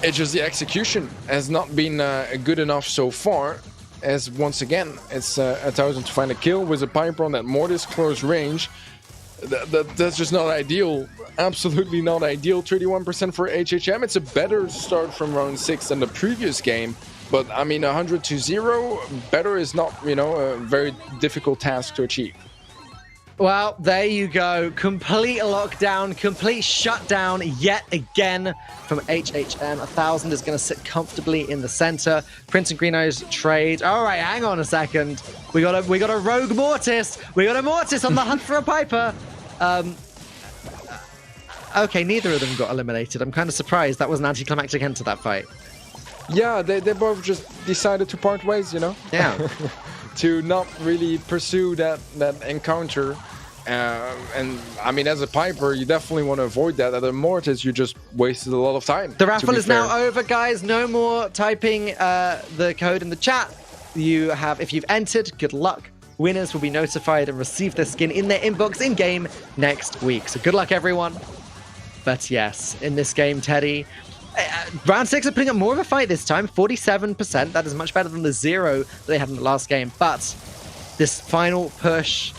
It's just the execution has not been good enough so far. As once again, it's 1,000 to find a kill with a Piper on that Mortis close range. That's just not ideal. Absolutely not ideal. 31% for HHM. It's a better start from round 6 than the previous game. But I mean, 100-0, better is not, you know, a very difficult task to achieve. Well, there you go. Complete lockdown, complete shutdown yet again from HHM. 1,000 is going to sit comfortably in the center. Prince and Green Eyes trade. All right, hang on a second. We got a rogue Mortis. We got a Mortis on the hunt for a Piper. Okay, neither of them got eliminated. I'm kind of surprised. That was an anticlimactic end to that fight. Yeah, they both just decided to part ways, you know? Yeah. To not really pursue that encounter. And I mean, as a Piper, you definitely want to avoid that. As a Mortis, you just wasted a lot of time. The raffle is now over, guys. No more typing the code in the chat. You have, if you've entered, good luck. Winners will be notified and receive their skin in their inbox in-game next week. So good luck, everyone. But yes, in this game, Teddy, round 6 are putting up more of a fight this time, 47%. That is much better than the 0 that they had in the last game. But this final push,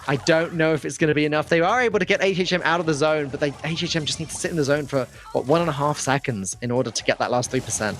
I don't know if it's going to be enough. They are able to get HHM out of the zone, but HHM just need to sit in the zone for, what, 1.5 seconds in order to get that last 3%.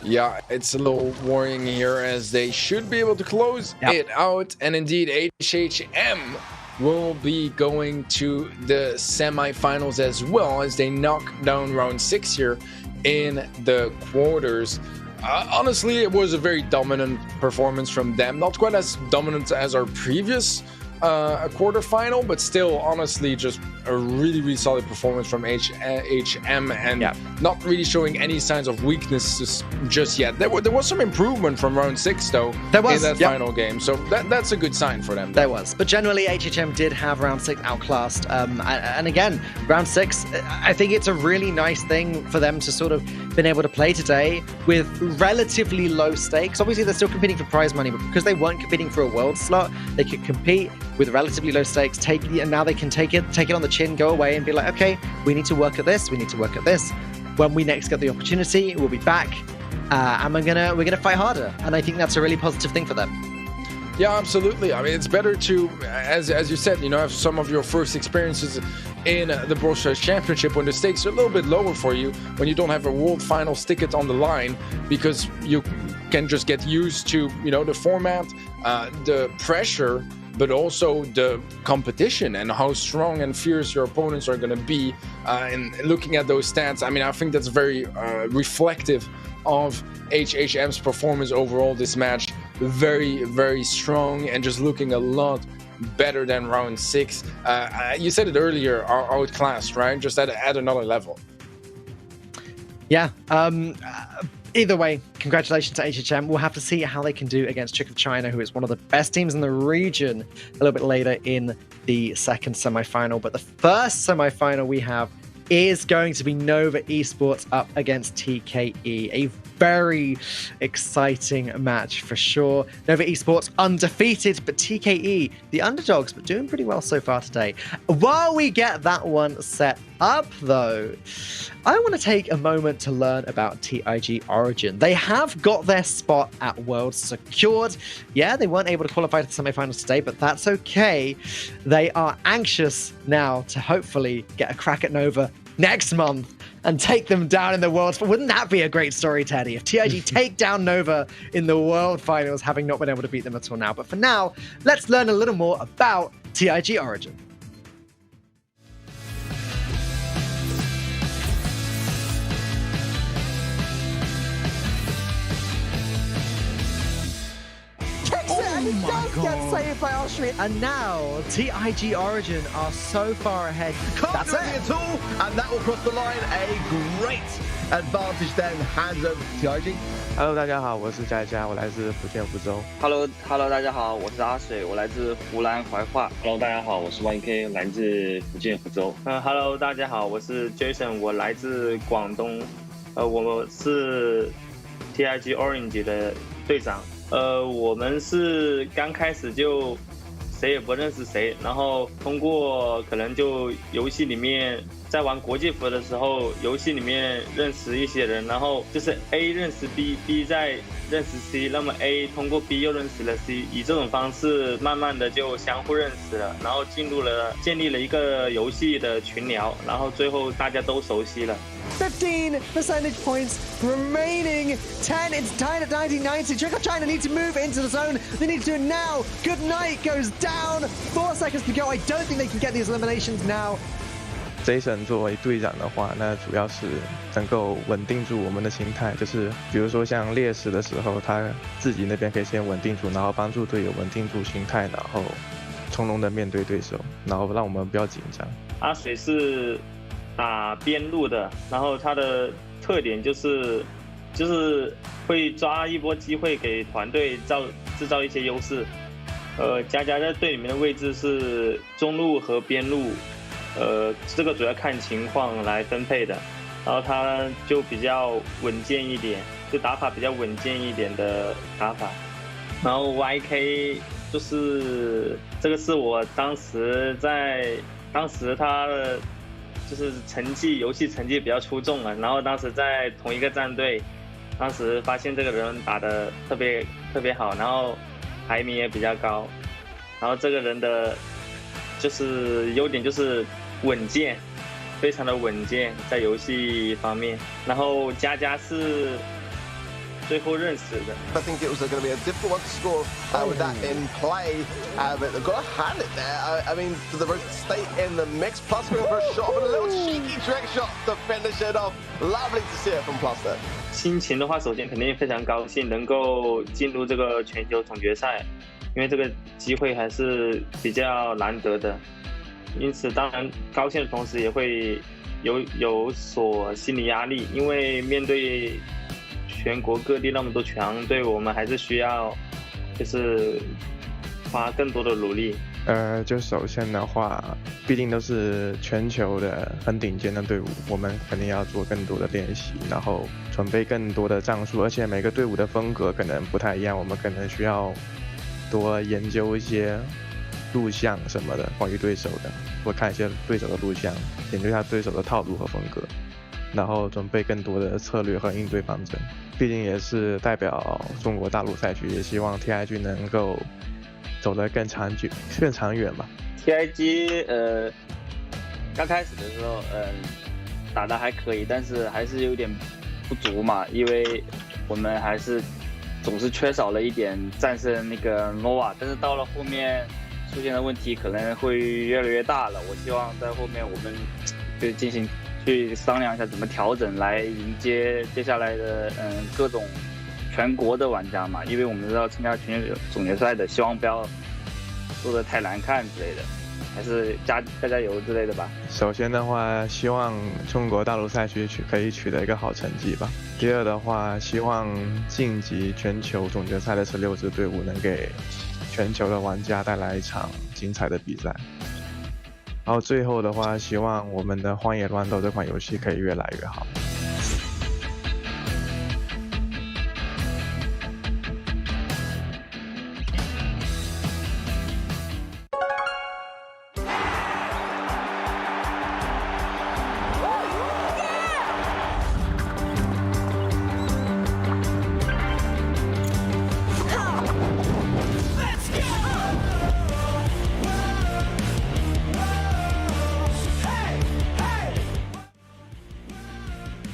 Yeah, it's a little worrying here, as they should be able to close it out. And indeed, HHM will be going to the semifinals as well, as they knock down round 6 here in the quarters. Honestly, it was a very dominant performance from them. Not quite as dominant as our previous a quarterfinal, but still, honestly, just a really, really solid performance from HM, and not really showing any signs of weaknesses just yet. There was some improvement from round 6, though, in that final game, so that's a good sign for them. There was, but generally, HM did have round 6 outclassed, and again, round 6, I think it's a really nice thing for them to sort of been able to play today with relatively low stakes. Obviously, they're still competing for prize money, but because they weren't competing for a world slot, they could compete with relatively low stakes, and now they can take it on the chin, go away and be like, okay, we need to work at this, we need to work at this. When we next get the opportunity, we'll be back, and we're gonna fight harder. And I think that's a really positive thing for them. Yeah, absolutely. I mean, it's better to, as you said, have some of your first experiences in the Brawl Stars Championship when the stakes are a little bit lower for you, when you don't have a world finals ticket on the line, because you can just get used to, the format, the pressure, but also the competition and how strong and fierce your opponents are going to be. And looking at those stats, I mean, I think that's very reflective of HM's performance overall this match. Very, very strong and just looking a lot better than round 6. You said it earlier, outclassed, right? Just at another level. Yeah. Either way, congratulations to HM. We'll have to see how they can do against Trick of China, who is one of the best teams in the region, a little bit later in the second semifinal. But the first semifinal we have is going to be Nova Esports up against TKE. A very exciting match for sure. Nova Esports undefeated, but TKE, the underdogs, but doing pretty well so far today. While we get that one set up, though, I want to take a moment to learn about TIG Origin. They have got their spot at Worlds secured. Yeah, they weren't able to qualify to the semifinals today, but that's okay. They are anxious now to hopefully get a crack at Nova next month and take them down in the Worlds. But wouldn't that be a great story, Teddy, if TIG take down Nova in the World Finals, having not been able to beat them until now? But for now, let's learn a little more about TIG Origin. Get saved by Austria. And now, TIG Origin are so far ahead. Can't do anything at all, and that will cross the line. A great advantage then hands over to TIG. Hello， 大家好，我是佳佳，我来自福建福州。Hello， 大家好，我是阿水，我来自湖南怀化。Hello， 大家好，我是 YK， 来自福建福州。Hello， 大家好，我是 Jason， 我来自广东。我是 TIG Origin 的队长。我们是刚开始就谁也不认识谁，然后通过可能就游戏里面在玩国际服的时候，游戏里面认识一些人，然后就是 A 认识 B，B 再认识 C， 那么 A 通过 B 又认识了 C， 以这种方式慢慢的就相互认识了，然后建立了一个游戏的群聊，然后最后大家都熟悉了。15 percentage points remaining. 10, it's tied at 1990. Trick of China need to move into the zone. They need to do it now. Good night goes down. 4 seconds to go. I don't think they can get these eliminations now. Jason 作为队长的话，那主要是能够稳定住我们的心态，就是比如说像劣势的时候，他自己那边可以先稳定住，然后帮助队友稳定住心态，然后从容的面对对手，然后让我们不要紧张。阿水是打边路的，然后他的特点就是会抓一波机会给团队制造一些优势。佳佳在队里面的位置是中路和边路，这个主要看情况来分配的。然后他就比较稳健一点，就打法比较稳健一点的打法。然后 YK 就是这个是我当时他的就是游戏成绩比较出众了，然后当时在同一个战队，当时发现这个人打得特别好，然后排名也比较高，然后这个人的就是优点就是稳健，非常的稳健在游戏方面。然后佳佳是最后认识的。I think it was going to be a difficult one to score with that in play, but they've got to hand it there. I mean, for the stay in the mix, Plus going for a shot, but a little cheeky trick shot to finish it off. Lovely to see it from Plus there. 心情的话，首先肯定非常高兴能够进入这个全球总决赛，因为这个机会还是比较难得的，因此当然高兴的同时也会有所心理压力，因为面对全国各地那么多强队，我们还是需要就是花更多的努力。就首先的话，毕竟都是全球的很顶尖的队伍，我们肯定要做更多的练习，然后准备更多的战术，而且每个队伍的风格可能不太一样，我们可能需要多研究一些录像什么的，关于对手的，多看一些对手的录像，研究一下对手的套路和风格，然后准备更多的策略和应对方针。毕竟也是代表中国大陆赛区，也希望 TIG 能够走得更长远吧。TIG 刚开始的时候打得还可以，但是还是有点不足嘛，因为我们还是总是缺少了一点战胜那个 Nova， 但是到了后面出现的问题可能会越来越大了。我希望在后面我们就进行去商量一下怎么调整，来迎接接下来的各种全国的玩家嘛，因为我们是要参加全球总决赛的，希望不要做得太难看之类的，还是加油之类的吧。首先的话，希望中国大陆赛区可以取得一个好成绩吧。第二的话，希望晋级全球总决赛的16支队伍能给全球的玩家带来一场精彩的比赛。然后最后的话，希望我们的《荒野乱斗》这款游戏可以越来越好。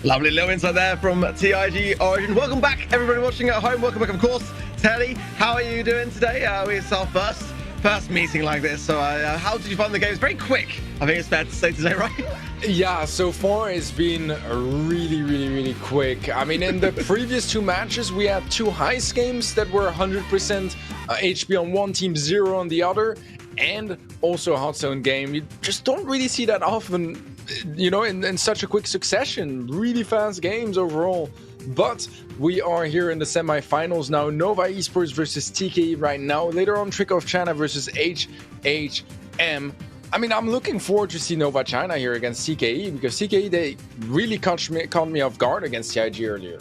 Lovely little insight there from TIG Origin. Welcome back, everybody watching at home. Welcome back, of course. Telly, how are you doing today? It's our first meeting like this. So how did you find the game? It's very quick, I think it's fair to say today, right? Yeah, so far it's been really quick. I mean, in the previous two matches, we had two heist games that were 100% HP on one team, 0 on the other, and also a hot zone game. You just don't really see that often, you know, in such a quick succession. Really fast games overall. But we are here in the semifinals now. Nova Esports versus TKE right now. Later on, Trick of China versus HHM. I mean, I'm looking forward to see Nova China here against TKE, because TKE, they really caught me off guard against TIG earlier.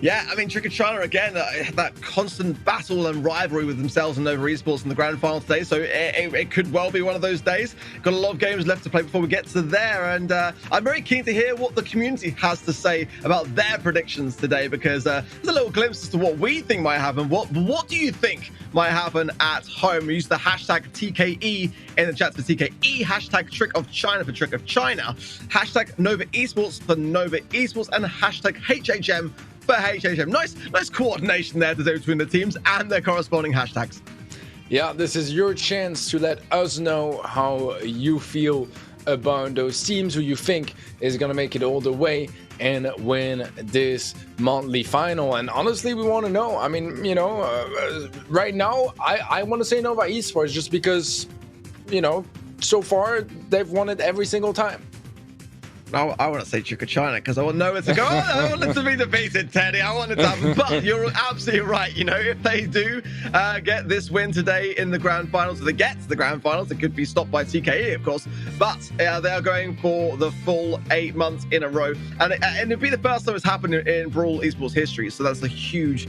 Yeah, I mean, Trick of China, again, that constant battle and rivalry with themselves and Nova Esports in the grand final today, so it could well be one of those days. Got a lot of games left to play before we get to there, and I'm very keen to hear what the community has to say about their predictions today, because there's a little glimpse as to what we think might happen. What do you think might happen at home? Use the hashtag TKE in the chat for TKE, hashtag Trick of China for Trick of China, hashtag Nova Esports for Nova Esports, and hashtag HHM for HHM. Nice coordination there to do between the teams and their corresponding hashtags. Yeah, this is your chance to let us know how you feel about those teams, who you think is going to make it all the way and win this monthly final. And honestly, we want to know. I mean, you know, right now, I want to say Nova Esports, just because, you know, so far they've won it every single time. I want to say Trick of China because I want nowhere to go. I want it to be defeated, Teddy. I want it to happen. But you're absolutely right. You know, if they do get this win today in the grand finals, if they get to the grand finals, it could be stopped by TKE, of course. But they are going for the full 8 months in a row. And it'd be the first time it's happened in Brawl Esports history. So that's a huge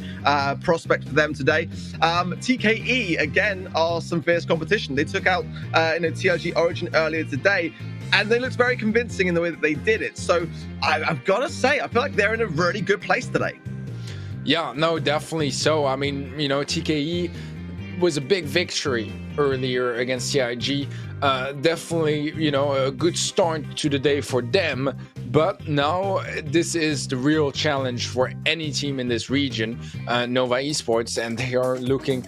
prospect for them today. TKE, again, are some fierce competition. They took out TIG Origin earlier today, and they looked very convincing in the way that they did it. So I've got to say, I feel like they're in a really good place today. Yeah, no, definitely so. I mean, you know, TKE was a big victory earlier against TIG. Definitely, you know, a good start to the day for them. But now this is the real challenge for any team in this region, Nova Esports, and they are looking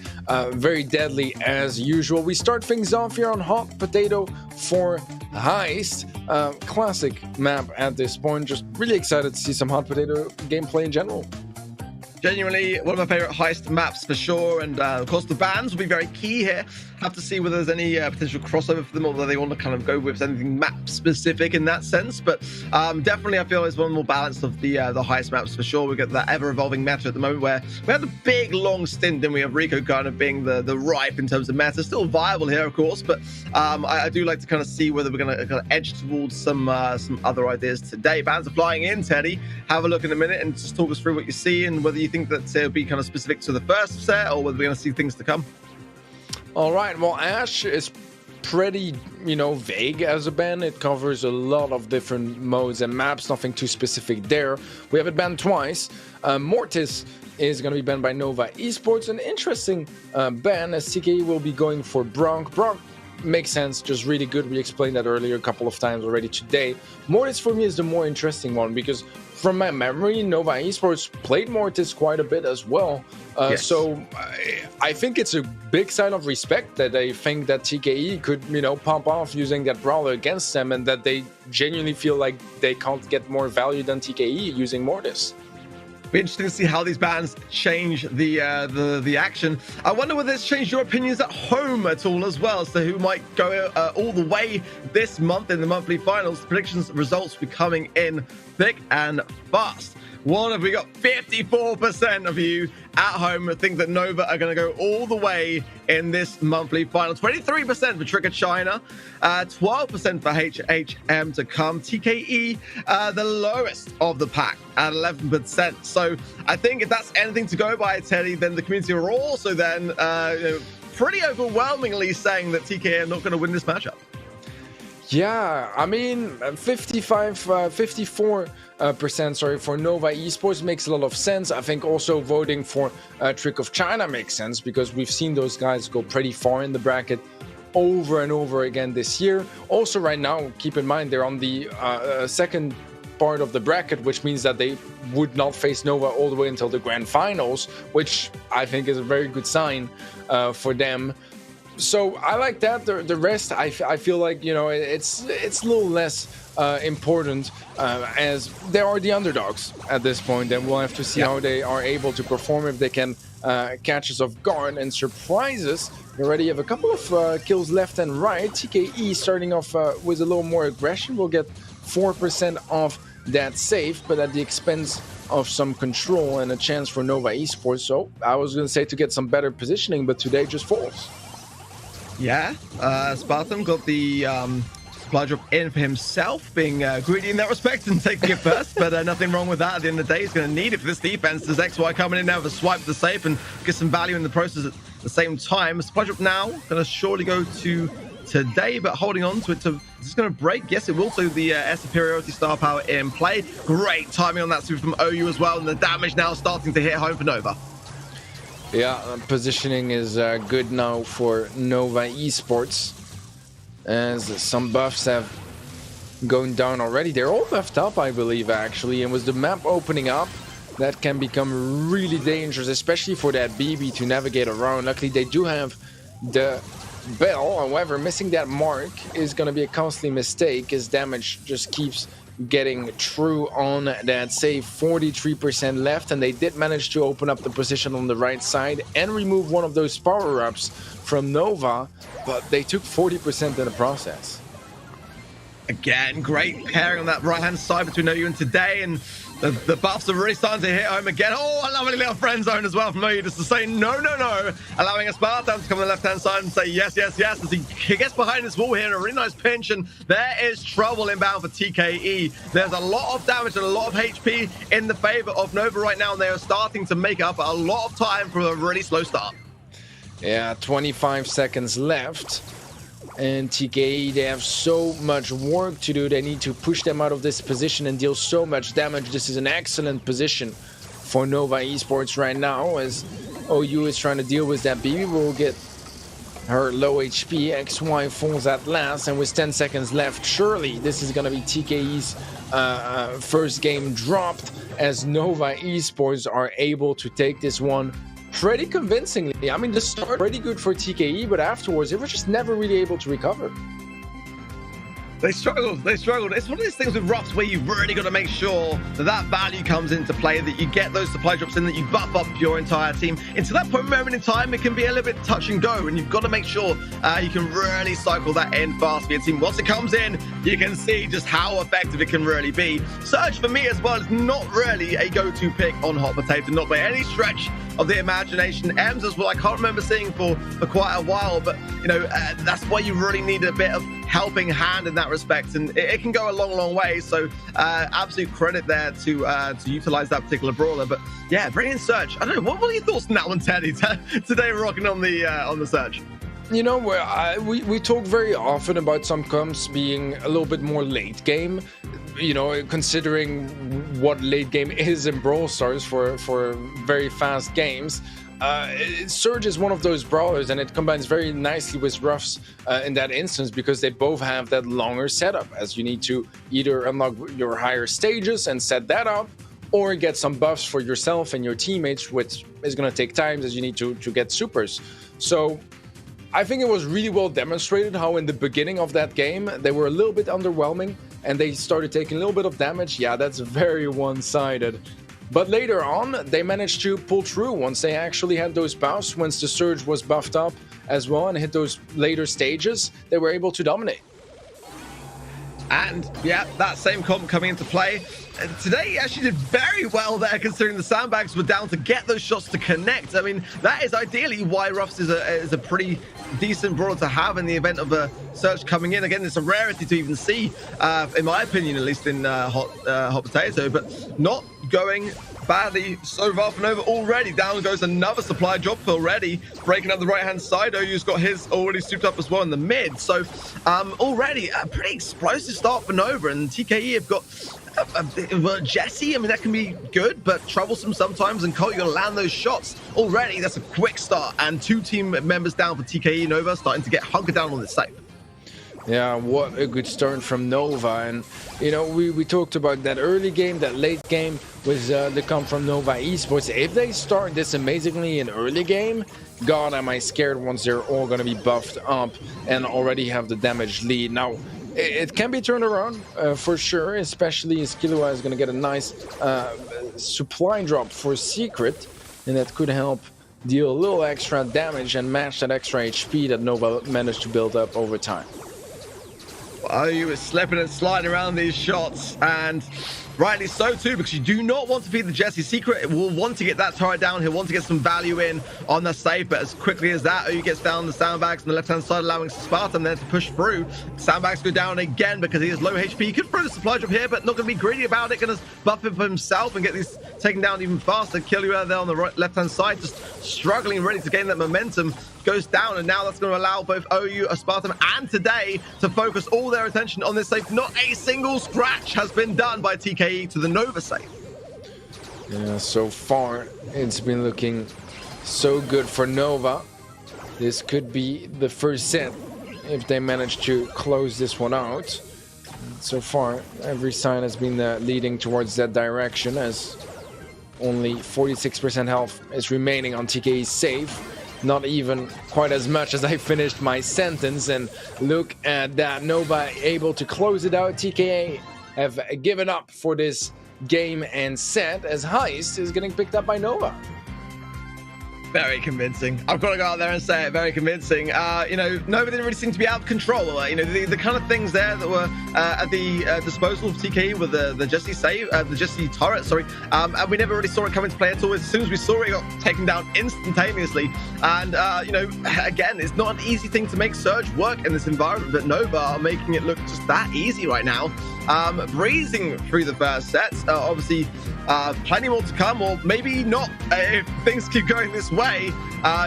very deadly as usual. We start things off here on Hot Potato for Heist. Classic map at this point. Just really excited to see some Hot Potato gameplay in general. Genuinely one of my favorite heist maps for sure, and of course the bans will be very key here. Have to see whether there's any potential crossover for them, or whether they want to kind of go with anything map specific in that sense. But definitely I feel is one more balanced of the heist maps for sure. We get that ever evolving meta at the moment, where we had the big long stint, then we have Rico kind of being the ripe in terms of meta, still viable here of course, but I do like to kind of see whether we're going to kind of edge towards some other ideas today. Bans are flying in, Teddy. Have a look in a minute and just talk us through what you see, and whether you think that it'll be kind of specific to the first set, or whether we're going to see things to come. All right, well, Ashe is pretty, vague as a ban. It covers a lot of different modes and maps, nothing too specific there. We have it banned twice. Mortis is going to be banned by Nova Esports. An interesting ban, as TKE will be going for Bronk. Bronk makes sense, just really good. We explained that earlier a couple of times already today. Mortis for me is the more interesting one, because from my memory, Nova Esports played Mortis quite a bit as well. Yes. So I think it's a big sign of respect that they think that TKE could, pump off using that brawler against them, and that they genuinely feel like they can't get more value than TKE using Mortis. Be interesting to see how these bans change the action. I wonder whether it's changed your opinions at home at all as well, as to who might go all the way this month in the monthly finals. Predictions results be coming in thick and fast. What have we got? 54% of you at home think that Nova are going to go all the way in this monthly final. 23% for Trigger China, 12% for HHM to come. TKE, the lowest of the pack at 11%. So I think if that's anything to go by, Teddy, then the community are also then pretty overwhelmingly saying that TKE are not going to win this matchup. Yeah, I mean, 54% for Nova Esports makes a lot of sense. I think also voting for Trick of China makes sense, because we've seen those guys go pretty far in the bracket over and over again this year. Also right now, keep in mind, they're on the second part of the bracket, which means that they would not face Nova all the way until the grand finals, which I think is a very good sign for them. So I like that. The rest, I feel like, it's a little less important, as they are the underdogs at this point, and we'll have to see how they are able to perform, if they can catch us off guard and surprise us. We already have a couple of kills left and right. TKE starting off with a little more aggression. We'll get 4% off that save, but at the expense of some control and a chance for Nova Esports. So I was going to say to get some better positioning, but today just falls. Yeah, Spartan got the supply drop in for himself, being greedy in that respect and taking it first, but nothing wrong with that. At the end of the day, he's going to need it for this defense. There's XY coming in now with a swipe to the safe and get some value in the process at the same time. Supply drop now going to surely go to today, but holding on to it. Is this going to break? Yes, it will. So the air superiority star power in play. Great timing on that super from OU as well, and the damage now starting to hit home for Nova. Yeah, positioning is good now for Nova Esports, as some buffs have gone down already. They're all buffed up, I believe, actually, and with the map opening up, that can become really dangerous, especially for that BB to navigate around. Luckily, they do have the bell. However, missing that mark is going to be a costly mistake. His damage just keeps getting true on that save. 43% left, and they did manage to open up the position on the right side and remove one of those power-ups from Nova, but they took 40% in the process. Again, great pairing on that right-hand side between OU and Today, and the buffs are really starting to hit home again. Oh, a lovely little friend zone as well from OU, just to say no, no, no, allowing a Spartan to come on the left-hand side and say yes, yes, yes, as he gets behind this wall here in a really nice pinch, and there is trouble inbound for TKE. There's a lot of damage and a lot of HP in the favor of Nova right now, and they are starting to make up a lot of time for a really slow start. Yeah, 25 seconds left. And TKE, they have so much work to do. They need to push them out of this position and deal so much damage. This is an excellent position for Nova Esports right now, as OU is trying to deal with that. BB will get her low HP. XY falls at last, and with 10 seconds left, surely this is going to be TKE's first game dropped, as Nova Esports are able to take this one pretty convincingly. I mean, the start pretty good for TKE, but afterwards they were just never really able to recover. They struggled. It's one of these things with Ruffs where you've really got to make sure that value comes into play, that you get those supply drops in, that you buff up your entire team. Until that moment in time, it can be a little bit touch and go, and you've got to make sure you can really cycle that in fast for your team. Once it comes in, you can see just how effective it can really be. Surge, for me as well, is not really a go-to pick on Hot Potato, not by any stretch of the imagination. Ems as well, I can't remember seeing for quite a while, but that's why you really need a bit of helping hand in that respect, and it can go a long way. So absolute credit there to utilize that particular brawler. But yeah, bringing Surge. I don't know, what are your thoughts on that one, Teddy? Today rocking on the Surge. You know, we talk very often about some comps being a little bit more late game. You know, considering what late game is in Brawl Stars for very fast games. Surge is one of those brawlers, and it combines very nicely with Ruffs in that instance, because they both have that longer setup, as you need to either unlock your higher stages and set that up, or get some buffs for yourself and your teammates, which is going to take time as you need to get supers. So I think it was really well demonstrated how in the beginning of that game they were a little bit underwhelming and they started taking a little bit of damage. Yeah, that's very one-sided. But later on, they managed to pull through once they actually had those buffs. Once the Surge was buffed up as well and hit those later stages, they were able to dominate. And yeah, that same comp coming into play. Today actually did very well there, considering the sandbags were down to get those shots to connect. I mean, that is ideally why Ruffs is a pretty decent brawler to have in the event of a Surge coming in. Again, it's a rarity to even see, in my opinion, at least in Hot Potato, but not going badly so far for Nova. Already down goes another supply drop already, breaking up the right-hand side. OU's got his already souped up as well in the mid. So already a pretty explosive start for Nova, and TKE have got well, Jesse, I mean, that can be good, but troublesome sometimes, and Cole, you got to land those shots. Already, that's a quick start, and 2 team members down for TKE Nova, starting to get hunkered down on this site. Yeah, what a good start from Nova. And, you know, we talked about that early game, that late game with the come from Nova Esports. If they start this amazingly in early game, God, am I scared once they're all going to be buffed up and already have the damage lead. Now, it can be turned around for sure, especially as Killua is going to get a nice supply drop for Secret, and that could help deal a little extra damage and match that extra HP that Nova managed to build up over time. Oh, you were slipping and sliding around these shots, and rightly so too, because you do not want to feed the Jesse. Secret will want to get that turret down. He'll want to get some value in on the safe, but as quickly as that, OU gets down the sandbags on the left-hand side, allowing Spartan there to push through. Sandbags go down again because he is low HP. He could throw the supply drop here, but not going to be greedy about it. Going to buff him for himself and get these taken down even faster. Killua there on the right, left-hand side, just struggling, ready to gain that momentum. Goes down, and now that's going to allow both OU, Spartan, and Today to focus all their attention on this safe. Not a single scratch has been done by TKE to the Nova safe. Yeah, so far it's been looking so good for Nova. This could be the first set if they manage to close this one out. So far, every sign has been leading towards that direction, as only 46% health is remaining on TKE's safe. Not even quite as much as I finished my sentence, and look at that, Nova able to close it out. TKA have given up for this game and set, as Heist is getting picked up by Nova. Very convincing. I've got to go out there and say it. Very convincing. You know, Nova didn't really seem to be out of control. You know, the kind of things there that were at the disposal of TKE with the Jesse save, the Jesse turret, sorry. And we never really saw it come into play at all. As soon as we saw it, it got taken down instantaneously. And, you know, again, it's not an easy thing to make Surge work in this environment, but Nova are making it look just that easy right now. Breezing through the first set. Obviously, plenty more to come, or maybe not if things keep going this way.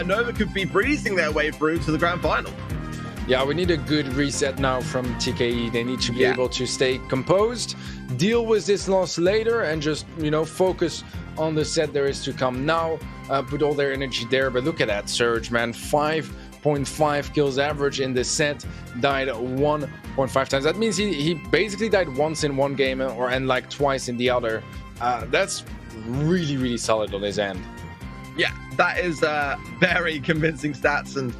Nova could be breezing their way through to the grand final. Yeah, we need a good reset now from TKE. They need to be able to stay composed, deal with this loss later, and just, you know, focus on the set there is to come now. Put all their energy there. But look at that Surge, man. 5.5 kills average in this set, died 1.5 times. That means he basically died once in one game and like twice in the other. That's really solid on his end. Yeah, that is very convincing stats, and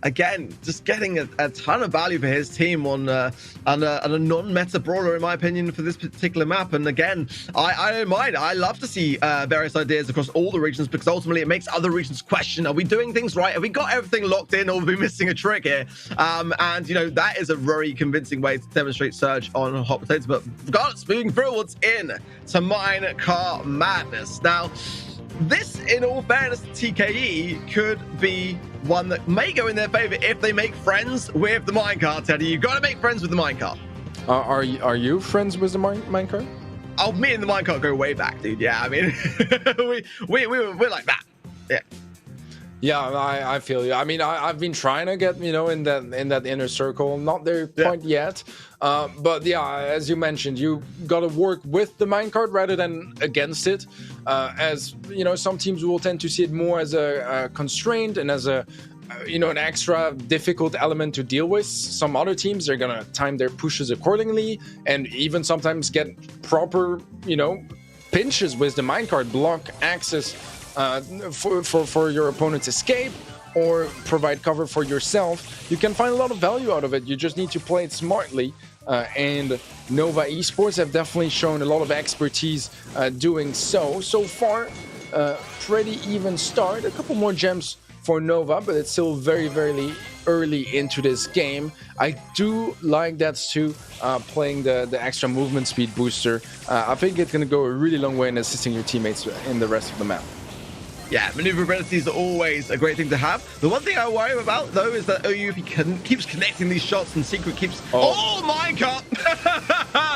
again, just getting a ton of value for his team on a non-meta brawler, in my opinion, for this particular map. And again, I don't mind. I love to see various ideas across all the regions, because ultimately it makes other regions question, are we doing things right? Have we got everything locked in, or are we missing a trick here? And, you know, that is a very convincing way to demonstrate Surge on Hot Potatoes. But regardless, moving forwards in to Minecart Madness. Now, this, in all fairness to TKE, could be one that may go in their favor if they make friends with the minecart, Teddy. You've got to make friends with the minecart. Are you friends with the minecart? Oh, me and the minecart go way back, dude. Yeah, I mean, we're like that. Yeah. Yeah, I feel you. I mean, I've been trying to get, you know, in that inner circle, not there quite yet. But yeah, as you mentioned, you got to work with the minecart rather than against it. As you know, some teams will tend to see it more as a constraint and as a you know, an extra difficult element to deal with. Some other teams are gonna time their pushes accordingly, and even sometimes get proper, you know, pinches with the minecart, block access for your opponent's escape, or provide cover for yourself. You can find a lot of value out of it. You just need to play it smartly. And Nova Esports have definitely shown a lot of expertise doing so. So far, pretty even start. A couple more gems for Nova, but it's still very, very early into this game. I do like that too, playing the extra movement speed booster. I think it's going to go a really long way in assisting your teammates in the rest of the map. Yeah, maneuverabilities are always a great thing to have. The one thing I worry about, though, is that OU, if he keeps connecting these shots and Secret keeps... Oh, minecart!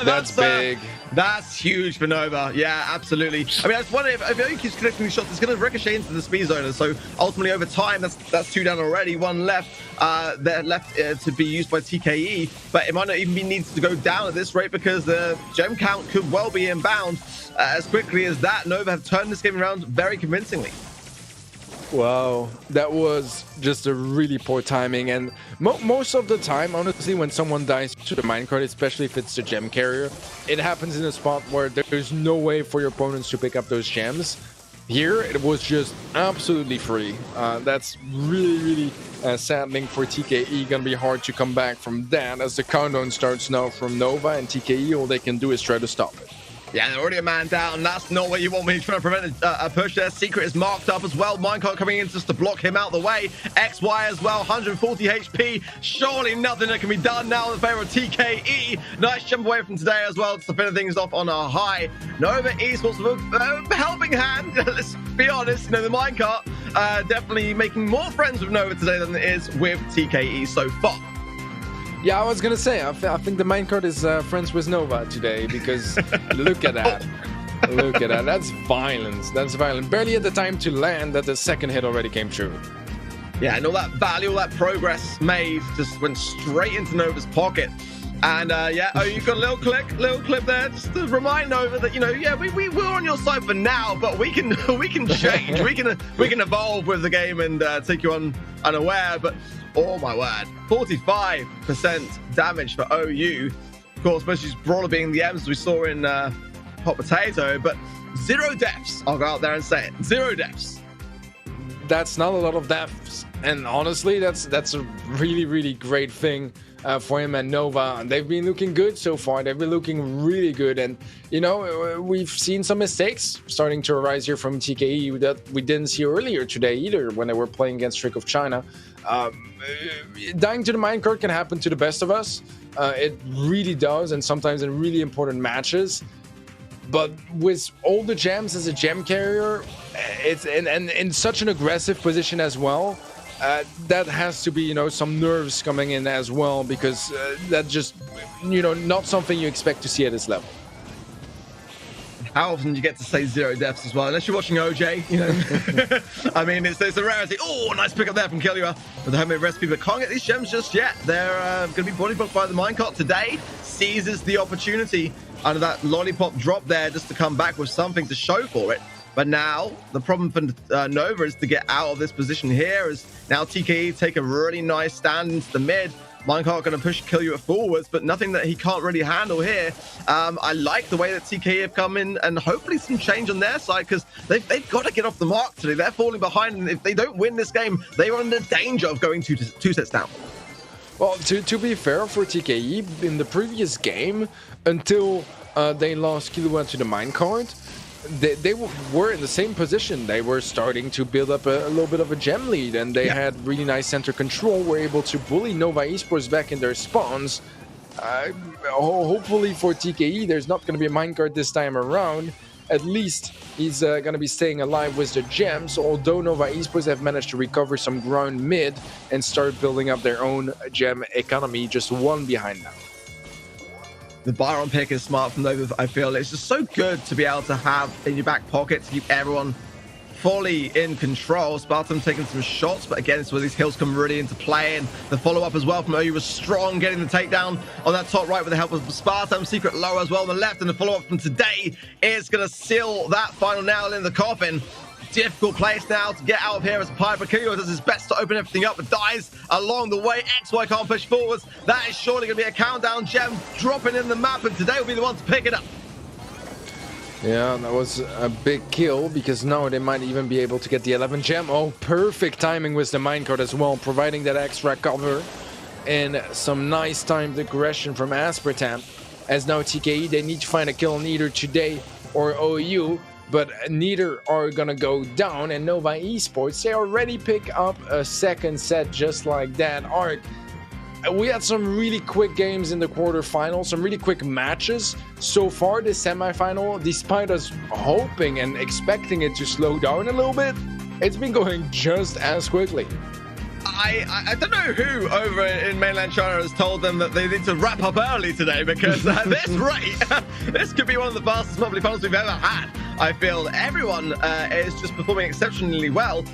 That's big. That's huge for Nova. Yeah, absolutely. I mean, I just wonder if OU keeps connecting these shots, it's going to ricochet into the speed zone. So ultimately, over time, that's 2 down already. 1 left. They're left to be used by TKE, but it might not even be needed to go down at this rate, because the gem count could well be inbound as quickly as that. Nova have turned this game around very convincingly. Wow, that was just a really poor timing. And most of the time, honestly, when someone dies to the minecart, especially if it's the gem carrier, it happens in a spot where there's no way for your opponents to pick up those gems. Here, it was just absolutely free. That's really saddening for TKE. Gonna be hard to come back from that, as the countdown starts now from Nova, and TKE, all they can do is try to stop it. Yeah, they're already a man down. That's not what you want when you're trying to prevent a push there. Secret is marked up as well. Minecart coming in just to block him out the way. XY as well, 140 HP. Surely nothing that can be done now in favor of TKE. Nice jump away from today as well, just to finish things off on a high. Nova Esports with a helping hand. Let's be honest, you know, the minecart definitely making more friends with Nova today than it is with TKE so far. Yeah, I was gonna say, I think the minecart is friends with Nova today, because look at that. Look at that. That's violence. That's violent. Barely had the time to land that the second hit already came true. Yeah, and all that value, all that progress made just went straight into Nova's pocket. And yeah, oh, you got a little clip there, just to remind Nova that, you know, yeah, we're on your side for now, but we can change, we can evolve with the game and take you on unaware. But oh my word, 45% damage for OU. Of course, most of Brawler being the M's we saw in Hot Potato, but 0 deaths. I'll go out there and say it, 0 deaths. That's not a lot of deaths, and honestly, that's a really great thing for him and Nova. They've been looking good so far. They've been looking really good, and you know, we've seen some mistakes starting to arise here from TKE that we didn't see earlier today either when they were playing against Trick of China. Dying to the minecart can happen to the best of us. It really does, and sometimes in really important matches. But with all the gems as a gem carrier, it's and in such an aggressive position as well. That has to be, you know, some nerves coming in as well, because that's just, you know, not something you expect to see at this level. How often do you get to say 0 deaths as well? Unless you're watching OJ, you know. I mean, it's a rarity. Oh, nice pick up there from Killua with the homemade recipe, but can't get these gems just yet. They're going to be body blocked by the minecart today. Seizes the opportunity under that lollipop drop there just to come back with something to show for it. But now the problem for Nova is to get out of this position here, as now TKE take a really nice stand into the mid. Minecart going to push Killua forwards, but nothing that he can't really handle here. I like the way that TKE have come in, and hopefully some change on their side, because they've got to get off the mark today. They're falling behind, and if they don't win this game, they are under danger of going two sets down. Well, to be fair for TKE, in the previous game, until they lost Killua to the minecart, they were in the same position. They were starting to build up a little bit of a gem lead, and they had really nice center control, were able to bully Nova Esports back in their spawns. Hopefully for TKE, there's not going to be a minecart this time around. At least he's going to be staying alive with the gems, although Nova Esports have managed to recover some ground mid and start building up their own gem economy, just one behind now. The Byron pick is smart from Nova, I feel. It's just so good to be able to have in your back pocket to keep everyone fully in control. Spartan taking some shots, but again, it's where these hills come really into play, and the follow-up as well from OU was strong, getting the takedown on that top right with the help of Spartan. Secret low as well on the left, and the follow-up from today is going to seal that final nail in the coffin. Difficult place now to get out of here as Piper Killua does his best to open everything up, but dies along the way. XY can't push forwards. That is surely going to be a countdown gem dropping in the map, and today will be the one to pick it up. Yeah, that was a big kill, because now they might even be able to get the 11 gem. Oh, perfect timing with the minecart as well, providing that extra cover, and some nice timed aggression from Aspartam. As now TKE, they need to find a kill on either today or OU, but neither are gonna go down, and Nova Esports, they already pick up a second set just like that. Ark, we had some really quick games in the quarterfinals, some really quick matches so far this semifinal. Despite us hoping and expecting it to slow down a little bit, it's been going just as quickly. I don't know who over in mainland China has told them that they need to wrap up early today, because at this rate, this could be one of the fastest monthly finals we've ever had. I feel everyone is just performing exceptionally well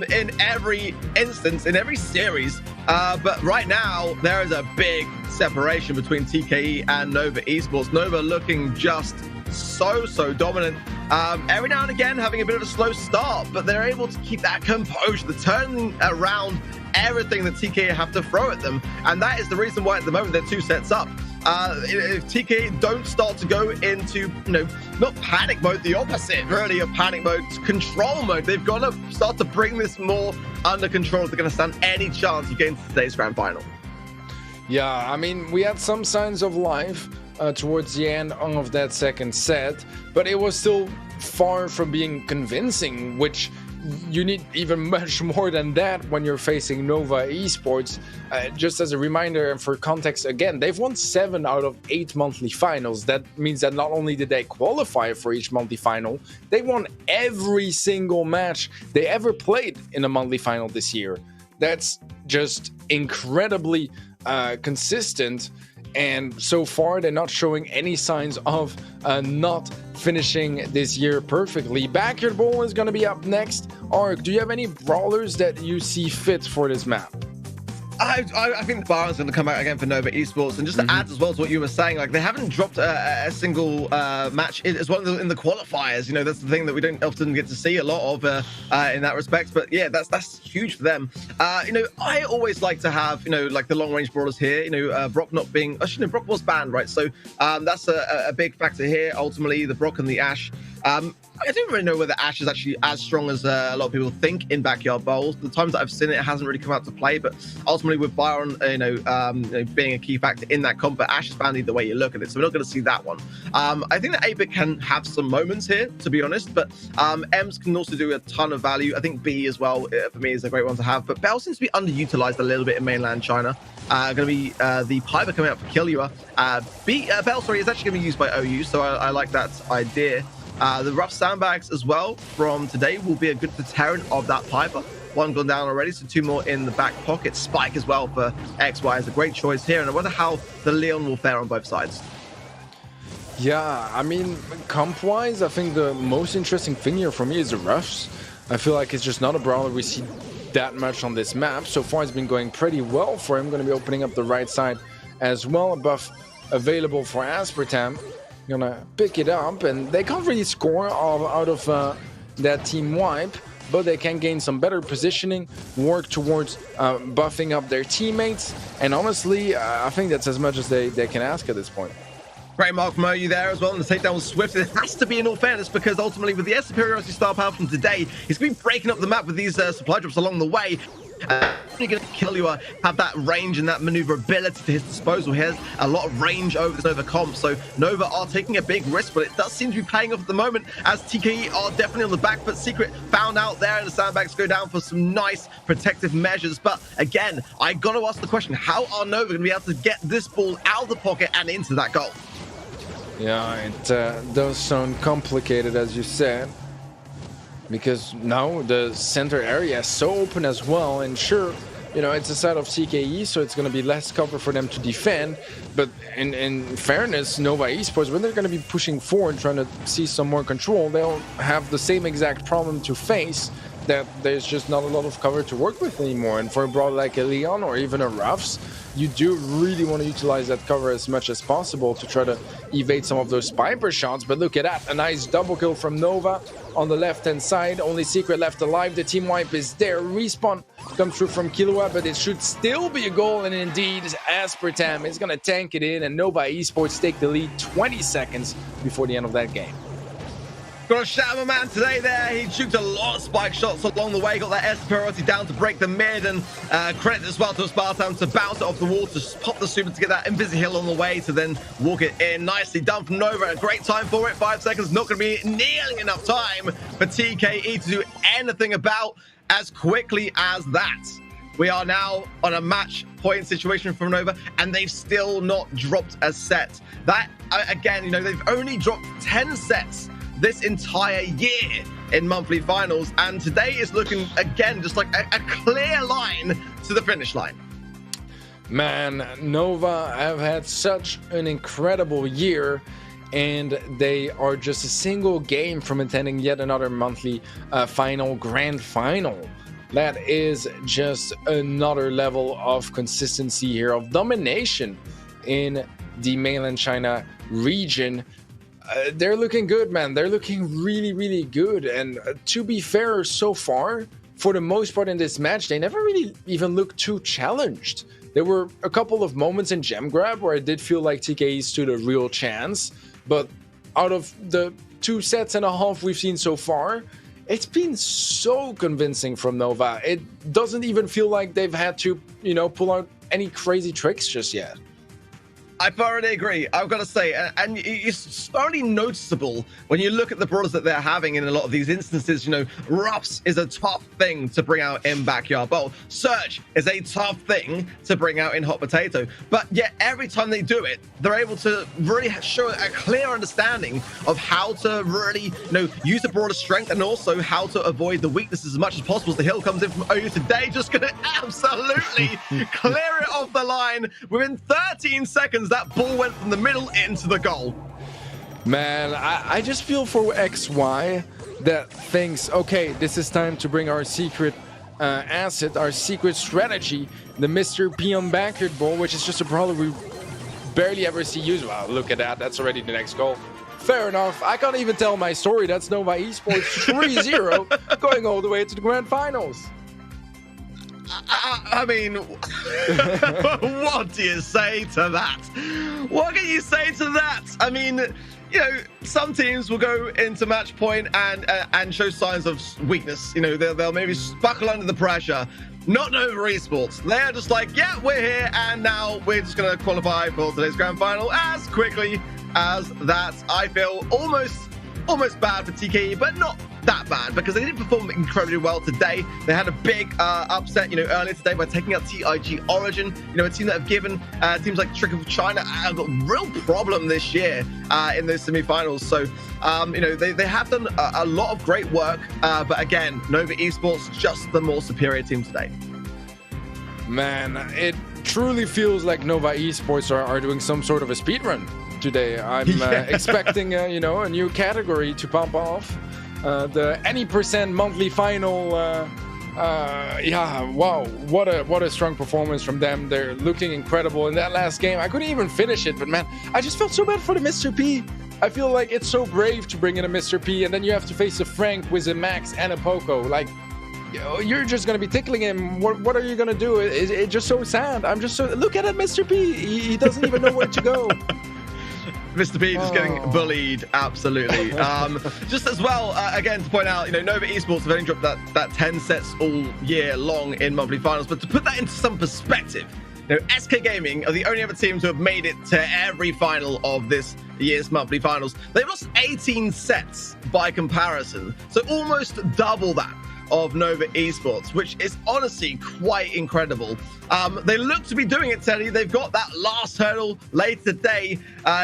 in every instance, in every series. But right now, there is a big separation between TKE and Nova Esports. Nova looking just so dominant. Every now and again having a bit of a slow start, but they're able to keep that composure, the turning around everything that TKE have to throw at them, and that is the reason why at the moment they're 2 sets up. If TKE don't start to go into, not panic mode, the opposite really of panic mode, control mode, they've got to start to bring this more under control if they're going to stand any chance of getting to today's grand final. Yeah, I mean, we had some signs of life towards the end of that second set, but it was still far from being convincing, which you need even much more than that when you're facing Nova Esports. Just as a reminder and for context, again, they've won 7 out of 8 monthly finals. That means that not only did they qualify for each monthly final, they won every single match they ever played in a monthly final this year. That's just incredibly consistent. And so far, they're not showing any signs of not finishing this year perfectly. Backyard Bowl is going to be up next. Ark, do you have any brawlers that you see fit for this map? I think Byron's going to come out again for Nova Esports, and just to add as well to what you were saying, like they haven't dropped a single match as well in the qualifiers. That's the thing that we don't often get to see a lot of in that respect. But yeah, that's huge for them. I always like to have like the long range brawlers here. Brock not being actually Brock was banned, right? So that's a big factor here. Ultimately, the Brock and the Ashe. I don't really know whether Ashe is actually as strong as a lot of people think in backyard bowls. The times that I've seen it, it hasn't really come out to play. But ultimately, with Byron, being a key factor in that comp, but Ashe is banned either way you look at it, so we're not going to see that one. I think that A-Bit can have some moments here, to be honest, but Ems can also do a ton of value. I think B as well, for me, is a great one to have. But Bell seems to be underutilized a little bit in mainland China. Going to be the Piper coming out for Killua. Bell, sorry, is actually going to be used by OU, so I like that idea. The rough sandbags as well from today will be a good deterrent of that Piper. 1 gone down already, so 2 more in the back pocket. Spike as well for XY is a great choice here, and I wonder how the Leon will fare on both sides. Yeah, I mean, comp-wise, I think the most interesting thing here for me is the roughs. I feel like it's just not a brawler we see that much on this map. So far, it's been going pretty well for him. Going to be opening up the right side as well. A buff available for Aspartam. Gonna pick it up, and they can't really score out of that team wipe, but they can gain some better positioning, work towards buffing up their teammates, and honestly, I think that's as much as they can ask at this point. Great mark from OU there as well, and the takedown was swift. It has to be in all fairness, because ultimately with the air superiority star power from today, he's going to be breaking up the map with these supply drops along the way. You're going to kill you, have that range and that maneuverability to his disposal. He has a lot of range over this Nova comp, so Nova are taking a big risk, but it does seem to be paying off at the moment, as TKE are definitely on the back foot. Secret found out there, and the sandbags go down for some nice protective measures. But again, I got to ask the question, how are Nova going to be able to get this ball out of the pocket and into that goal? Yeah, it does sound complicated, as you said, because now the center area is so open as well, and sure, you know, it's a side of CKE, so it's going to be less cover for them to defend, but in fairness, Nova Esports, when they're going to be pushing forward, trying to see some more control, they'll have the same exact problem to face, that there's just not a lot of cover to work with anymore. And for a brawler like a Leon or even a Ruffs, you do really want to utilize that cover as much as possible to try to evade some of those Piper shots. But look at that, a nice double kill from Nova on the left-hand side. Only Secret left alive. The team wipe is there. Respawn comes through from Killua, but it should still be a goal. And indeed, Aspartam is going to tank it in, and Nova Esports take the lead 20 seconds before the end of that game. Got a shout of a man today there. He juked a lot of spike shots along the way. Got that air superiority down to break the mid, and credit as well to Spartan to bounce it off the wall, to pop the super to get that invisi hill on the way, to then walk it in. Nicely done from Nova. A great time for it. 5 seconds, not going to be nearly enough time for TKE to do anything about as quickly as that. We are now on a match point situation from Nova, and they've still not dropped a set. That, again, you know, they've only dropped 10 sets this entire year in monthly finals, and today is looking again just like a clear line to the finish line. Man, Nova have had such an incredible year, and they are just a single game from attending yet another monthly final, grand final. That is just another level of consistency here, of domination in the mainland China region. They're looking good, man. They're looking really, really good. And to be fair, so far, for the most part in this match, they never really even looked too challenged. There were a couple of moments in Gem Grab where I did feel like TKE stood a real chance. But out of the 2 sets and a half we've seen so far, it's been so convincing from Nova. It doesn't even feel like they've had to, you know, pull out any crazy tricks just yet. I thoroughly agree, I've got to say, and it's thoroughly noticeable when you look at the brawlers that they're having in a lot of these instances. You know, Ruffs is a tough thing to bring out in Backyard Bowl. Surge is a tough thing to bring out in Hot Potato. But yet every time they do it, they're able to really show a clear understanding of how to really, you know, use the brawler's strength, and also how to avoid the weaknesses as much as possible. The hill comes in from OU today, just going to absolutely clear it off the line. Within 13 seconds, that ball went from the middle into the goal. Man, I just feel for XY that thinks, okay, this is time to bring our secret asset, our secret strategy, the Mr. P on backyard ball, which is just a brawler we barely ever see used. Wow, look at that. That's already the next goal. Fair enough. I can't even tell my story. That's Nova Esports 3-0 going all the way to the grand finals. I mean, what do you say to that? What can you say to that? I mean, you know, some teams will go into match point and show signs of weakness. You know, they'll maybe buckle under the pressure. Not Nova Esports. They're just like, yeah, we're here, and now we're just going to qualify for today's grand final as quickly as that. I feel almost bad for TKE, but not that bad, because they did perform incredibly well today. They had a big upset, you know, earlier today by taking out TIG Origin, you know, a team that have given teams like Trick of China a real problem this year in those semi-finals. So, you know, they have done a lot of great work, but again, Nova Esports just the more superior team today. Man, it truly feels like Nova Esports are doing some sort of a speed run today. I'm expecting, you know, a new category to pop off. The any percent monthly final, yeah, wow, what a strong performance from them. They're looking incredible in that last game. I couldn't even finish it, but man, I just felt so bad for the Mr. P. I feel like it's so brave to bring in a Mr. P, and then you have to face a Frank with a Max and a Poco. Like, you're just gonna be tickling him. What are you gonna do? It's just so sad. I'm just so, look at it, Mr. P. He doesn't even know where to go. Mr. P just getting bullied, absolutely. Just as well, again, to point out, you know, Nova Esports have only dropped that 10 sets all year long in monthly finals, but to put that into some perspective, you know, SK Gaming are the only other team to have made it to every final of this year's monthly finals. They've lost 18 sets by comparison, so almost double that of Nova Esports, which is honestly quite incredible. They look to be doing it, Teddy. They've got that last hurdle later today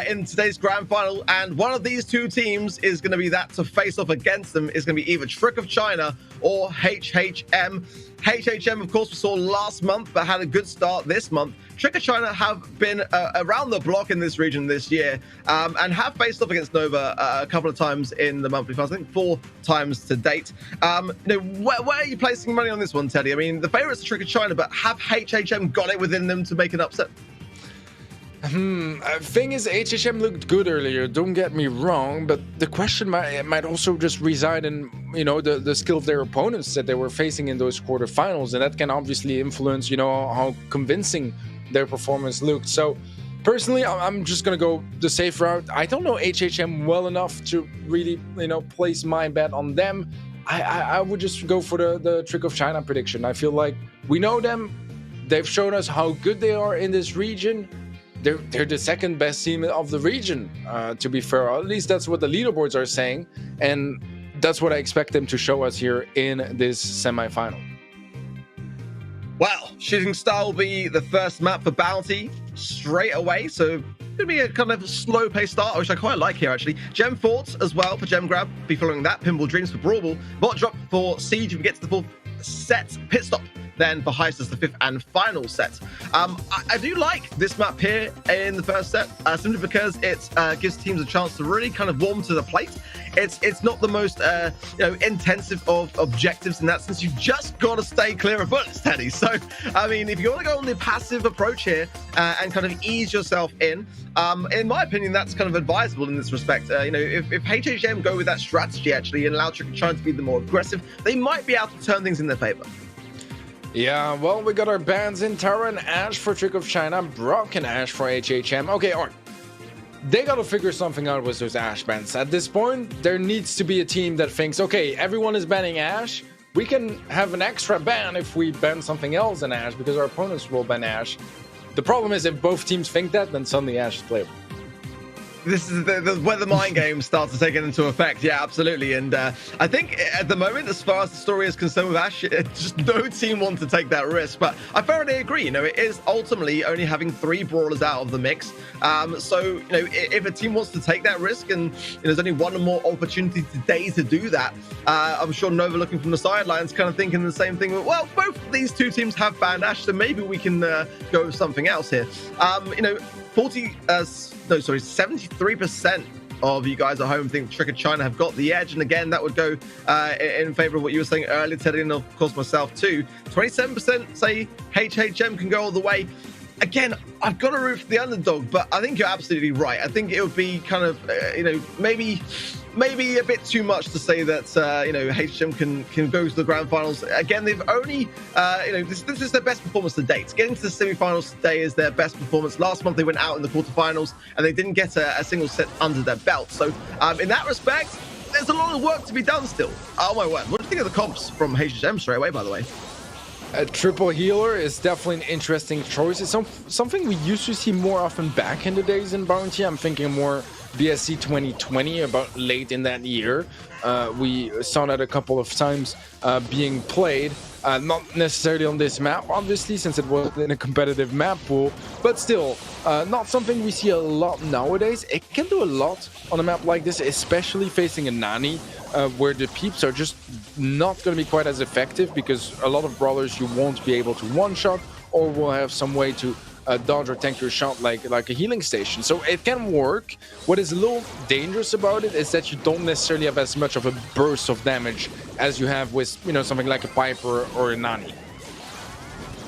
in today's grand final, and one of these two teams is going to be that to face off against them is going to be either Trick of China or HHM. HHM, of course, we saw last month, but had a good start this month. Trick of China have been around the block in this region this year, and have faced off against Nova a couple of times in the monthly finals. I think 4 times to date. You know, where are you placing money on this one, Teddy? I mean, the favourites are Trick of China, but have HHM got it within them to make an upset? Thing is, HHM looked good earlier, don't get me wrong, but the question might also just reside in, you know, the skill of their opponents that they were facing in those quarterfinals, and that can obviously influence, you know, how convincing their performance looked. So personally, I'm just gonna go the safe route. I don't know HHM well enough to really, you know, place my bet on them. I would just go for the Trick of China prediction. I feel like we know them. They've shown us how good they are in this region. They're the second best team of the region, to be fair. At least that's what the leaderboards are saying, and that's what I expect them to show us here in this semi-final. Well, Shooting Star will be the first map for Bounty straight away, so it'll be a kind of slow-paced start, which I quite like here, actually. Gem Forts as well for Gem Grab, be following that. Pinball Dreams for Brawl Ball. Bot Drop for Siege if we get to the 4th set. Pit Stop then for Heist as the 5th and final set. I do like this map here in the first set, simply because it gives teams a chance to really kind of warm to the plate. It's not the most you know, intensive of objectives in that sense. You've just got to stay clear of bullets, Teddy. So, I mean, if you want to go on the passive approach here and kind of ease yourself in my opinion, that's kind of advisable in this respect. You know, if HHM go with that strategy actually and allow Trick of China to be the more aggressive, they might be able to turn things in their favor. Yeah, well, we got our bans in Tara and Ash for Trick of China, Brock and Ash for HHM. Okay, all right. They got to figure something out with those Ash bans. At this point, there needs to be a team that thinks, okay, everyone is banning Ash. We can have an extra ban if we ban something else than Ash, because our opponents will ban Ash. The problem is if both teams think that, then suddenly Ash is playable. This is where the mind game starts to take it into effect. Yeah, absolutely. And I think at the moment, as far as the story is concerned with Ash, just no team wants to take that risk. But I thoroughly agree. You know, it is ultimately only having 3 brawlers out of the mix. So, you know, if a team wants to take that risk and there's only one more opportunity today to do that, I'm sure Nova looking from the sidelines kind of thinking the same thing. Well, both of these two teams have banned Ash, so maybe we can go with something else here. You know, 73% of you guys at home think Trick of China have got the edge, and again that would go in favor of what you were saying earlier, Teddy, and of course myself too. 27% say HHM can go all the way. Again, I've got to root for the underdog, but I think you're absolutely right. I think it would be kind of you know, maybe a bit too much to say that you know, HHM can go to the grand finals. Again, they've only you know, this is their best performance to date. Getting to the semi-finals today is their best performance. Last month they went out in the quarterfinals and they didn't get a single set under their belt. So in that respect, there's a lot of work to be done still. Oh my word! What do you think of the comps from HHM straight away, by the way? A triple healer is definitely an interesting choice. It's something we used to see more often back in the days in Bounty. I'm thinking more BSC 2020, about late in that year. We saw that a couple of times being played. Not necessarily on this map, obviously, since it was in a competitive map pool, but still, not something we see a lot nowadays. It can do a lot on a map like this, especially facing a Nani, where the peeps are just not going to be quite as effective, because a lot of brawlers you won't be able to one-shot, or will have some way to dodge or tank your shot like a healing station. So it can work. What is a little dangerous about it is that you don't necessarily have as much of a burst of damage as you have with, you know, something like a Piper or a Nani.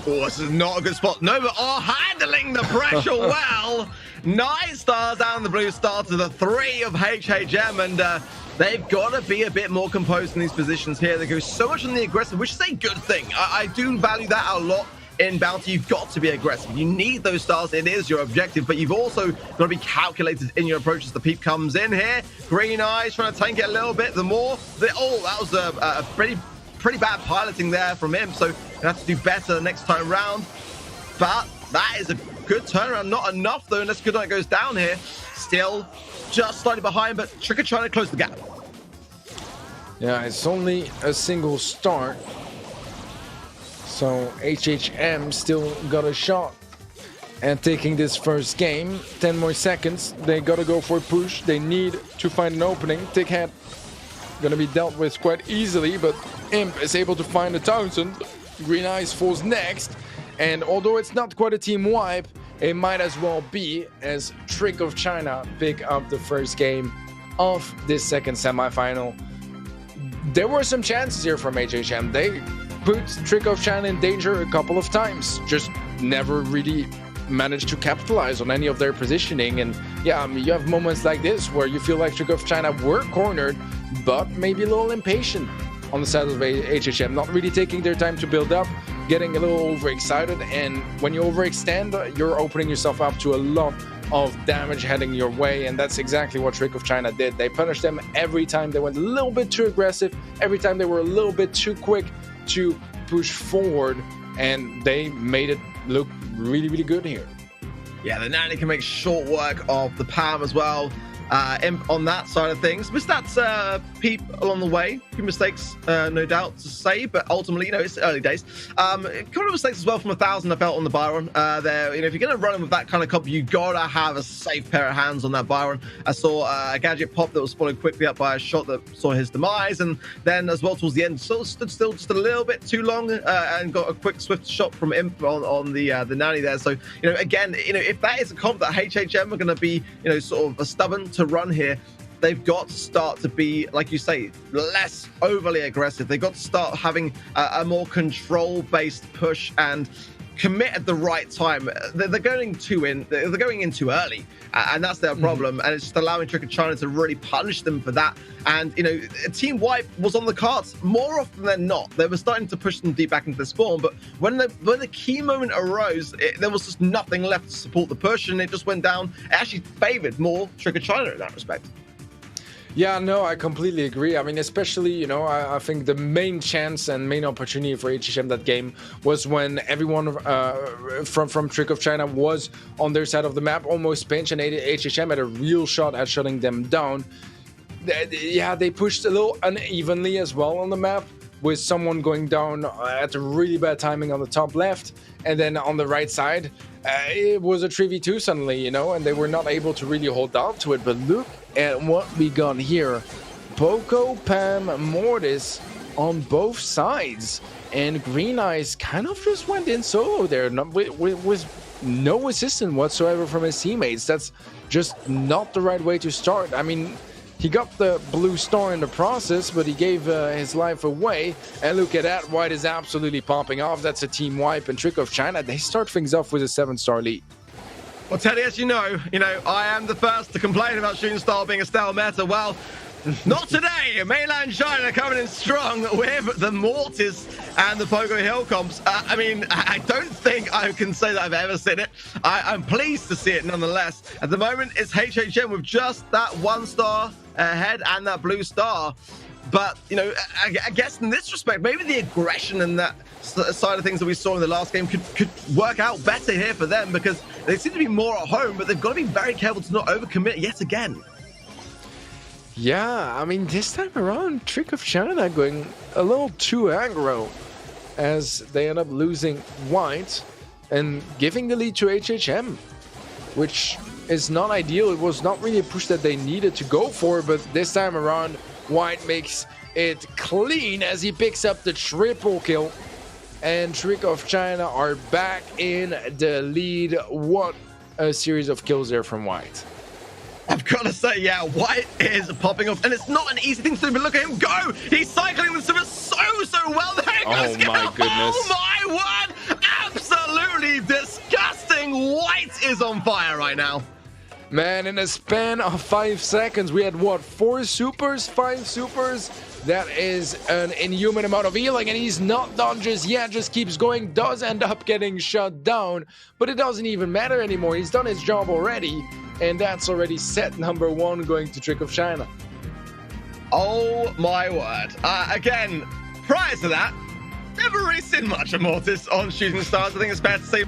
Oh, this is not a good spot. Nova are handling the pressure well. 9 stars down the blue star to the 3 of HHM, and they've got to be a bit more composed in these positions here. They go so much on the aggressive, which is a good thing. I do value that a lot. In Bounty, you've got to be aggressive. You need those stars. It is your objective, but you've also got to be calculated in your approach as the peep comes in here. Green Eyes trying to tank it a little bit. That was a pretty bad piloting there from him, so you have to do better the next time round. But that is a good turnaround. Not enough, though, unless Good Night goes down here. Still just slightly behind, but Tricker trying to close the gap. Yeah, it's only a single start. So HHM still got a shot at taking this first game. 10 more seconds. They gotta go for a push. They need to find an opening. TIG Head gonna be dealt with quite easily, but Imp is able to find a 1000. Green Eyes falls next. And although it's not quite a team wipe, it might as well be, as Trick of China pick up the first game of this second semifinal. There were some chances here from HHM. They put Trick of China in danger a couple of times, just never really managed to capitalize on any of their positioning. And yeah, I mean, you have moments like this where you feel like Trick of China were cornered, but maybe a little impatient on the side of HHM, not really taking their time to build up, getting a little overexcited. And when you overextend, you're opening yourself up to a lot of damage heading your way, and that's exactly what Trick of China did. They punished them every time they went a little bit too aggressive, every time they were a little bit too quick to push forward, and they made it look really, really good here. Yeah, the Nanny can make short work of the Pam as well. Imp on that side of things. Missed that peep along the way. A few mistakes, no doubt to say, but ultimately, you know, it's early days. A couple of mistakes as well from 1000 I felt on the Byron. There, you know, if you're going to run in with that kind of comp, you gotta have a safe pair of hands on that Byron. I saw a gadget pop that was followed quickly up by a shot that saw his demise, and then as well towards the end, sort of stood still just a little bit too long and got a quick swift shot from Imp on the Nanny there. So, you know, again, you know, if that is a comp that HHM are going to be, you know, sort of stubborn to run here, they've got to start to be, like you say, less overly aggressive. They've got to start having a more control-based push and commit at the right time. They're going in too early, and that's their problem. And it's just allowing Trick of China to really punish them for that. And you know, a team wipe was on the cards more often than not. They were starting to push them deep back into the spawn, but when the key moment arose, there was just nothing left to support the push, and it just went down. It actually favored more Trick of China in that respect. Yeah, no, I completely agree. I mean, especially, you know, I think the main chance and main opportunity for HHM that game was when everyone from Trick of China was on their side of the map, almost pinch, and HHM had a real shot at shutting them down. Yeah, they pushed a little unevenly as well on the map, with someone going down at a really bad timing on the top left, and then on the right side, it was a 3v2 suddenly, you know, and they were not able to really hold on to it. But look at what we got here. Poco, Pam, Mortis on both sides, and Green Eyes kind of just went in solo there, with no assistance whatsoever from his teammates. That's just not the right way to start. I mean, he got the blue star in the process, but he gave his life away. And look at that, White is absolutely popping off. That's a team wipe, and Trick of China, they start things off with a 7-star lead. Well, Teddy, as you know, I am the first to complain about Shooting Star being a stale meta. Well, not today. Mainland China coming in strong with the Mortis and the Pogo Hill comps. I mean, I don't think I can say that I've ever seen it. I'm pleased to see it nonetheless. At the moment, it's HHM with just that 1-star ahead and that blue star. But, you know, I guess in this respect, maybe the aggression and that side of things that we saw in the last game could work out better here for them, because they seem to be more at home, but they've got to be very careful to not overcommit yet again. Yeah, I mean, this time around, Trick of China going a little too aggro, as they end up losing White and giving the lead to HHM, which is not ideal. It was not really a push that they needed to go for, but this time around, White makes it clean as he picks up the triple kill, and Trick of China are back in the lead. What a series of kills there from White. I've got to say, yeah, White is popping off, and it's not an easy thing to do, but look at him go! He's cycling the server so well. There it goes. Oh my goodness. Oh my word! Absolutely disgusting. White is on fire right now. Man, in a span of 5 seconds, we had what, 4 supers, 5 supers? That is an inhuman amount of healing, and he's not done just yet, just keeps going, does end up getting shut down, but it doesn't even matter anymore. He's done his job already, and that's already set number 1 going to Trick of China. Oh my word. Again, prior to that, never really seen much of Mortis on Shooting Stars. I think it's fair to say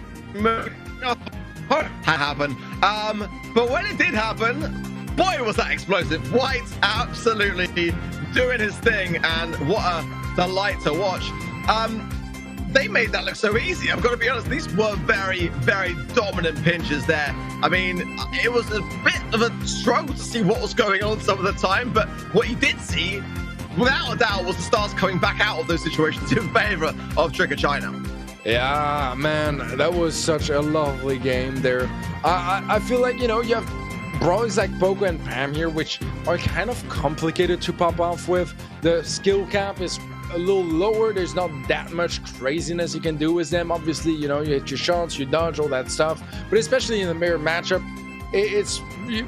happened. But when it did happen, boy was that explosive. White absolutely doing his thing, and what a delight to watch. They made that look so easy. I've got to be honest, these were very, very dominant pinches there. I mean, it was a bit of a struggle to see what was going on some of the time, but what you did see, without a doubt, was the Stars coming back out of those situations in favor of Trick of China. Yeah, man, that was such a lovely game there. I feel like, you know, you have brawlers like Poco and Pam here, which are kind of complicated to pop off with. The skill cap is a little lower. There's not that much craziness you can do with them. Obviously, you know, you hit your shots, you dodge, all that stuff. But especially in the mirror matchup, it's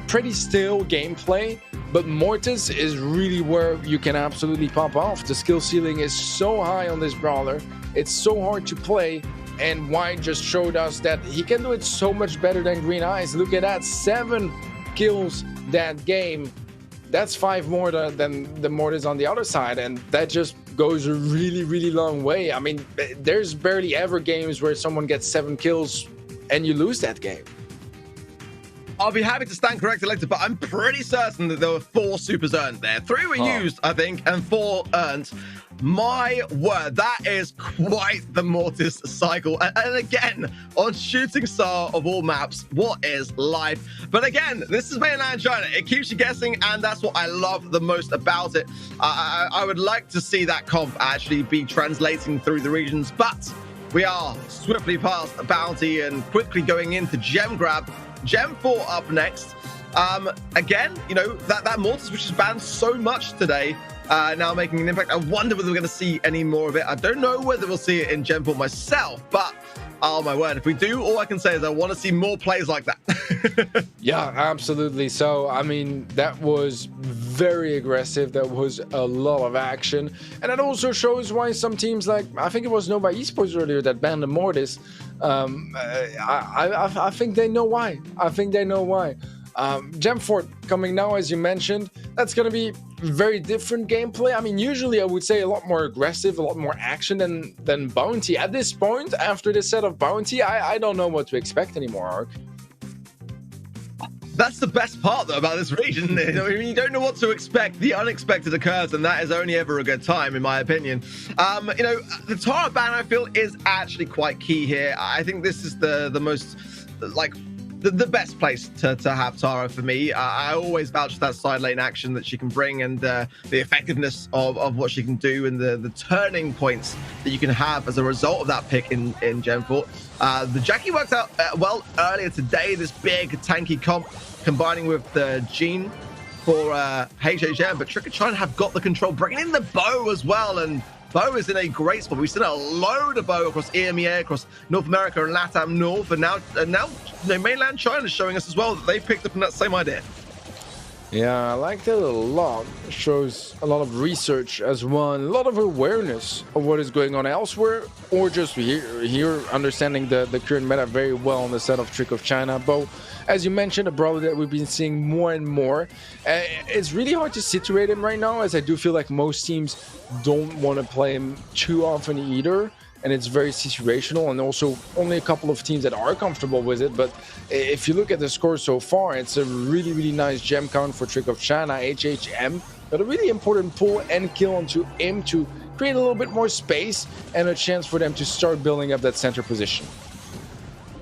pretty still gameplay. But Mortis is really where you can absolutely pop off. The skill ceiling is so high on this brawler. It's so hard to play, and White just showed us that he can do it so much better than Green Eyes. Look at that, 7 kills that game. That's 5 more than the Mortis on the other side, and that just goes a really, really long way. I mean, there's barely ever games where someone gets 7 kills and you lose that game. I'll be happy to stand corrected later, but I'm pretty certain that there were 4 supers earned there. 3 were used, I think, and 4 earned. My word, that is quite the Mortis cycle. And again, on Shooting Star of all maps, what is life? But again, this is Mainland China. It keeps you guessing, and that's what I love the most about it. I would like to see that comp actually be translating through the regions, but we are swiftly past Bounty and quickly going into Gem Grab. Gem 4 up next. Again, you know, that Mortis, which is banned so much today, now making an impact. I wonder whether we're going to see any more of it. I don't know whether we'll see it in Gem 4 myself, but oh my word, if we do, all I can say is I want to see more plays like that. Yeah, absolutely. So, I mean, that was very aggressive. That was a lot of action. And that also shows why some teams like, I think it was Nova Esports earlier that banned the Mortis. I think they know why. I think they know why. Gem 4 coming now, as you mentioned, that's going to be very different gameplay. I mean, usually I would say a lot more aggressive, a lot more action than Bounty. At this point, after this set of Bounty, I don't know what to expect anymore, Ark. That's the best part, though, about this region. You know, you don't know what to expect. The unexpected occurs, and that is only ever a good time, in my opinion. You know, the Tara ban, I feel, is actually quite key here. I think this is the most, like, the best place to have Tara for me. I always vouch for that side lane action that she can bring, and the effectiveness of what she can do, and the turning points that you can have as a result of that pick in Gen 4. The Jackie worked out well earlier today, this big tanky comp combining with the Jean for HHM, but Trick of China have got the control, bringing in the bow as well, and Bo is in a great spot. We've seen a load of Bo across EMEA, across North America and LATAM North, and now you know, Mainland China is showing us as well that they've picked up on that same idea. Yeah, I like that a lot. It shows a lot of research as well, and a lot of awareness of what is going on elsewhere, or just here understanding the current meta very well on the set of Trick of China. Bo, as you mentioned, a brawler that we've been seeing more and more. It's really hard to situate him right now, as I do feel like most teams don't want to play him too often either. And it's very situational, and also only a couple of teams that are comfortable with it. But if you look at the score so far, it's a really, really nice gem count for Trick of China. HHM got a really important pull and kill onto him to create a little bit more space and a chance for them to start building up that center position.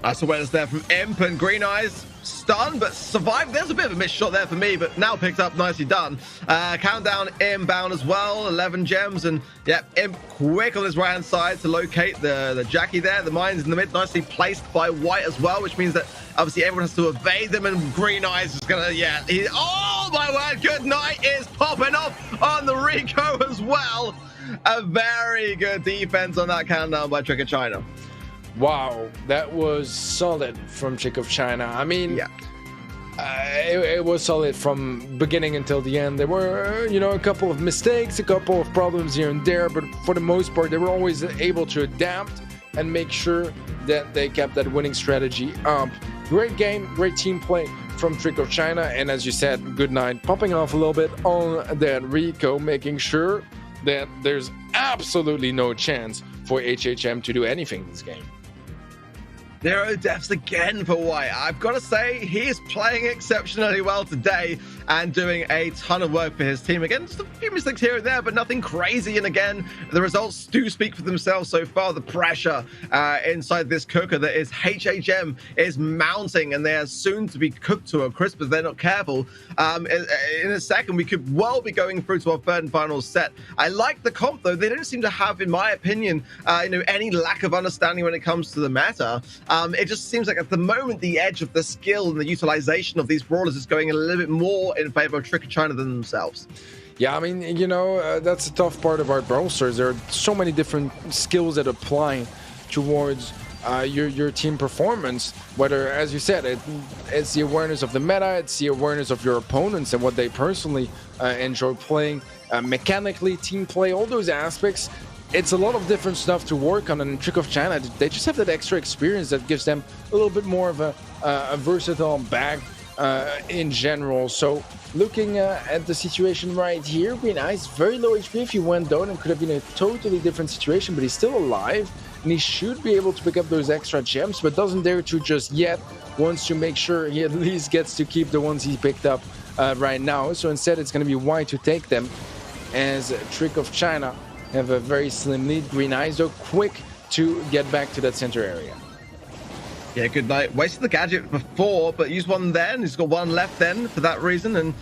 That's awareness there from Imp, and Green Eyes stunned but survived. There's a bit of a missed shot there for me, but now picked up, nicely done. Countdown inbound as well, 11 gems, and yeah, Imp quick on his right hand side to locate the Jackie there. The mine's in the mid, nicely placed by White as well, which means that obviously everyone has to evade them, and Green Eyes is gonna, yeah, oh my word, good night is popping off on the Rico as well. A very good defense on that countdown by Trick of China. Wow, that was solid from Trick of China. I mean, yeah. it was solid from beginning until the end. There were, a couple of mistakes, a couple of problems here and there, but for the most part, they were always able to adapt and make sure that they kept that winning strategy up. Great game, great team play from Trick of China, and as you said, good night, popping off a little bit on that Rico, making sure that there's absolutely no chance for HHM to do anything in this game. 0 deaths again for White. I've got to say, he is playing exceptionally well today and doing a ton of work for his team. Again, just a few mistakes here and there, but nothing crazy. And again, the results do speak for themselves so far. The pressure inside this cooker that is HHM is mounting, and they are soon to be cooked to a crisp if they're not careful. In a second, we could well be going through to our third and final set. I like the comp, though. They don't seem to have, in my opinion, any lack of understanding when it comes to the meta. It just seems like at the moment, the edge of the skill and the utilization of these brawlers is going a little bit more in favor of Trick of China than themselves. Yeah, I mean, that's the tough part about Brawl Stars. There are so many different skills that apply towards your team performance, whether, as you said, it's the awareness of the meta, it's the awareness of your opponents and what they personally enjoy playing, mechanically, team play, all those aspects. It's a lot of different stuff to work on, and in Trick of China, they just have that extra experience that gives them a little bit more of a versatile bag in general. So looking at the situation right here, Green Eyes, very low HP. If he went down, it could have been a totally different situation, but he's still alive, and he should be able to pick up those extra gems, but doesn't dare to just yet. Wants to make sure he at least gets to keep the ones he picked up right now. So instead, it's going to be White to take them, as Trick of China have a very slim lead. Green Eyes, though, quick to get back to that center area. Yeah, good night. Wasted the gadget before, but used one then. He's got one left then for that reason, and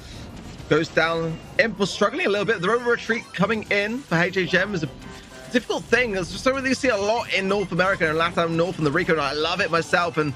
goes down. Imp was struggling a little bit. The rover retreat coming in for HHM is a difficult thing. There's just something you see a lot in North America and Latin North and the Rico, and I love it myself. And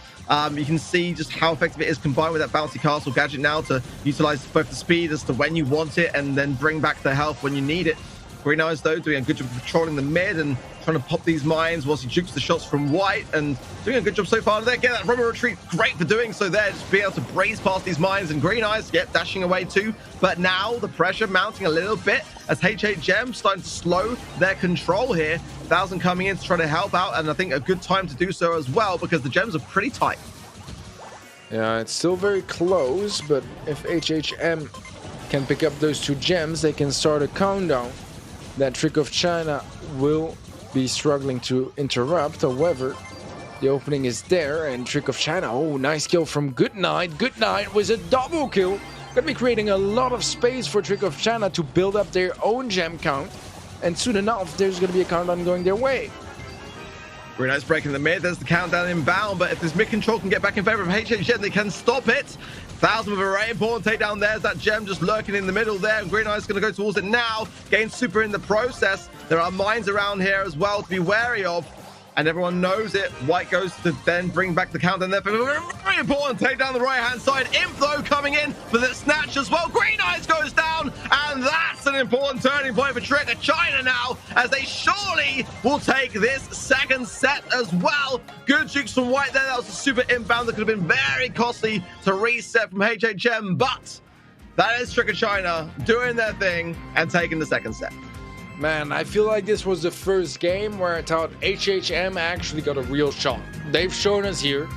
you can see just how effective it is combined with that bouncy castle gadget now to utilize both the speed as to when you want it and then bring back the health when you need it. Green Eyes, though, doing a good job of patrolling the mid and trying to pop these mines whilst he jukes the shots from White, and doing a good job so far there. Get that rover retreat, great for doing so there, just being able to braze past these mines, and Green Eyes, dashing away too. But now the pressure mounting a little bit as HHM starting to slow their control here. 1,000 coming in to try to help out, and I think a good time to do so as well because the gems are pretty tight. Yeah, it's still very close, but if HHM can pick up those 2 gems, they can start a countdown that Trick of China will be struggling to interrupt. However, the opening is there, and Trick of China, oh, nice kill from Goodnight. Goodnight was a double kill. Gonna be creating a lot of space for Trick of China to build up their own gem count, and soon enough, there's gonna be a countdown going their way. Green Eyes breaking the mid. There's the countdown inbound, but if this mid control can get back in favor of HHM, they can stop it. 1,000 with a very important takedown. There's that gem just lurking in the middle there, and Green Eyes is going to go towards it now. Gain super in the process. There are mines around here as well to be wary of, and everyone knows it. White goes to then bring back the countdown there. Very important takedown the right-hand side. Imp, though, coming in for the snatch as well. Green Eyes goes down, and that's an important turning point for Trick of China now, as they surely will take this second set as well. Good jukes from White there. That was a super inbound that could have been very costly to reset from HHM, but that is Trick of China doing their thing and taking the second set. Man, I feel like this was the first game where I thought HHM actually got a real shot. They've shown us here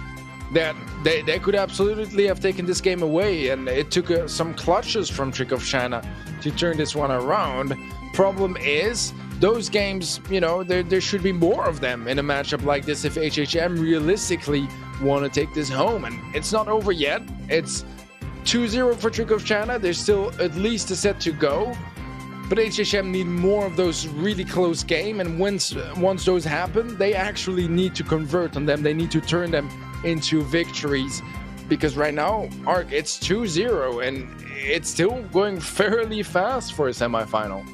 that they could absolutely have taken this game away, and it took some clutches from Trick of China to turn this one around. Problem is, those games, there should be more of them in a matchup like this if HHM realistically want to take this home. And it's not over yet. It's 2-0 for Trick of China. There's still at least a set to go. But HHM need more of those really close games, and once those happen, they actually need to convert on them. They need to turn them into victories, because right now, Arc, it's 2-0, and it's still going fairly fast for a semifinal.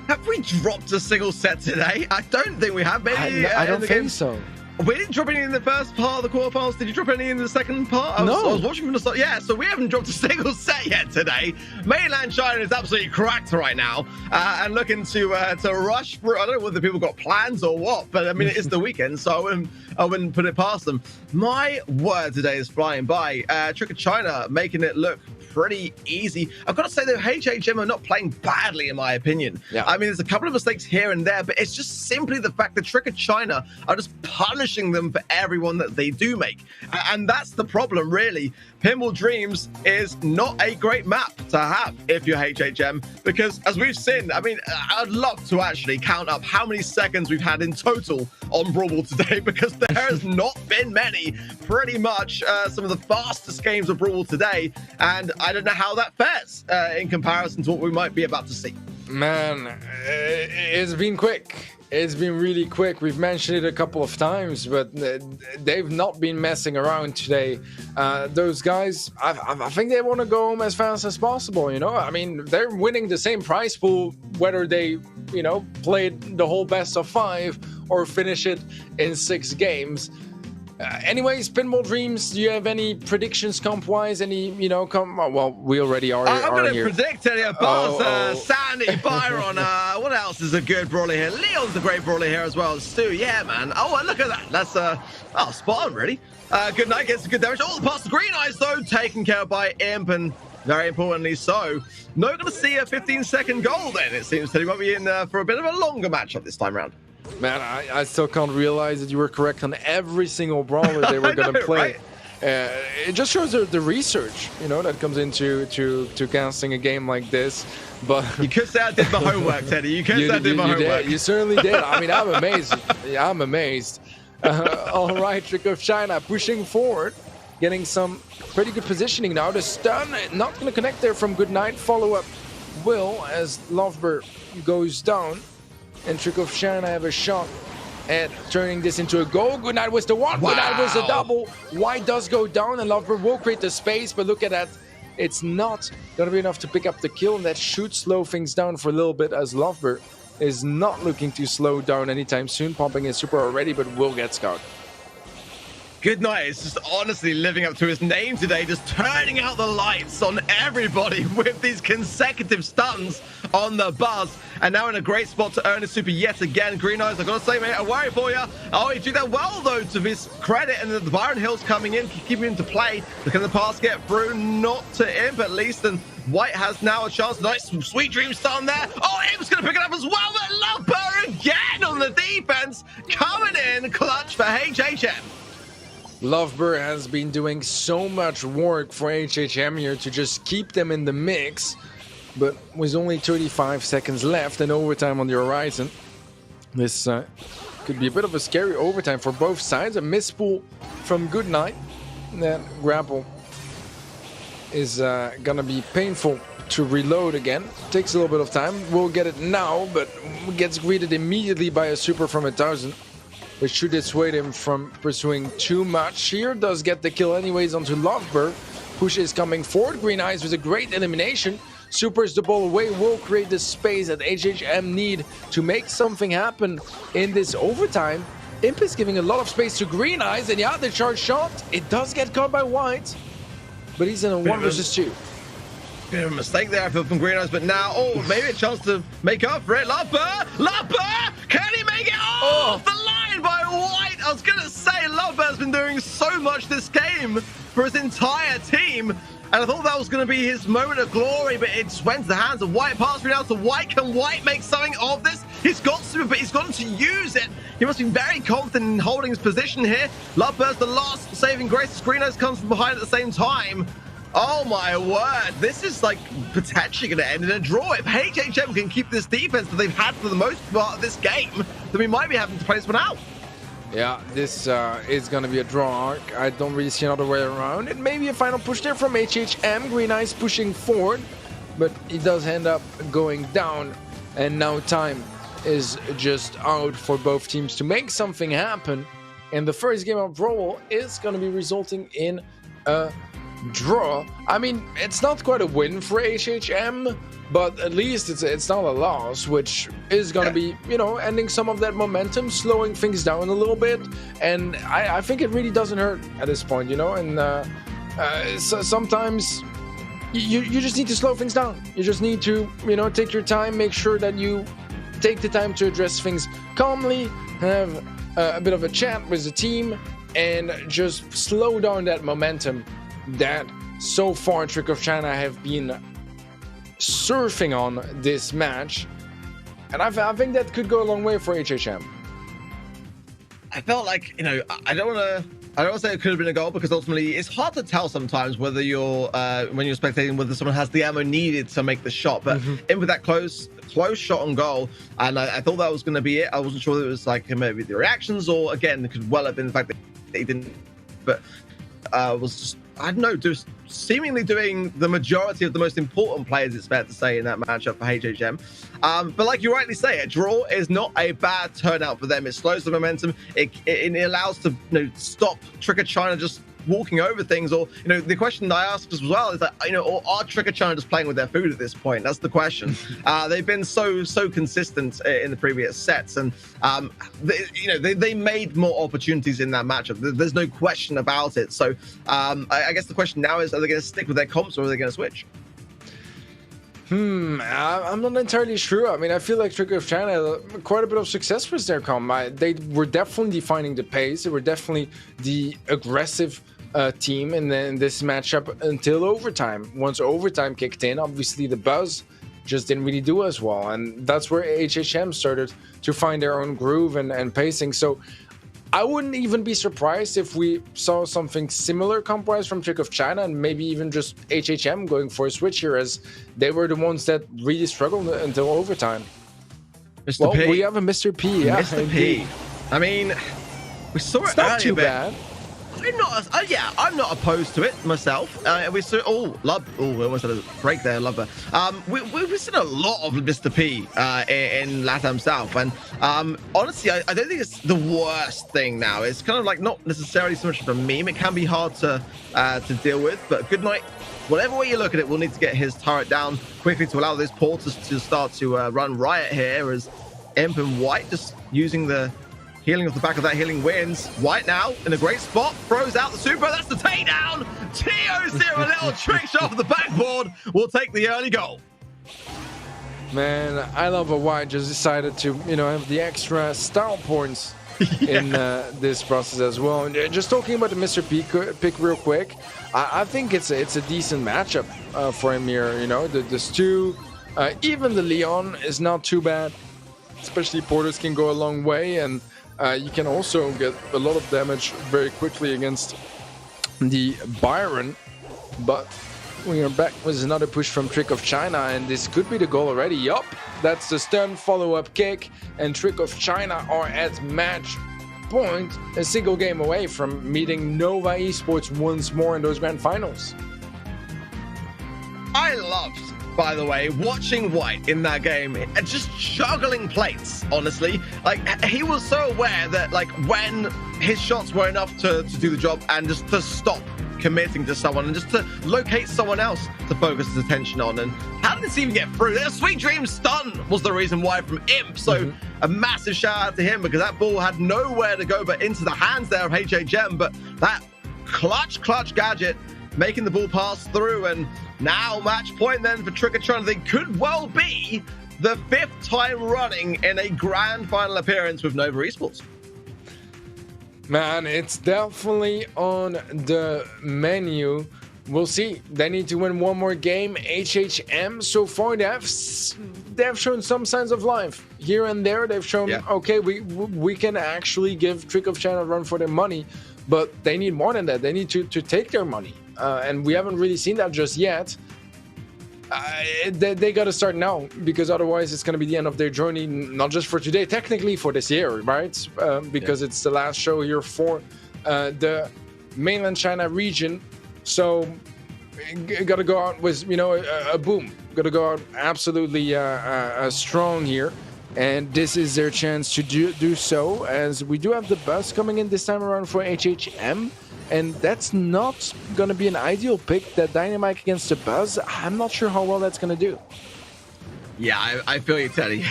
Have we dropped a single set today? I don't think we have. Maybe I don't think so. We didn't drop any in the first part of the quarterfinals. Did you drop any in the second part? I was watching from the start. Yeah, so we haven't dropped a single set yet today. Mainland China is absolutely cracked right now and looking to rush through. I don't know whether people got plans or what, but I mean, it is the weekend, so I wouldn't put it past them. My word, today is flying by. Trick of China making it look pretty easy. I've got to say, though, HHM are not playing badly, in my opinion. Yeah. I mean, there's a couple of mistakes here and there, but it's just simply the fact that Trick of China are just punishing them for everyone that they do make. And that's the problem, really. Pinball Dreams is not a great map to have if you're HHM, because as we've seen, I mean, I'd love to actually count up how many seconds we've had in total on Brawl Ball today, because there has not been many. Pretty much some of the fastest games of Brawl Ball today, and I don't know how that fares in comparison to what we might be about to see. Man, it's been quick. It's been really quick. We've mentioned it a couple of times, but they've not been messing around today. Those guys, I think they want to go home as fast as possible, you know? I mean, they're winning the same prize pool, whether they, you know, played the whole best of 5 or finish it in 6 games. Anyways, Pinball Dreams, do you have any predictions comp-wise? Any, you know, well, we already are I'm going to here. predict it. Buzz, Sandy, Byron, what else is a good brawler here? Leon's a great brawler here as well. Stu, yeah, man. Oh, and look at that. That's, spot on, really. Good night, gets some good damage. All the past the Green Eyes, though, taken care of by Imp, and very importantly so. Not going to see a 15-second goal then. It seems that he might be in for a bit of a longer matchup this time around. Man, I still can't realize that you were correct on every single brawler they were going to play. Right? It just shows the research, you know, that comes into casting a game like this. But you could say I did my homework, Teddy. You could say I did my homework. You certainly did. I mean, I'm amazed. I'm amazed. All right, Trick of China pushing forward, getting some pretty good positioning now. The stun not going to connect there from Goodnight. Follow-up will as Lovebird goes down. And Trick of China have a shot at turning this into a goal. Goodnight was the one. Wow. Goodnight was the double. White does go down, and Lovebird will create the space. But look at that. It's not going to be enough to pick up the kill. And that should slow things down for a little bit, as Lovebird is not looking to slow down anytime soon. Pumping his super already, but will get scouted. Good night. It's just honestly living up to his name today, just turning out the lights on everybody with these consecutive stuns on the Buzz. And now in a great spot to earn his super yet again. Green Eyes, I've got to say, mate, I worry for you. Oh, he did that well, though, to his credit. And the Byron Hill's coming in, keeping him to play. Can the pass get through? Not to Imp, at least. And White has now a chance. Nice, sweet dream stun there. Oh, Imp's going to pick it up as well. But Lovebird again on the defense. Coming in clutch for HHM. Lovebird has been doing so much work for HHM here to just keep them in the mix, but with only 35 seconds left and overtime on the horizon, this could be a bit of a scary overtime for both sides. A mispool from Goodnight. That grapple is gonna be painful to reload again. Takes a little bit of time. We'll get it now, but gets greeted immediately by a super from 1000. Which should dissuade him from pursuing too much. Here does get the kill anyways onto Lovebird. Push is coming forward. Green Eyes with a great elimination. Supers the ball away, will create the space that HHM need to make something happen in this overtime. Imp is giving a lot of space to Green Eyes, and yeah, the charge shot, it does get caught by White, but he's in a 1 versus 2. Bit of a mistake there, I feel, from Green Eyes, but now, oh, maybe a chance to make up for it. Lovebird! Can he make it off the line by White? I was gonna say, Lovebird's been doing so much this game for his entire team, and I thought that was gonna be his moment of glory, but it just went to the hands of White. Pass now to White. Can White make something of this? He's got super, but he's gotten to use it. He must be very confident in holding his position here. Lovebird's the last saving grace. Green Eyes comes from behind at the same time. Oh my word, this is like potentially going to end in a draw. If HHM can keep this defense that they've had for the most part of this game, then we might be having to play this one out. Yeah, this is going to be a draw arc. I don't really see another way around it. Maybe a final push there from HHM. Green Eyes pushing forward, but he does end up going down. And now time is just out for both teams to make something happen. And the first game of Brawl is going to be resulting in a draw. I mean, it's not quite a win for HHM, but at least it's not a loss, which is going to be, you know, ending some of that momentum, slowing things down a little bit. And I think it really doesn't hurt at this point, you know. And so sometimes you just need to slow things down. You just need to, you know, take your time, make sure that you take the time to address things calmly, have a bit of a chat with the team, and just slow down that momentum that so far Trick of China have been surfing on this match. And I think that could go a long way for HHM. I felt like, you know, I don't want to say it could have been a goal, because ultimately it's hard to tell sometimes whether you're when you're spectating whether someone has the ammo needed to make the shot. But in with that close shot on goal, and I thought that was going to be it. I wasn't sure that it was like maybe the reactions, or again it could well have been the fact that they didn't. But was just, I don't know, just seemingly doing the majority of the most important players, it's fair to say, in that matchup for HHM. But like you rightly say, a draw is not a bad turnout for them. It slows the momentum. It allows to, you know, stop Trick of China just walking over things. Or, you know, the question I asked as well is that, you know, or are Trick of China just playing with their food at this point? That's the question. They've been so consistent in the previous sets, and they made more opportunities in that matchup. There's no question about it. So I guess the question now is, are they going to stick with their comps, or are they going to switch? I'm not entirely sure. I mean, I feel like Trick of China had quite a bit of success with their comp. They were definitely defining the pace. They were definitely the aggressive team in this matchup until overtime. Once overtime kicked in, obviously the buzz just didn't really do as well. And that's where HHM started to find their own groove and pacing. So I wouldn't even be surprised if we saw something similar comp-wise from Trick of China, and maybe even just HHM going for a switch here, as they were the ones that really struggled until overtime. Mr. P. We have a Mr. P. Yeah, Mr. P. I mean, we saw it's it not too bit. bad. I'm not opposed to it myself. We saw we almost had a break there, love that. We've seen a lot of Mr. P in LATAM South, and honestly, I don't think it's the worst thing now. It's kind of like not necessarily so much of a meme. It can be hard to deal with, but good night. Whatever way you look at it, we'll need to get his turret down quickly to allow this portal to start to run riot here, as Imp and White just using the healing off the back of that healing wins. White now in a great spot, throws out the super. That's the takedown. TO0, a little trick shot off the backboard, will take the early goal. Man, I love how White just decided to, you know, have the extra style points in this process as well. And just talking about the Mr. P pick real quick, I think it's a decent matchup for him here. You know, the Stu, even the Leon is not too bad. Especially porters can go a long way, and you can also get a lot of damage very quickly against the Byron. But we are back with another push from Trick of China, and this could be the goal already. Yup, that's the stun follow-up kick, and Trick of China are at match point, a single game away from meeting Nova Esports once more in those grand finals. I loved, by the way, watching White in that game and just juggling plates, honestly. Like, he was so aware that, like, when his shots were enough to do the job, and just to stop committing to someone and just to locate someone else to focus his attention on. And how did this even get through? Their Sweet Dream stun was the reason why from Imp. So a massive shout out to him, because that ball had nowhere to go but into the hands there of HHM. But that clutch gadget making the ball pass through, and now match point then for Trick of China. They could well be the 5th time running in a grand final appearance with Nova Esports. Man, it's definitely on the menu. We'll see. They need to win one more game. HHM, so far, they have shown some signs of life. Here and there, they've shown, okay, we can actually give Trick of China a run for their money, but they need more than that. They need to take their money. And we haven't really seen that just yet. They got to start now, because otherwise it's going to be the end of their journey, not just for today, technically for this year, right? Because it's the last show here for the mainland China region. So got to go out with, you know, a boom. Got to go out absolutely strong here. And this is their chance to do so, as we do have the bus coming in this time around for HHM. And that's not going to be an ideal pick, that Dynamite against the Buzz. I'm not sure how well that's going to do. Yeah, I feel you, Teddy.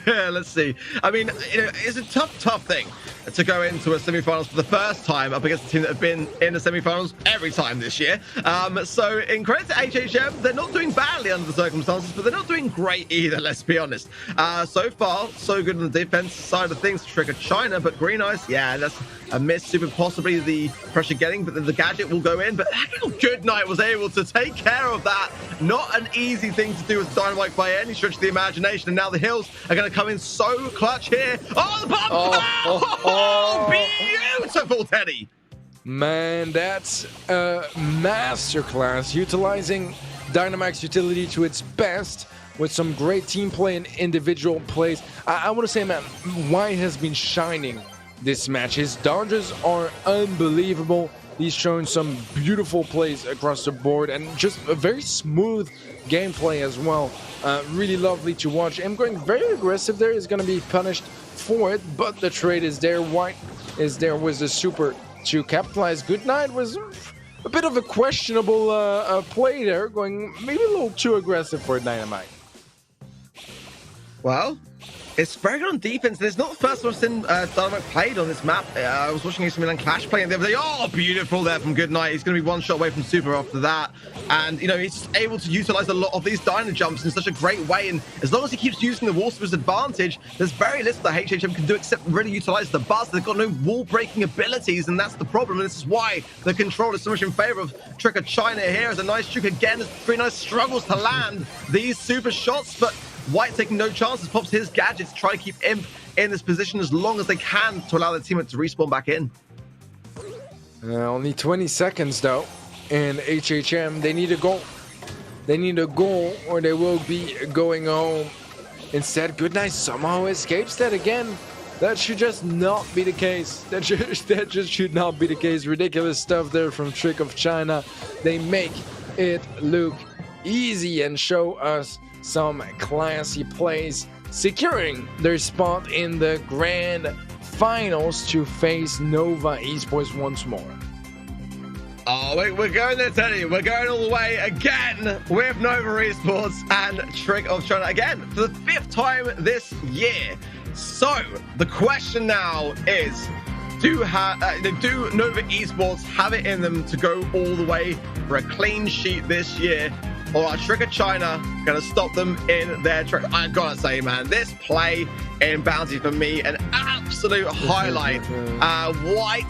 Let's see. I mean, it's a tough thing to go into a semi-finals for the first time up against a team that have been in the semi-finals every time this year. So in credit to HHM, they're not doing badly under the circumstances, but they're not doing great either, let's be honest. So far, so good on the defense side of things, Trick of China, but Green Eyes, yeah, that's a miss, super possibly the pressure getting, but then the gadget will go in. But Good Night was able to take care of that. Not an easy thing to do with Dynamite by any stretch of the imagination. And now the Hills are going to come in so clutch here. Oh, the pump! Beautiful, Teddy. Man, that's a masterclass, utilizing Dynamite's utility to its best with some great team play and individual plays. I want to say, man, White has been shining this match. His dodges are unbelievable. He's shown some beautiful plays across the board and just a very smooth gameplay as well. Really lovely to watch. Him going very aggressive there is going to be punished for it, but the trade is there. White is there with the super to capitalize. Good Night was a bit of a questionable play there, going maybe a little too aggressive for Dynamite. Well, it's very good on defense. It's not the first time I've seen Dynamite played on this map. I was watching AC Milan Clash playing the other day. Oh, beautiful there from Good Night. He's going to be one shot away from Super after that. And, he's able to utilize a lot of these Dyna jumps in such a great way. And as long as he keeps using the wall to his advantage, there's very little that HHM can do except really utilize the buzz. They've got no wall-breaking abilities, and that's the problem. And this is why the control is so much in favor of Trick of China here. As a nice juke again, as Green Eyes struggles to land these super shots, but White taking no chances, pops his gadgets, try to keep Imp in this position as long as they can to allow their teammate to respawn back in. Only 20 seconds though, and HHM, they need a goal. They need a goal or they will be going home. Instead, Good Night somehow escapes that again. That should just not be the case. That just should not be the case. Ridiculous stuff there from Trick of China. They make it look easy and show us some classy plays, securing their spot in the grand finals to face Nova Esports once more. Oh, we're going there, Teddy. We're going all the way again with Nova Esports and Trick of China again for the 5th time this year. So the question now is, do Nova Esports have it in them to go all the way for a clean sheet this year? Or are Trick of China going to stop them in their track? I gotta say, man, this play in Bounty for me, an absolute highlight. White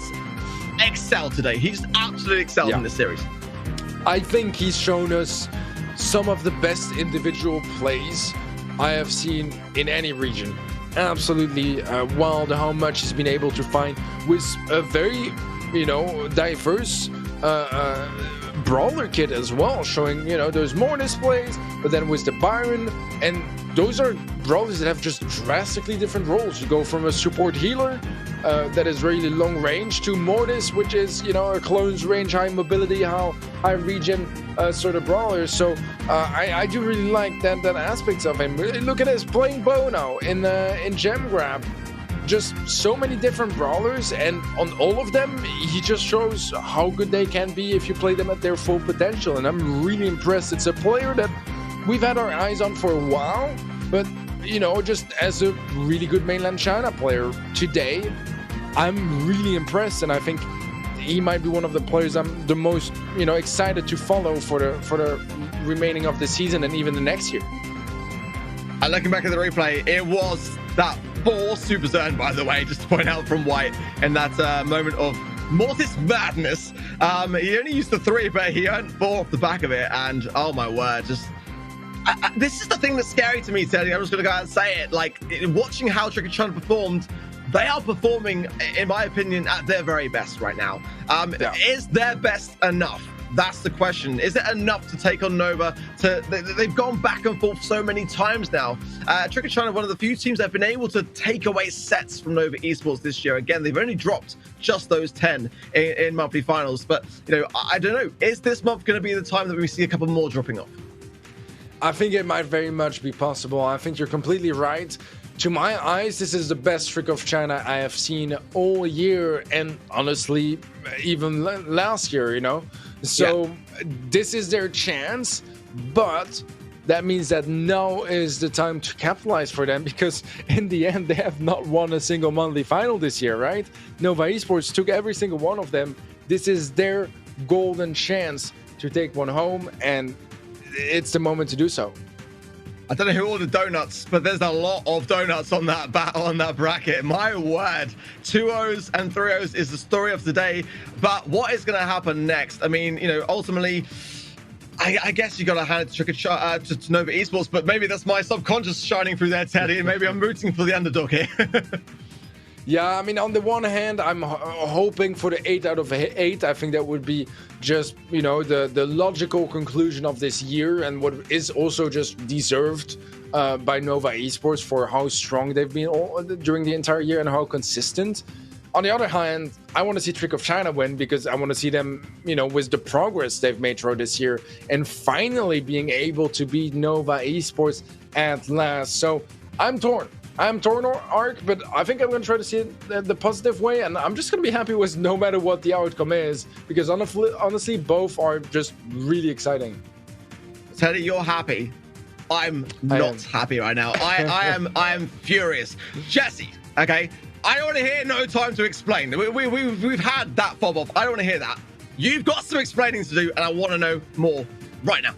excelled today. He just absolutely excelled in this series. I think he's shown us some of the best individual plays I have seen in any region. Absolutely wild how much he's been able to find with a very, diverse brawler kit as well, showing those more displays, but then with the Byron, and those are brawlers that have just drastically different roles. You go from a support healer that is really long range to Mortis, which is a close range, high mobility, high regen sort of brawler. So I do really like that aspects of him. Look at this, playing Bo now in Gem Grab. Just so many different brawlers, and on all of them he just shows how good they can be if you play them at their full potential, and I'm really impressed. It's a player that we've had our eyes on for a while, but just as a really good mainland China player today, I'm really impressed, and I think he might be one of the players I'm the most excited to follow for the remaining of the season and even the next year. And looking back at the replay, it was that 4 super turn, by the way, just to point out from White, in that moment of Mortis madness. He only used the 3, but he earned 4 off the back of it, and oh my word, this is the thing that's scary to me, Teddy. I'm just going to go out and say it. Like, watching how Trick of China performed, they are performing, in my opinion, at their very best right now. Is their best enough? That's the question. Is it enough to take on Nova? They've gone back and forth so many times now. Trick of China, one of the few teams that have been able to take away sets from Nova Esports this year. Again, they've only dropped just those 10 in monthly finals. But, I don't know. Is this month going to be the time that we see a couple more dropping off? I think it might very much be possible. I think you're completely right. To my eyes, this is the best Trick of China I have seen all year, and honestly, even last year, So this is their chance, but that means that now is the time to capitalize for them, because in the end, they have not won a single monthly final this year, right? Nova Esports took every single one of them. This is their golden chance to take one home, and it's the moment to do so. I don't know who ordered donuts, but there's a lot of donuts on that bracket. My word, 2-0s and 3-0s is the story of today. But what is going to happen next? I mean, you know, ultimately, I guess you got to hand it to Nova Esports, but maybe that's my subconscious shining through there, Teddy. Maybe I'm rooting for the underdog here. Yeah, I mean, on the one hand, I'm hoping for the 8 out of 8. I think that would be just, you know, the logical conclusion of this year, and what is also just deserved by Nova Esports for how strong they've been during the entire year and how consistent. On the other hand, I want to see Trick of China win, because I want to see them, you know, with the progress they've made throughout this year and finally being able to beat Nova Esports at last. So I'm torn, Ark, but I think I'm going to try to see it the positive way, and I'm just going to be happy with no matter what the outcome is, because honestly, both are just really exciting. Teddy, you're happy. I'm not happy right now. I am furious. Jesse, okay? I don't want to hear no time to explain. We've had that fob off. I don't want to hear that. You've got some explaining to do, and I want to know more right now.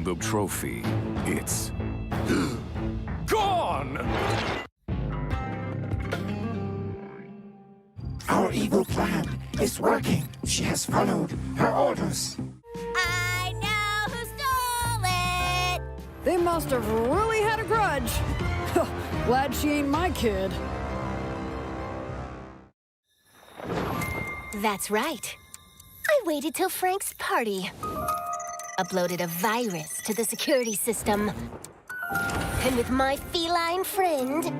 The trophy, it's gone! Our evil plan is working. She has followed her orders. I know who stole it! They must have really had a grudge. Glad she ain't my kid. That's right. I waited till Frank's party. Uploaded a virus to the security system. And with my feline friend,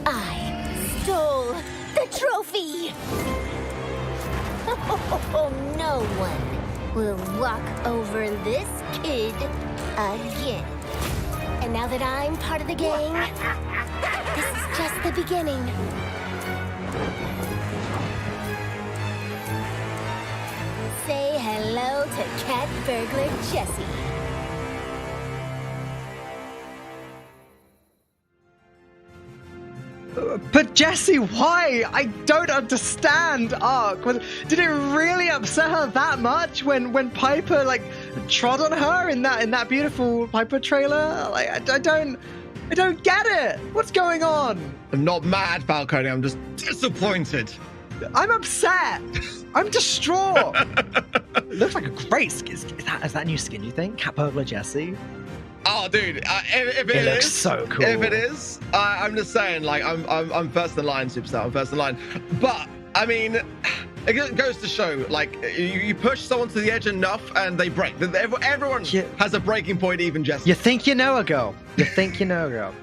I stole the trophy! No one will walk over this kid again. And now that I'm part of the gang, this is just the beginning. Say hello to Cat Burglar Jessie. But Jessie, why? I don't understand, Ark. Did it really upset her that much when Piper like trod on her in that beautiful Piper trailer? Like I don't get it. What's going on? I'm not mad, Falcone. I'm just disappointed. I'm upset. I'm distraught. It looks like a great skin. Is that new skin, you think? Cat Burglar Jessie? Oh, dude! If it looks is, so cool. If it is, I'm just saying, like, I'm first in line, superstar. I'm first in line. But I mean, it goes to show, like, you push someone to the edge enough, and they break. Everyone has a breaking point, even Jesse. You think you know a girl. You think you know a girl.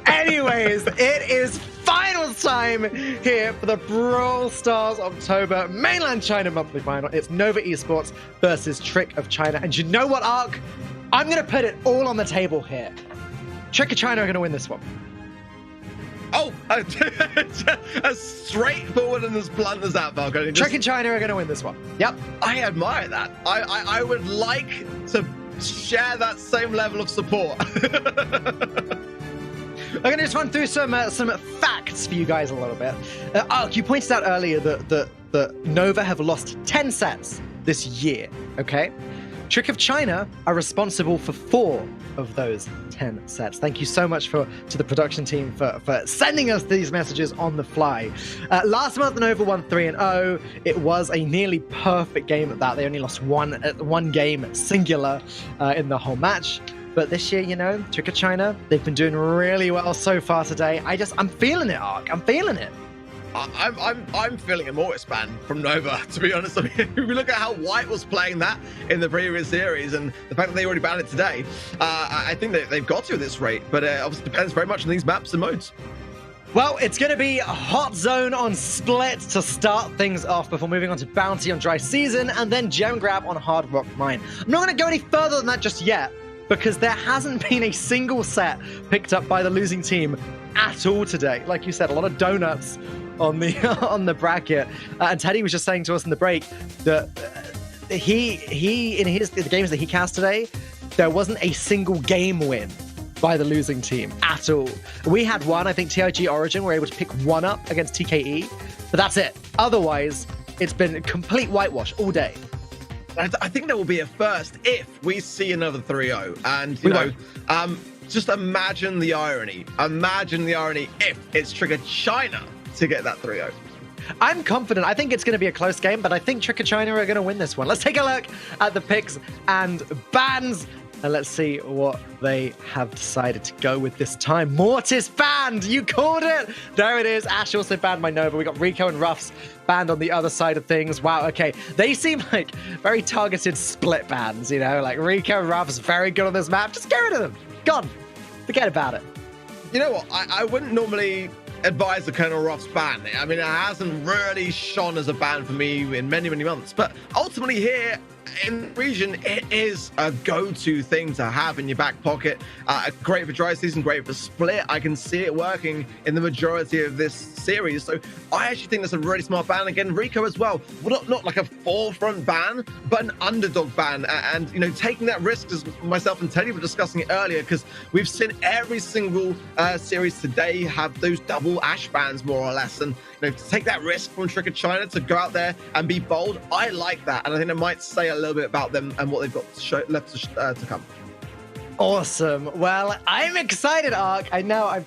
Anyways, it is finals time here for the Brawl Stars October Mainland China monthly final. It's Nova Esports versus Trick of China. And you know what, Ark? I'm going to put it all on the table here. Trick of China are going to win this one. Oh, as straightforward and as blunt as that, Falcone. Trick and China are going to win this one. Yep. I admire that. I would like to share that same level of support. I'm going to just run through some facts for you guys a little bit. Ark, you pointed out earlier that Nova have lost 10 sets this year, okay? Trick of China are responsible for 4 of those 10 sets. Thank you so much to the production team for sending us these messages on the fly. Last month, Nova won 3-0. It was a nearly perfect game at that. They only lost one game singular in the whole match. But this year, you know, Trick of China, they've been doing really well so far today. I'm feeling it, Ark. I'm feeling it. I'm feeling a Mortis ban from Nova, to be honest. I mean, if we look at how White was playing that in the previous series and the fact that they already banned it today, I think that they've got to at this rate. But it obviously depends very much on these maps and modes. Well, it's going to be a hot zone on Split to start things off before moving on to Bounty on Dry Season and then Gem Grab on Hard Rock Mine. I'm not going to go any further than that just yet, because there hasn't been a single set picked up by the losing team at all today. Like you said, a lot of donuts on the bracket. And Teddy was just saying to us in the break that he in the games that he cast today, there wasn't a single game win by the losing team at all. We had one, I think TIG Origin, we were able to pick one up against TKE, but that's it. Otherwise, it's been a complete whitewash all day. I think there will be a first if we see another 3-0. And, you know, just imagine the irony. Imagine the irony if it's Trigger China to get that 3-0. I'm confident. I think it's going to be a close game, but I think Trigger China are going to win this one. Let's take a look at the picks and bans, and let's see what they have decided to go with this time. Mortis banned! You called it! There it is. Ash also banned my Nova. We got Rico and Ruffs banned on the other side of things. Wow, okay. They seem like very targeted split bans, you know? Like Rico and Ruffs, very good on this map. Just get rid of them. Gone. Forget about it. You know what? I wouldn't normally advise the Colonel Ruff's ban. I mean, it hasn't really shone as a ban for me in many, many months. But ultimately here in region, it is a go-to thing to have in your back pocket. Great for dry season, great for split. I can see it working in the majority of this series. So I actually think that's a really smart ban. Again, Rico as well. Well, not like a forefront ban, but an underdog ban. And, you know, taking that risk, as myself and Teddy were discussing it earlier, because we've seen every single series today have those double Ash bans, more or less. And, you know, to take that risk from Trigger China to go out there and be bold, I like that. And I think it might say a little bit about them and what they've got left to come. Awesome. Well, I'm excited, Ark. I know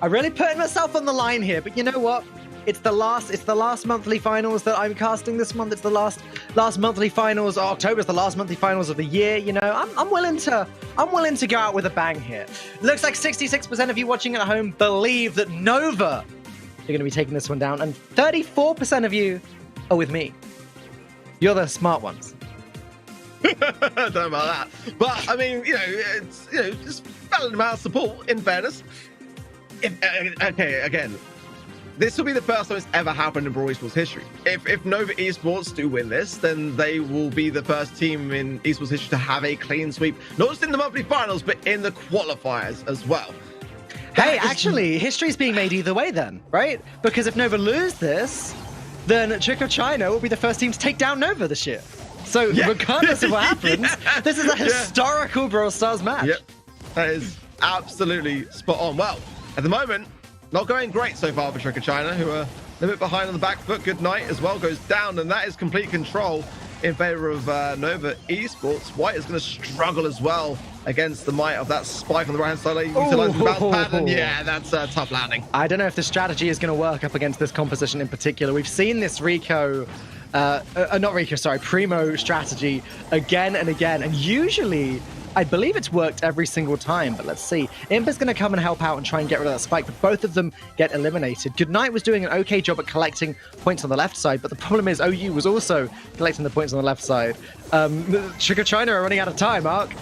I'm really putting myself on the line here, but you know what? It's the last monthly finals that I'm casting this month. It's the last monthly finals. October's the last monthly finals of the year. You know, I'm willing to go out with a bang here. Looks like 66% of you watching at home believe that Nova are going to be taking this one down, and 34% of you are with me. You're the smart ones. I don't know about that, but I mean, you know, it's, you know, just valid amount of support. In fairness, okay, again, this will be the first time it's ever happened in Brawl Esports history. If Nova Esports do win this, then they will be the first team in Esports history to have a clean sweep, not just in the monthly finals, but in the qualifiers as well. Hey, actually, history's being made either way then, right? Because if Nova lose this, then Trigger China will be the first team to take down Nova this year. So regardless of what happens, this is a historical Brawl Stars match. Yep, that is absolutely spot on. Well, at the moment, not going great so far for Trigger China, who are a little bit behind on the back foot. Good Night as well goes down, and that is complete control in favor of Nova Esports. White is going to struggle as well against the might of that spike on the right-hand side, utilizing the bounce pad, and yeah, that's a tough landing. I don't know if the strategy is going to work up against this composition in particular. We've seen this Rico, Primo strategy again and again, and usually I believe it's worked every single time, but let's see. Imp is going to come and help out and try and get rid of that spike, but both of them get eliminated. Goodnight was doing an okay job at collecting points on the left side, but the problem is OU was also collecting the points on the left side. Trigger China are running out of time, Ark.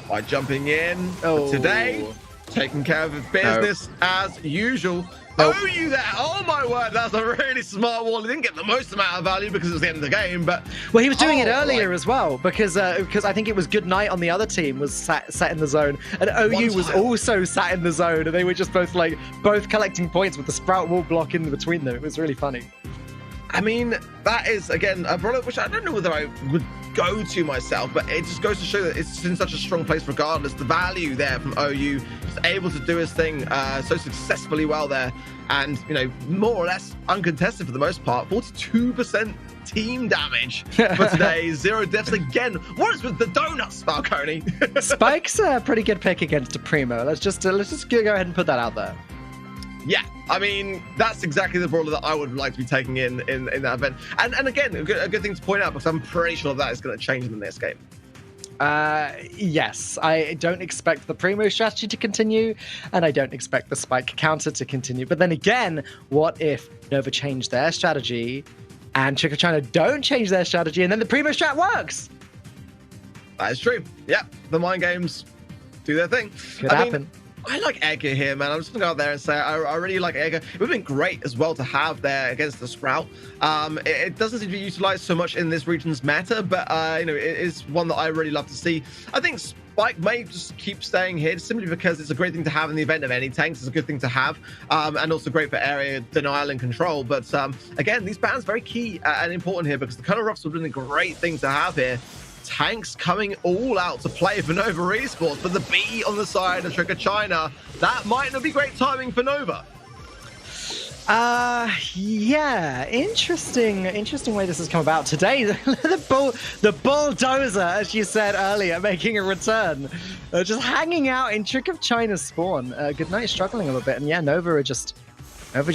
By jumping in today, taking care of his business as usual. OU there, oh my word, that's a really smart wall. He didn't get the most amount of value because it was the end of the game, but... Well, he was doing it earlier as well, because I think it was Goodnight on the other team was sat in the zone, and OU was also sat in the zone, and they were just both collecting points with the Sprout wall block in between them. It was really funny. I mean, that is, again, a product which I don't know whether I would go to myself, but it just goes to show that it's in such a strong place regardless. The value there from OU, just able to do his thing so successfully well there, and, you know, more or less uncontested for the most part. 42% team damage for today. 0 deaths again. What is with the donuts, Falcone? Spike's a pretty good pick against a Primo. Let's just go ahead and put that out there. Yeah, I mean, that's exactly the brawler that I would like to be taking in that event. And again, a good thing to point out, because I'm pretty sure that is going to change in the next game. Yes, I don't expect the Primo strategy to continue, and I don't expect the Spike counter to continue. But then again, what if Nova changed their strategy and Trigger China don't change their strategy, and then the Primo strat works? That is true. Yeah, the mind games do their thing. Could happen. I like Edgar here, man. I'm just going to go out there and say I really like Edgar. It would have been great as well to have there against the Sprout. It doesn't seem to be utilized so much in this region's meta, but, you know, it is one that I really love to see. I think Spike may just keep staying here simply because it's a great thing to have in the event of any tanks. It's a good thing to have, and also great for area denial and control. But again, these bans very key and important here because the Colonel Ruffs would have been a great thing to have here. Tanks coming all out to play for Nova Esports, but the B on the side of Trick of China, that might not be great timing for Nova. Yeah, interesting way this has come about today. the bulldozer, as you said earlier, making a return, just hanging out in Trick of China's spawn. Good night, struggling a little bit, and yeah, Nova are just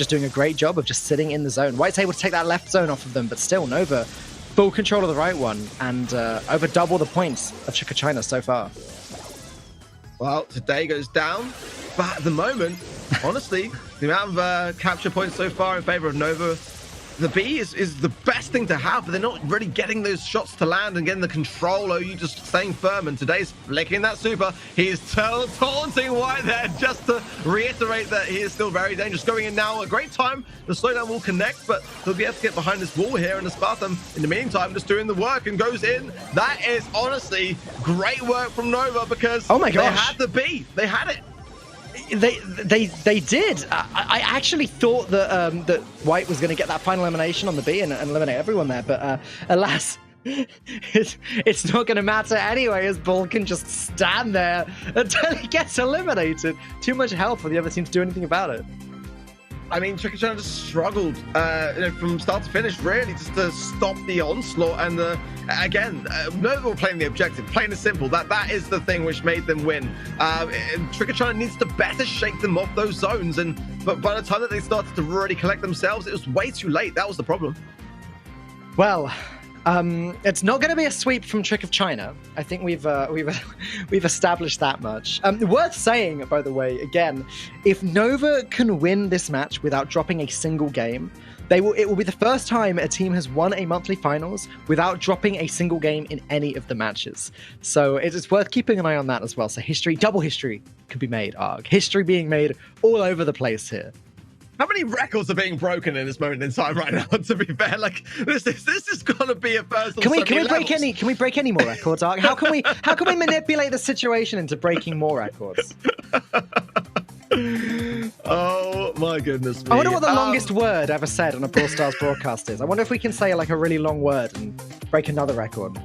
doing a great job of just sitting in the zone. White's able to take that left zone off of them, but still Nova full control of the right one and over double the points of Trick of China so far. Well, today goes down, but at the moment, honestly, the amount of capture points so far in favor of Nova, the B is the best thing to have, but they're not really getting those shots to land and getting the control. OU just staying firm, and today's flicking that super. He's taunting White there just to reiterate that he is still very dangerous. Going in now, a great time. The slowdown will connect, but he'll be able to get behind this wall here, and the Spartan, in the meantime, just doing the work and goes in. That is honestly great work from Nova because oh my gosh, they had the B. They had it. They did. I actually thought that that White was going to get that final elimination on the B and eliminate everyone there, but alas, it's not going to matter anyway, as Bull can just stand there until he gets eliminated. Too much health for the other team to do anything about it. I mean, Trick or China just struggled from start to finish, really, just to stop the onslaught. And again, Nova were playing the objective, plain and simple. That is the thing which made them win. And Trick or China needs to better shake them off those zones. But by the time that they started to really collect themselves, it was way too late. That was the problem. Well, it's not going to be a sweep from Trick of China. I think we've established that much. Worth saying, by the way, again, if Nova can win this match without dropping a single game, it will be the first time a team has won a monthly finals without dropping a single game in any of the matches. So it's worth keeping an eye on that as well. So double history could be made, ARG. History being made all over the place here. How many records are being broken in this moment in time right now? To be fair, like this is gonna be a first. Can we break any more records, Ark? How can we manipulate the situation into breaking more records? Oh my goodness me. I wonder what the longest word ever said on a Brawl Stars broadcast is. I wonder if we can say like a really long word and break another record.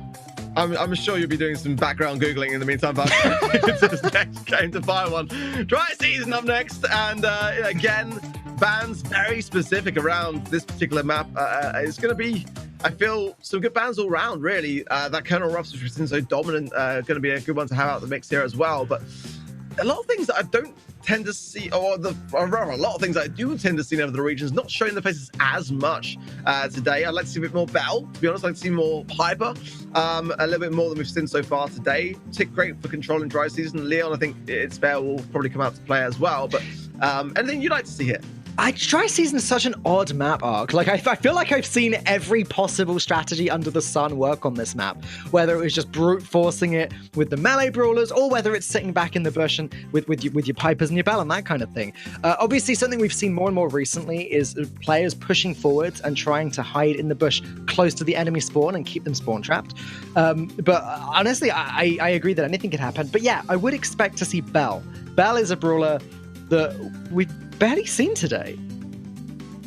I'm sure you'll be doing some background Googling in the meantime, but into this next game to fire one. Dry season up next, and again, bans very specific around this particular map. It's going to be, I feel, some good bans all around, really. That Colonel Ruffs, which has been so dominant, going to be a good one to have out the mix here as well. But a lot of things that I don't tend to see, or rather a lot of things I do tend to see in other regions, not showing their faces as much today. I'd like to see a bit more Bell, to be honest. I'd like to see more Hyper, a little bit more than we've seen so far today. TIG great for controlling dry season. Leon, I think it's fair, will probably come out to play as well. But anything you'd like to see here? Dry season is such an odd map, Arc. Like I feel like I've seen every possible strategy under the sun work on this map, whether it was just brute forcing it with the melee brawlers, or whether it's sitting back in the bush and with your pipers and your bell and that kind of thing. Obviously, something we've seen more and more recently is players pushing forwards and trying to hide in the bush close to the enemy spawn and keep them spawn trapped. But honestly, I agree that anything could happen. But yeah, I would expect to see Bell. Bell is a brawler that we've barely seen today.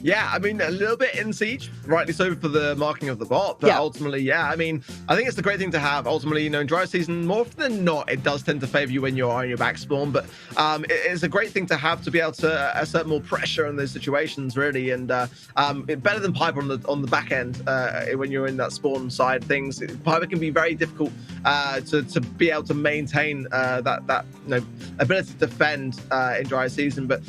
Yeah, I mean, a little bit in Siege, rightly so for the marking of the bot, but ultimately, yeah, I mean, I think it's the great thing to have. Ultimately, in dry season, more often than not, it does tend to favor you when you're on your back spawn, but it's a great thing to have to be able to assert more pressure in those situations, really, and better than Piper on the back end when you're in that spawn side things. Piper can be very difficult to be able to maintain that ability to defend in dry season, but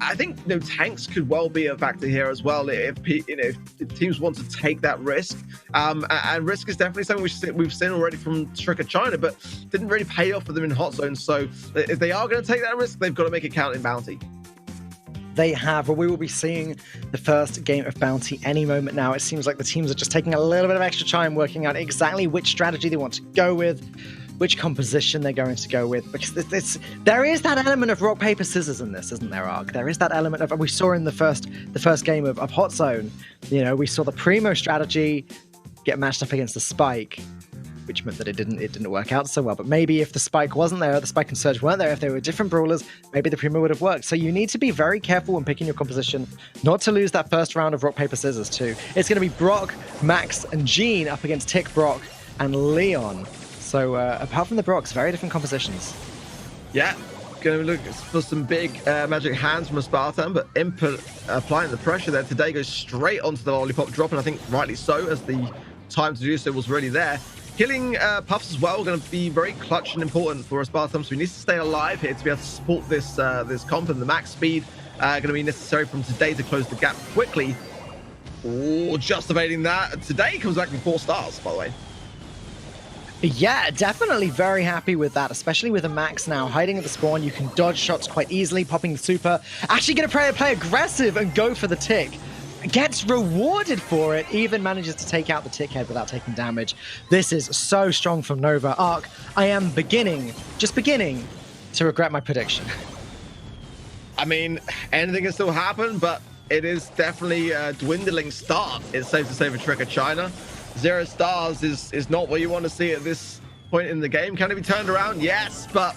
I think tanks could well be a factor here as well if teams want to take that risk. And risk is definitely something we've seen already from Trick of China, but didn't really pay off for them in hot zones. So if they are going to take that risk, they've got to make it count in bounty. They have. Well, we will be seeing the first game of Bounty any moment now. It seems like the teams are just taking a little bit of extra time working out exactly which strategy they want to go with, which composition they're going to go with, because there is that element of rock, paper, scissors in this, isn't there, Ark? There is that element of, we saw in the first game of Hot Zone, we saw the Primo strategy get matched up against the Spike. which meant that it didn't work out so well. But maybe if the spike wasn't there, the spike and surge weren't there, if they were different brawlers, maybe the Primo would have worked. So you need to be very careful when picking your composition, not to lose that first round of rock, paper, scissors too. It's going to be Brock, Max, and Gene up against Tick, Brock, and Leon. So apart from the Brocks, very different compositions. Yeah, going to look for some big magic hands from a Spartan, but Input applying the pressure there. Today goes straight onto the lollipop drop, and I think rightly so, as the time to do so was really there. Killing Puffs as well, going to be very clutch and important for a Spartan, so we need to stay alive here to be able to support this this comp, and the max speed going to be necessary from Today to close the gap quickly. Oh, just evading that. Today comes back with 4 stars, by the way. Yeah, definitely very happy with that, especially with a Max now. Hiding at the spawn, you can dodge shots quite easily, popping the super. Actually going to play aggressive and go for the Tick. Gets rewarded for it, even manages to take out the Tick head without taking damage. This is so strong from Nova. Arc, I am just beginning to regret my prediction. I mean, anything can still happen, but it is definitely a dwindling start. It's safe to say for Trick of China. 0 stars is not what you want to see at this point in the game. Can it be turned around? Yes, but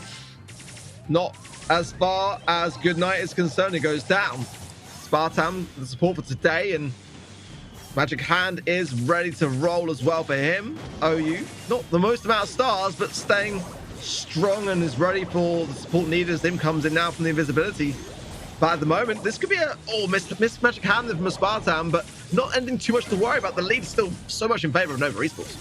not as far as Goodnight is concerned. It goes down. Spartan, the support for Today, and Magic Hand is ready to roll as well for him. OU, not the most amount of stars, but staying strong and is ready for the support needed as Dim comes in now from the invisibility. But at the moment, this could be a missed Magic Hand from a Spartan, but not anything too much to worry about. The lead's still so much in favor of Nova Esports.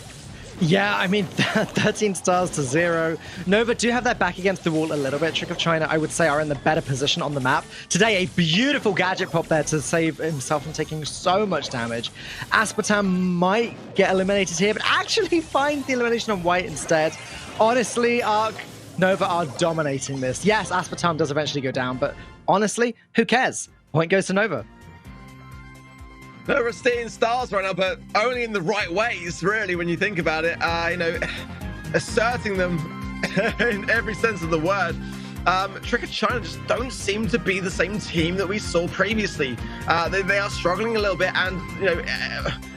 Yeah, I mean, 13 stars to 0. Nova do have that back against the wall a little bit. Trick of China, I would say, are in the better position on the map. Today, a beautiful gadget pop there to save himself from taking so much damage. Aspartam might get eliminated here, but actually finds the elimination on White instead. Honestly, Arc, Nova are dominating this. Yes, Aspartam does eventually go down, but honestly, who cares? Point goes to Nova. Nova stealing stars right now, but only in the right ways, really, when you think about it. You know, asserting them in every sense of the word. Trick of China just don't seem to be the same team that we saw previously. They are struggling a little bit, and you know,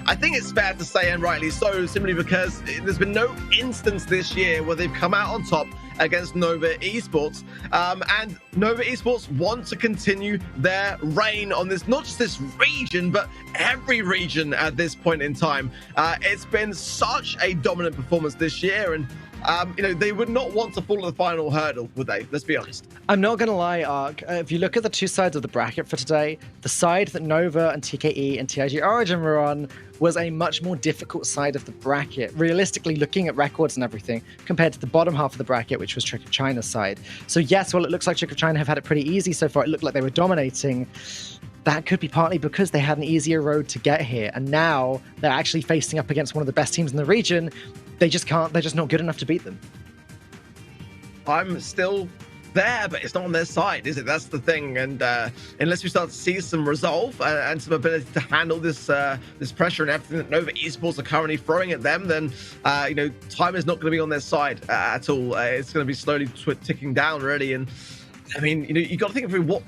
I think it's fair to say, and rightly so, simply because there's been no instance this year where they've come out on top against Nova Esports, and Nova Esports want to continue their reign on this, not just this region, but every region at this point in time. It's been such a dominant performance this year, and you know, they would not want to fall at the final hurdle, would they? Let's be honest. I'm not going to lie, Ark. If you look at the two sides of the bracket for today, the side that Nova and TKE and TIG Origin were on was a much more difficult side of the bracket, realistically looking at records and everything, compared to the bottom half of the bracket, which was Trick of China's side. So yes, well, it looks like Trick of China have had it pretty easy so far. It looked like they were dominating. That could be partly because they had an easier road to get here, and now they're actually facing up against one of the best teams in the region. They just can't, they're just not good enough to beat them. I'm still there, but it's not on their side, is it? That's the thing. And unless we start to see some resolve and some ability to handle this this pressure and everything that Nova Esports are currently throwing at them, then you know, time is not going to be on their side at all. It's going to be slowly ticking down, really. And I mean, you know, you got to think of what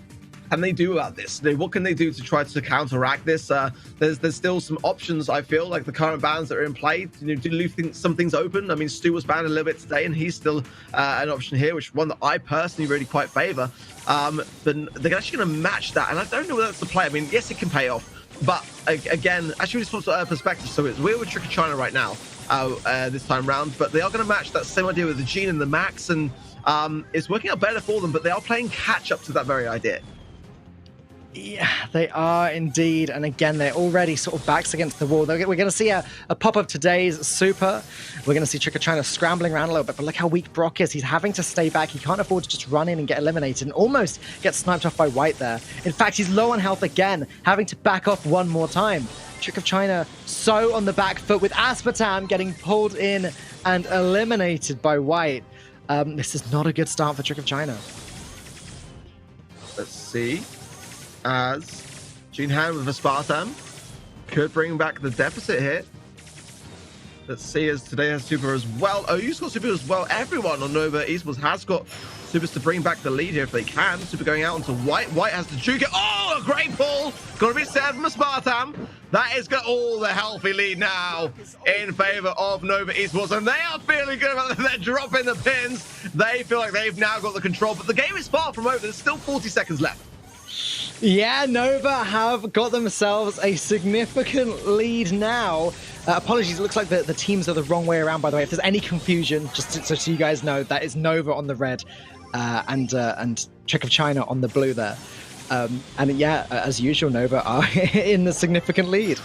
can they do about this? What can they do to try to counteract this? There's still some options, I feel, like the current bans that are in play. You know, do you think something's open? I mean, Stu was banned a little bit today, and he's still an option here, which one that I personally really quite favor. But they're actually going to match that, and I don't know whether that's the play. I mean, yes, it can pay off, but again, actually, just from a perspective, so we're with Trick of China right now this time round, but they are going to match that same idea with the Gene and the Max, and it's working out better for them, but they are playing catch up to that very idea. Yeah, they are indeed. And again, they're already sort of backs against the wall. We're going to see a pop of today's super. We're going to see Trick of China scrambling around a little bit, but look how weak Brock is. He's having to stay back. He can't afford to just run in and get eliminated and almost get sniped off by White there. In fact, he's low on health again, having to back off one more time. Trick of China so on the back foot with Aspartam getting pulled in and eliminated by White. This is not a good start for Trick of China. Let's see. As Gene Han with a Spartan could bring back the deficit here. Let's see, as Today has super as well. OU's got super as well. Everyone on Nova Esports has got Super's to bring back the lead here if they can. Super going out onto White. White has to juke it. Oh, a great pull. Got to be said from a Spartan. That has got all the healthy lead now in favor of Nova Esports. And they are feeling good about that. They're dropping the pins. They feel like they've now got the control. But the game is far from over. There's still 40 seconds left. Yeah, Nova have got themselves a significant lead now. Apologies, it looks like the teams are the wrong way around, by the way. If there's any confusion, just so you guys know, that is Nova on the red and Trick of China on the blue there. And yeah, as usual, Nova are in the significant lead.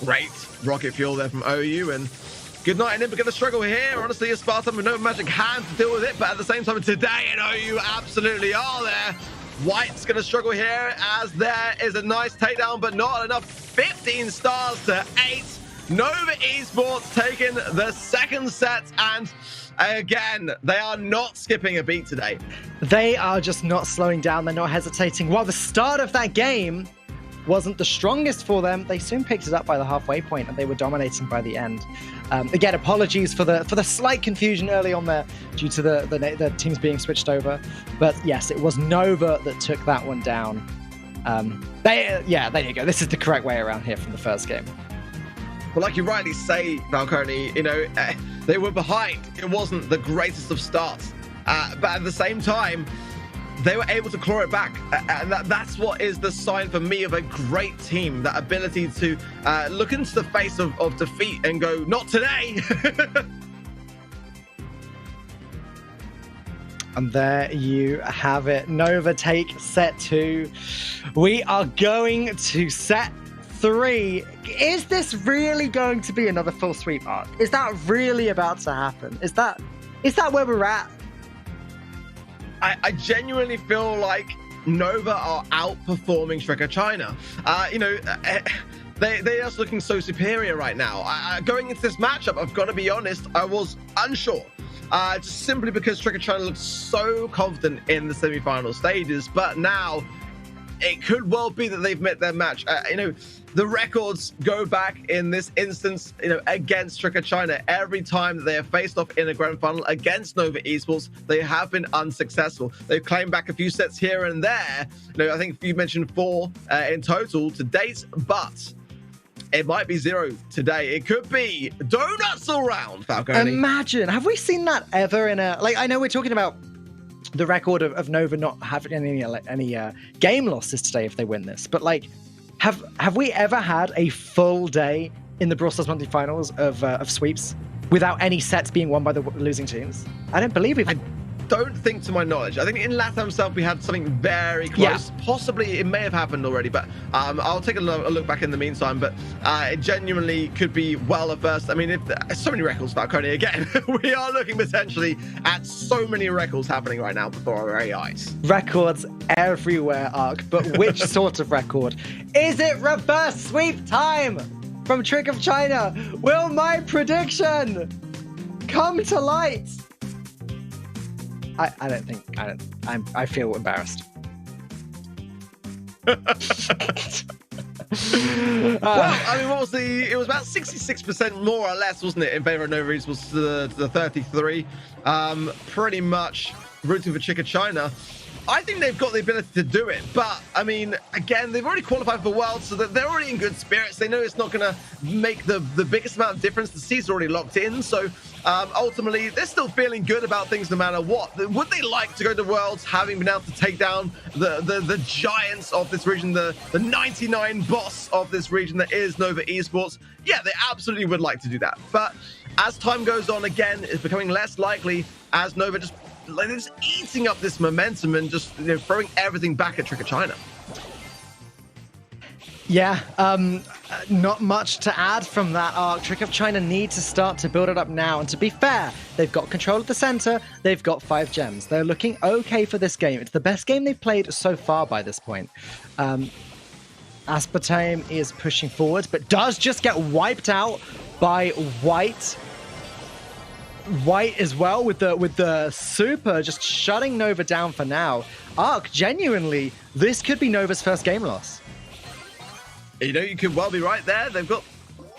Great rocket fuel there from OU, and good night, and Imp are going to struggle here. Honestly, a Spartan with no magic hand to deal with it, but at the same time, today and OU absolutely are there. White's going to struggle here as there is a nice takedown, but not enough. 15 stars to 8. Nova Esports taking the second set, and again, they are not skipping a beat today. They are just not slowing down. They're not hesitating. While the start of that game wasn't the strongest for them, they soon picked it up by the halfway point, and they were dominating by the end. Again, apologies for the slight confusion early on there due to the teams being switched over. But yes, it was Nova that took that one down. There you go. This is the correct way around here from the first game. Well, like you rightly say, Falcone, they were behind. It wasn't the greatest of starts. But at the same time, they were able to claw it back. And that's what is the sign for me of a great team. That ability to look into the face of defeat and go, not today. And there you have it. Nova take set 2. We are going to set 3. Is this really going to be another full sweep arc? Is that really about to happen? Is that where we're at? I genuinely feel like Nova are outperforming Trick of China. They are looking so superior right now. Going into this matchup, I've got to be honest, I was unsure. Just simply because Trick of China looked so confident in the semi-final stages, but now it could well be that they've met their match. The records go back in this instance, against Trick of China. Every time that they have faced off in a grand final against Nova Esports, they have been unsuccessful. They've claimed back a few sets here and there. I think you mentioned 4 in total to date, but it might be 0 today. It could be donuts all round, Falcone. Imagine, have we seen that ever in a... I know we're talking about the record of Nova not having any game losses today if they win this, but have we ever had a full day in the Brawl Stars monthly finals of sweeps without any sets being won by the losing teams? I don't believe we've... I don't think, to my knowledge. I think in LATAM itself we had something very close. Yeah. Possibly it may have happened already, but I'll take a look back in the meantime. But it genuinely could be well a first. I mean, if so many records, Falcone, again, we are looking potentially at so many records happening right now before our very eyes. Records everywhere, Ark. But which sort of record? Is it reverse sweep time from Trick of China? Will my prediction come to light? I feel embarrassed. Well, I mean, it was about 66% more or less, wasn't it, in favor of Nova Esports to the 33. Pretty much rooting for Trick of China. I think they've got the ability to do it, but I mean, again, they've already qualified for Worlds, so that they're already in good spirits. They know it's not going to make the biggest amount of difference. The seed's already locked in, so ultimately, they're still feeling good about things no matter what. Would they like to go to Worlds, having been able to take down the giants of this region, the 99 boss of this region that is Nova Esports? Yeah, they absolutely would like to do that. But as time goes on, again, it's becoming less likely as Nova just eating up this momentum and just throwing everything back at Trick of China. Yeah, not much to add from that arc. Trick of China need to start to build it up now. And to be fair, they've got control of the center. They've got 5 gems. They're looking okay for this game. It's the best game they've played so far by this point. Aspartame is pushing forward, but does just get wiped out by White. White as well with the super just shutting Nova down for now. Arc, genuinely, this could be Nova's first game loss. You could well be right there. They've got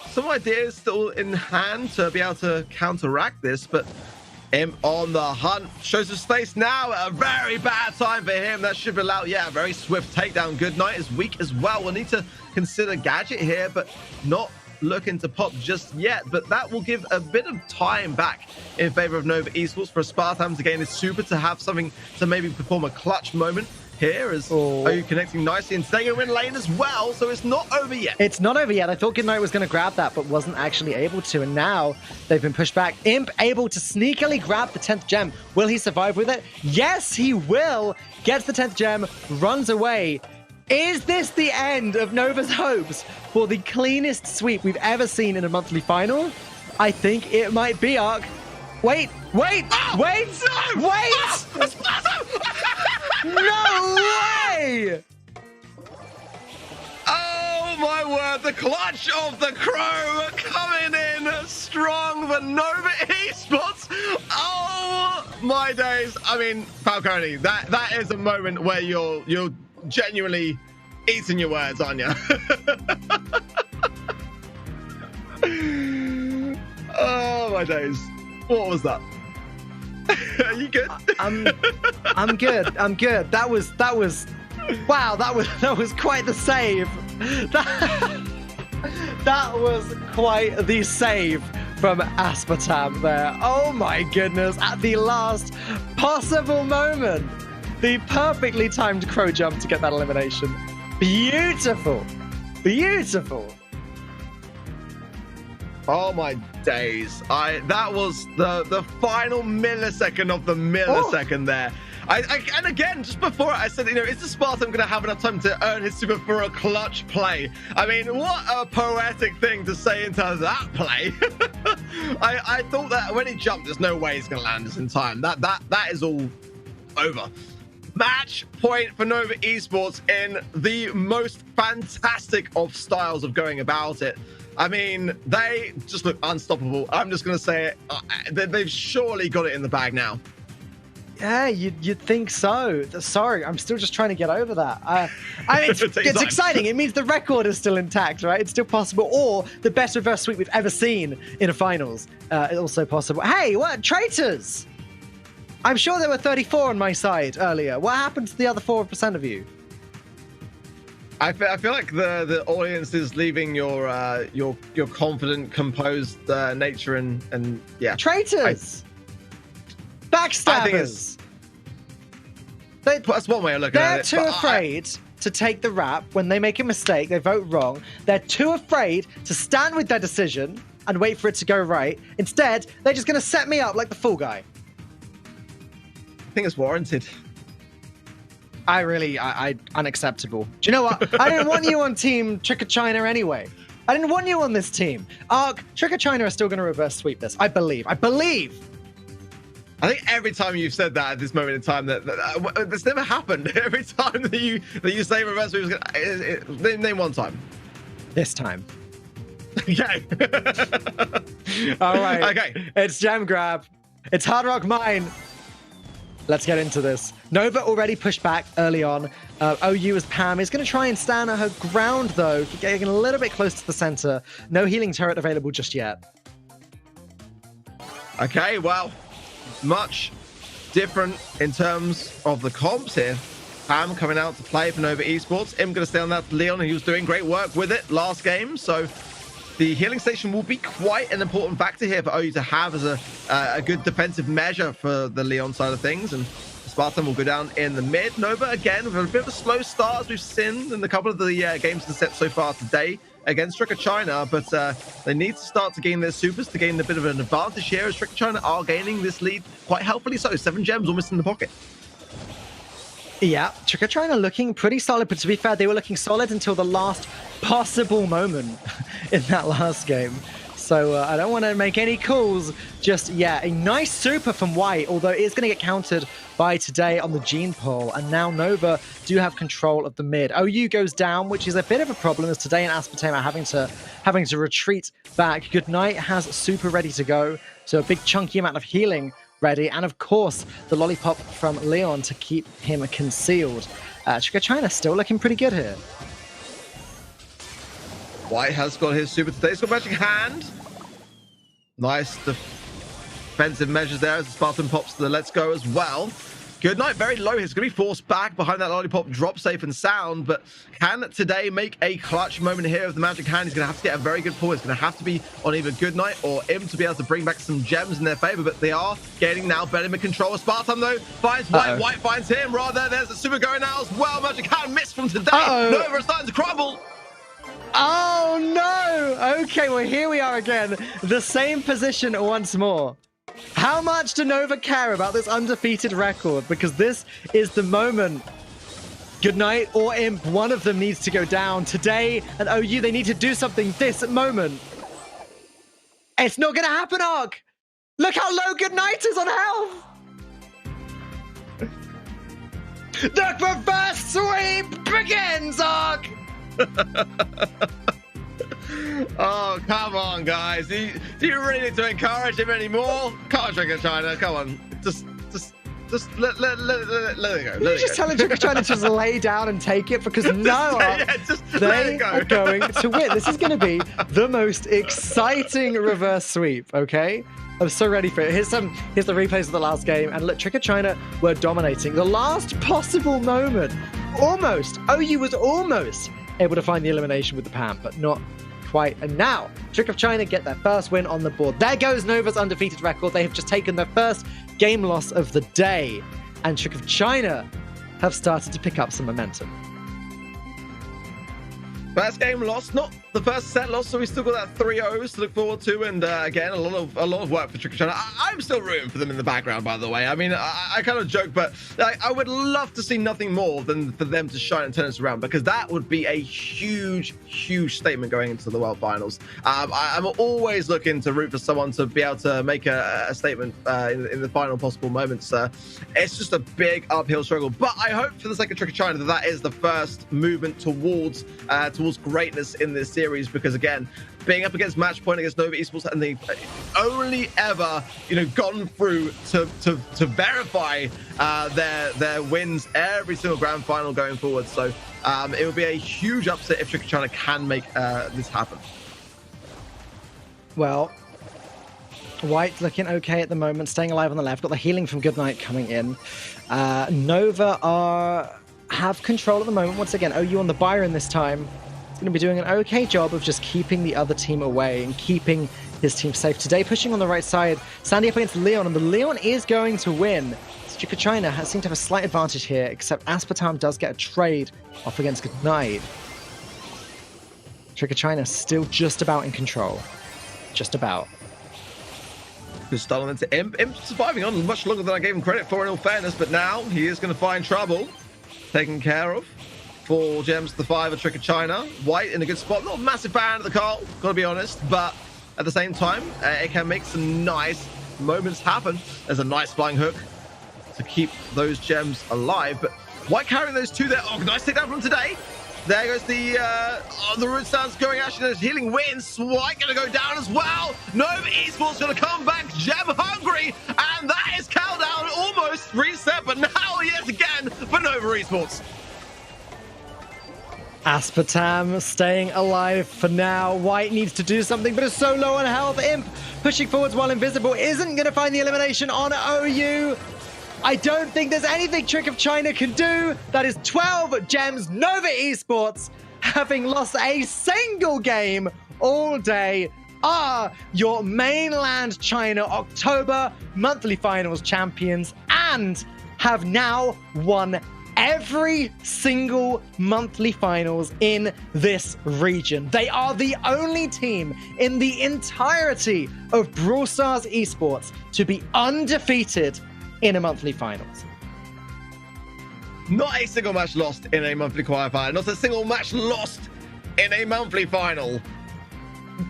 some ideas still in hand to be able to counteract this, but Imp on the hunt, shows his face now at a very bad time for him. That should allow, yeah, a very swift takedown. Good Night is weak as well. We'll need to consider Gadget here, but not looking to pop just yet. But that will give a bit of time back in favor of Nova Esports for Spartan to gain his super, to have something to maybe perform a clutch moment here. As are you connecting nicely and staying in lane as well, so it's not over yet. It's not over yet. I thought Goodnight was going to grab that, but wasn't actually able to, and now they've been pushed back. Imp able to sneakily grab the 10th gem. Will he survive with it? Yes, he will. Gets the 10th gem, runs away. Is this the end of Nova's hopes for the cleanest sweep we've ever seen in a monthly final? I think it might be, Ark. Wait, wait, wait, No! wait! No way! Oh my word, the clutch of the Crow coming in strong for Nova Esports. Oh my days. I mean, Falcone, that is a moment where you're genuinely eating your words, aren't you? Oh my days. What was that? Are you good? I'm good. I'm good. That was wow, that was quite the save. That was quite the save from Aspartam there. Oh my goodness, at the last possible moment. The perfectly timed Crow jump to get that elimination. Beautiful. Beautiful. Oh my days. That was the final millisecond of the millisecond there. And again, just before I said, is the Spartan going to have enough time to earn his super for a clutch play? I mean, what a poetic thing to say into that play. I thought that when he jumped, there's no way he's going to land this in time. That is all over. Match point for Nova Esports in the most fantastic of styles of going about it. I mean, they just look unstoppable. I'm just going to say it. They've surely got it in the bag now. Yeah, you'd think so. Sorry, I'm still just trying to get over that. It's exciting. It means the record is still intact, right? It's still possible. Or the best reverse sweep we've ever seen in a finals is also possible. Hey, what? Traitors! I'm sure there were 34 on my side earlier. What happened to the other 4% of you? I feel like the audience is leaving your confident, composed nature and yeah. Traitors! Backstabbers! That's one way of looking at it. They're too afraid to take the rap when they make a mistake, they vote wrong. They're too afraid to stand with their decision and wait for it to go right. Instead, they're just going to set me up like the fool guy. I think it's warranted. I unacceptable. Do you know what? I didn't want you on Team Trick or China anyway. I didn't want you on this team. Ark, Trick or China are still going to reverse sweep this. I believe. I think every time you've said that at this moment in time, that that's never happened. Every time that you say reverse sweep, name one time. This time. Okay. All right. Okay. It's Gem Grab. It's Hard Rock Mine. Let's get into this. Nova already pushed back early on. OU as Pam is going to try and stand at her ground, though, getting a little bit close to the center. No healing turret available just yet. Okay, well, much different in terms of the comps here. Pam coming out to play for Nova Esports. I'm going to stay on that Leon. He was doing great work with it last game, so the healing station will be quite an important factor here for OU to have as a good defensive measure for the Leon side of things. And Spartan will go down in the mid. Nova, again, with a bit of a slow start, as we've seen in a couple of the games in the set so far today against Trick or China. But they need to start to gain their supers to gain a bit of an advantage here, as Trick or China are gaining this lead quite helpfully so. 7 gems almost in the pocket. Yeah, Trick or China looking pretty solid, but to be fair, they were looking solid until the last possible moment in that last game. So I don't want to make any calls just yet. A nice super from White, although it's going to get countered by Today on the Gene Pool. And now Nova do have control of the mid. OU goes down, which is a bit of a problem, as Today and Aspartame are having to retreat back. Goodnight has super ready to go, so a big chunky amount of healing ready, and of course the lollipop from Leon to keep him concealed. Trick or China still looking pretty good here. White has got his super today. He's got Magic Hand. Nice defensive measures there as the Spartan pops the let's go as well. Good night, very low. He's going to be forced back behind that lollipop, drop safe and sound, but can today make a clutch moment here of the magic hand? He's going to have to get a very good pull. It's going to have to be on either Good Night or Imp to be able to bring back some gems in their favor, but they are getting now better in control. Spartan, though, finds White. White finds him. Rather, there's a super going now as well. Magic hand missed from today. Nova is starting to crumble. Oh, no. Okay, well, here we are again. The same position once more. How much do Nova care about this undefeated record? Because this is the moment. Good Night or Imp, one of them needs to go down. Today, and OU, they need to do something this moment. It's not going to happen, Ark. Look how low Good Night is on health. The reverse sweep begins, Ark. Oh, come on, guys. Do you really need to encourage him anymore? Come on, Trick of China. Come on. Just let it go. You're just telling Trick of China to just lay down and take it because no, they are going to win. This is going to be the most exciting reverse sweep, okay? I'm so ready for it. Here's the replays of the last game. And look, Trick of China were dominating. The last possible moment, almost. OU was almost able to find the elimination with the PAM, but not quite. And now, Trick of China get their first win on the board. There goes Nova's undefeated record. They have just taken their first game loss of the day. And Trick of China have started to pick up some momentum. First game lost, not the first set loss, so we still got that 3-0s to look forward to, and again, a lot of work for Trick of China. I'm still rooting for them in the background, by the way. I mean, I kind of joke, but I would love to see nothing more than for them to shine and turn us around, because that would be a huge statement going into the World Finals. I'm always looking to root for someone to be able to make a statement in the final possible moments. It's just a big uphill struggle, but I hope for the sake of Trick of China that is the first movement towards greatness in this series, because again, being up against Match Point against Nova Esports, and they've only ever gone through to verify their wins every single grand final going forward. So it would be a huge upset if Trick of China can make this happen. Well, White looking okay at the moment, staying alive on the left, got the healing from Good Night coming in. Nova have control at the moment. Once again, OU on the Byron this time. He's going to be doing an okay job of just keeping the other team away and keeping his team safe. Today, pushing on the right side, Sandy up against Leon, and the Leon is going to win. Trick of China seems to have a slight advantage here, except Aspartam does get a trade off against Good Night. Trick of China still just about in control. Just about. Good start on into Imp. Imp surviving on much longer than I gave him credit for, in all fairness, but now he is going to find trouble. Taken care of. 4 gems to the 5 of Trick of China. White in a good spot. Not a massive fan of the call, gotta be honest, but at the same time, it can make some nice moments happen. There's a nice flying hook to keep those gems alive, but White carrying those 2 there. Oh, nice takedown from today. There goes the root sounds going. Actually, there's healing wins. White gonna go down as well. Nova Esports gonna come back gem hungry, and that is countdown almost reset, but now yet again for Nova Esports. Aspartam staying alive for now. White needs to do something, but is so low on health. Imp pushing forwards while invisible isn't going to find the elimination on OU. I don't think there's anything Trick of China can do. That is 12 gems. Nova Esports, having lost a single game all day, are your mainland China October monthly finals champions and have now won every single monthly finals in this region. They are the only team in the entirety of Brawl Stars Esports to be undefeated in a monthly finals. Not a single match lost in a monthly qualifier. Not a single match lost in a monthly final.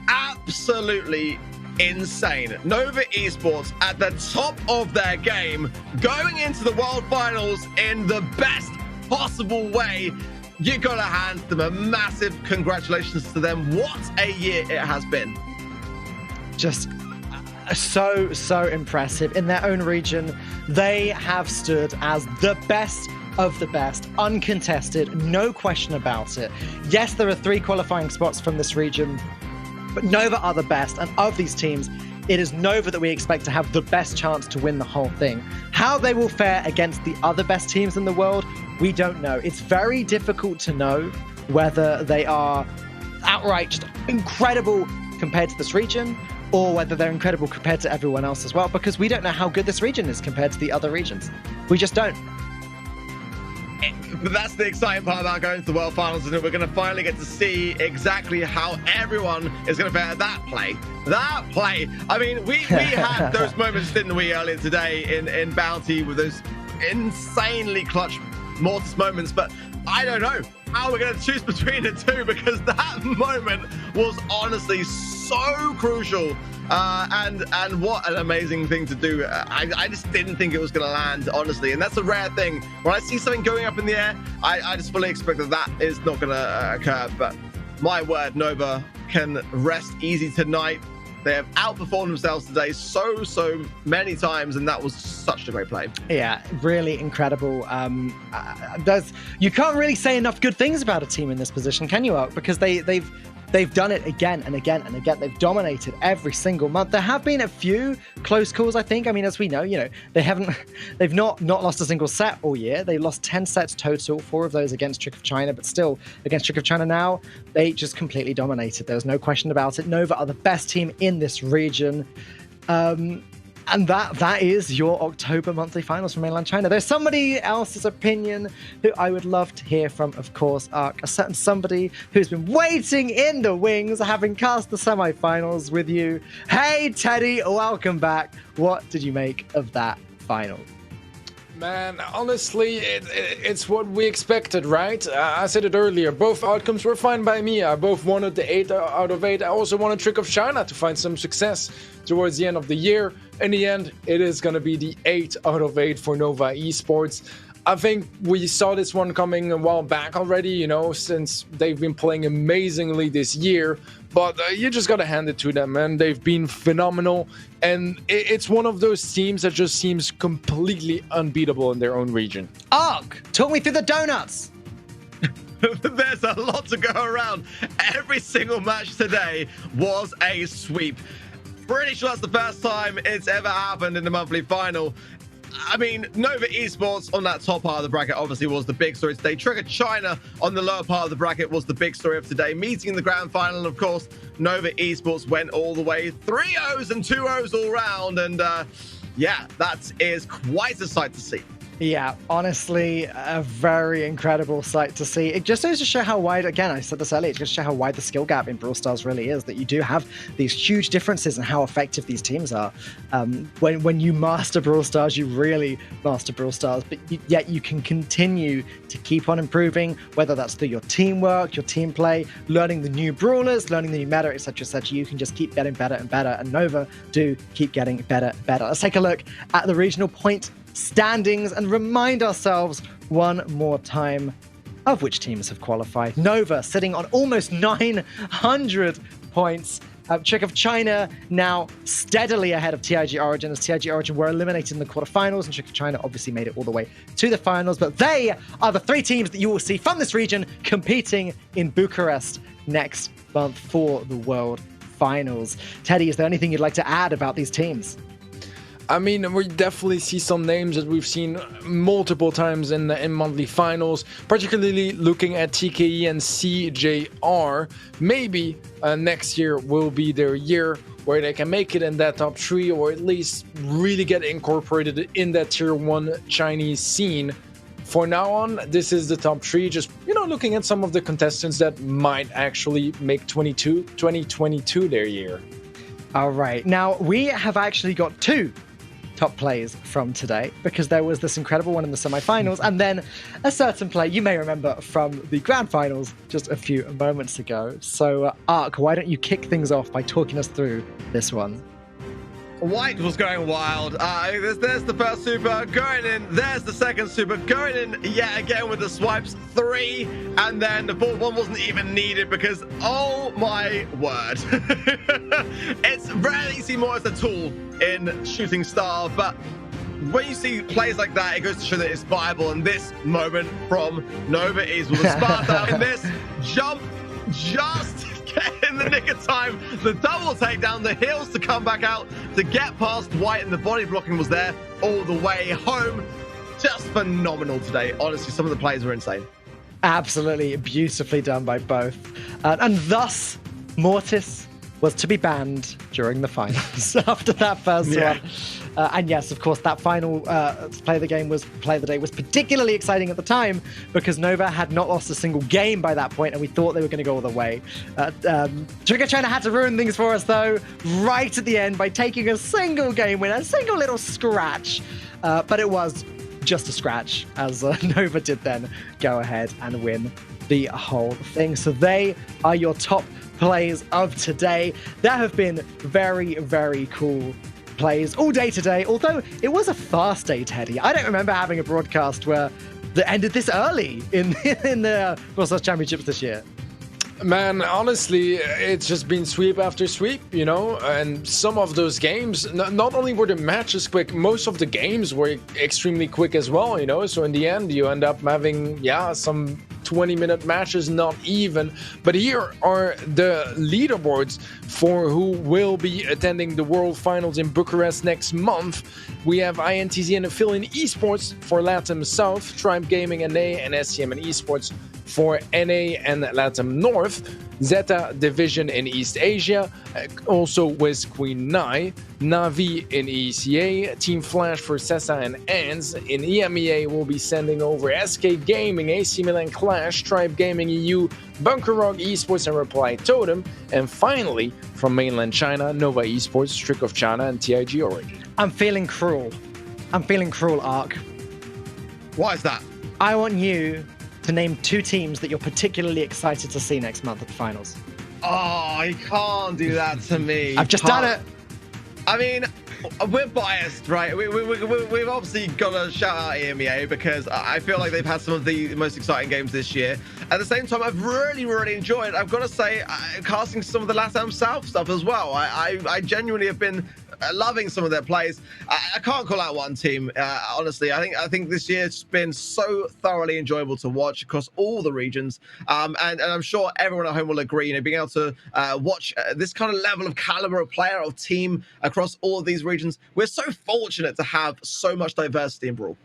Absolutely insane. Nova Esports at the top of their game, going into the World Finals in the best possible way. You gotta hand them a massive congratulations to them. What a year it has been. Just so impressive. In their own region, they have stood as the best of the best, uncontested, no question about it. Yes, there are 3 qualifying spots from this region, but Nova are the best, and of these teams, it is Nova that we expect to have the best chance to win the whole thing. How they will fare against the other best teams in the world, we don't know. It's very difficult to know whether they are outright just incredible compared to this region, or whether they're incredible compared to everyone else as well, because we don't know how good this region is compared to the other regions. We just don't. But that's the exciting part about going to the World Finals, and we're going to finally get to see exactly how everyone is going to fare. That play. I mean, we had those moments, didn't we, earlier today in Bounty with those insanely clutch Mortis moments, but I don't know how we're going to choose between the two, because that moment was honestly so crucial. And what an amazing thing to do. I just didn't think it was going to land, honestly. And that's a rare thing. When I see something going up in the air, I just fully expect that is not going to occur. But my word, Nova can rest easy tonight. They have outperformed themselves today so many times, and that was such a great play. Yeah, really incredible. You can't really say enough good things about a team in this position, can you, Ark? Because they've done it again and again and again. They've dominated every single month. There have been a few close calls, I think. I mean, as we know, they've not lost a single set all year. They lost 10 sets total, 4 of those against Trick of China, but still against Trick of China now, they just completely dominated. There's no question about it. Nova are the best team in this region. And that is your October monthly finals from mainland China. There's somebody else's opinion who I would love to hear from, of course, Ark. A certain somebody who's been waiting in the wings, having cast the semi-finals with you. Hey, Teddy, welcome back. What did you make of that final? Man, honestly, it's what we expected, right? I said it earlier. Both outcomes were fine by me. I both wanted the 8 out of 8. I also wanted Trick of China to find some success towards the end of the year. In the end, it is going to be the 8 out of 8 for Nova Esports. I think we saw this one coming a while back already, since they've been playing amazingly this year. But you just got to hand it to them, man. They've been phenomenal. And it's one of those teams that just seems completely unbeatable in their own region. Ark, talk me through the donuts. There's a lot to go around. Every single match today was a sweep. Pretty sure that's the first time it's ever happened in the monthly final. I mean, Nova Esports on that top part of the bracket obviously was the big story today. Trick of China on the lower part of the bracket was the big story of today. Meeting in the grand final, and of course, Nova Esports went all the way 3-0s and 2-0s all round. And yeah, that is quite a sight to see. Yeah, honestly, a very incredible sight to see. It just goes to show how wide, again, I said this earlier, it just shows how wide the skill gap in Brawl Stars really is, that you do have these huge differences in how effective these teams are. When you master Brawl Stars, you really master Brawl Stars, but yet you can continue to keep on improving, whether that's through your teamwork, your team play, learning the new brawlers, learning the new meta, etc., etc. You can just keep getting better and better, and Nova do keep getting better and better. Let's take a look at the regional point standings and remind ourselves one more time of which teams have qualified. Nova sitting on almost 900 points. Trick of China now steadily ahead of TIG Origin, as TIG Origin were eliminated in the quarterfinals, and Trick of China obviously made it all the way to the finals. But they are the 3 teams that you will see from this region competing in Bucharest next month for the World Finals. Teddy, is there anything you'd like to add about these teams? I mean, we definitely see some names that we've seen multiple times in monthly finals, particularly looking at TKE and CJR. Maybe next year will be their year where they can make it in that top 3, or at least really get incorporated in that tier 1 Chinese scene. For now on, this is the top 3, just, looking at some of the contestants that might actually make 2022 their year. All right. Now, we have actually got 2 top plays from today, because there was this incredible one in the semi-finals, and then a certain play you may remember from the grand finals just a few moments ago. So, Ark, why don't you kick things off by talking us through this one? White was going wild. There's the first super going in. There's the second super going in yet again with the swipes. 3, and then the fourth one wasn't even needed, because oh my word. It's rarely see more as a tool in shooting style, but when you see plays like that, it goes to show that it's viable. And this moment from Nova is with the Sparta in this jump, just getting the the nick of time. The double takedown, the heels to come back out to get past White, and the body blocking was there all the way home. Just phenomenal today. Honestly, some of the plays were insane. Absolutely beautifully done by both. And thus, Mortis was to be banned during the finals after that first one. And yes, of course, that final play of the day was particularly exciting at the time because Nova had not lost a single game by that point, and we thought they were going to go all the way. Trigger China had to ruin things for us, though, right at the end by taking a single game win, a single little scratch. But it was just a scratch, as Nova did then go ahead and win the whole thing. So they are your top plays of today. There have been very, very cool plays all day today, although it was a fast day, Teddy. I don't remember having a broadcast where that ended this early in the Brawl Stars Championships this year. Man, honestly, it's just been sweep after sweep, you know, and some of those games, not only were the matches quick, most of the games were extremely quick as well, you know, so in the end, you end up having, some 20-minute matches, not even. But here are the leaderboards for who will be attending the World Finals in Bucharest next month. We have AITnCB and Phil in Esports for LATAM South, Tribe Gaming NA, and SCM and Esports for NA and LATAM North, Zeta Division in East Asia, also with Queen Nai, Navi in ECA, Team Flash for Sessa and ANS. In EMEA, we'll be sending over SK Gaming, AC Milan Clash, Tribe Gaming EU, Bunker Rock Esports and Reply Totem, and finally, from mainland China, Nova Esports, Trick of China, and TIG Origin. I'm feeling cruel, Ark. Why is that? I want you to name two teams that you're particularly excited to see next month at the finals. Oh, you can't do that to me. I've just done it. I mean, we're biased, right? We've obviously got to shout out EMEA because I feel like they've had some of the most exciting games this year. At the same time, I've really enjoyed, I've got to say, casting some of the LATAM South stuff as well. I genuinely have been loving some of their plays. I can't call out one team, honestly. I think this year's been so thoroughly enjoyable to watch across all the regions, and I'm sure everyone at home will agree. You know, being able to watch this kind of level of caliber of player or team across all of these regions, we're so fortunate to have so much diversity in Brawl.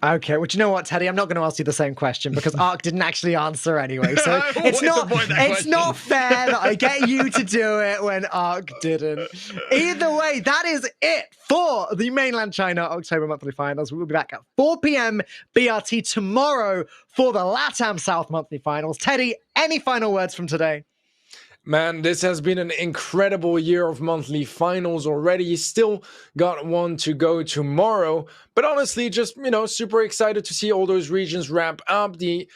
Okay, well, do you know what, Teddy? I'm not going to ask you the same question because Ark didn't actually answer anyway. So it's not fair that I get you to do it when Ark didn't. Either way, that is it for the Mainland China October Monthly Finals. We will be back at 4 p.m. BRT tomorrow for the LATAM South Monthly Finals. Teddy, any final words from today? Man, this has been an incredible year of monthly finals already. Still got one to go tomorrow. But honestly, just, super excited to see all those regions wrap up. The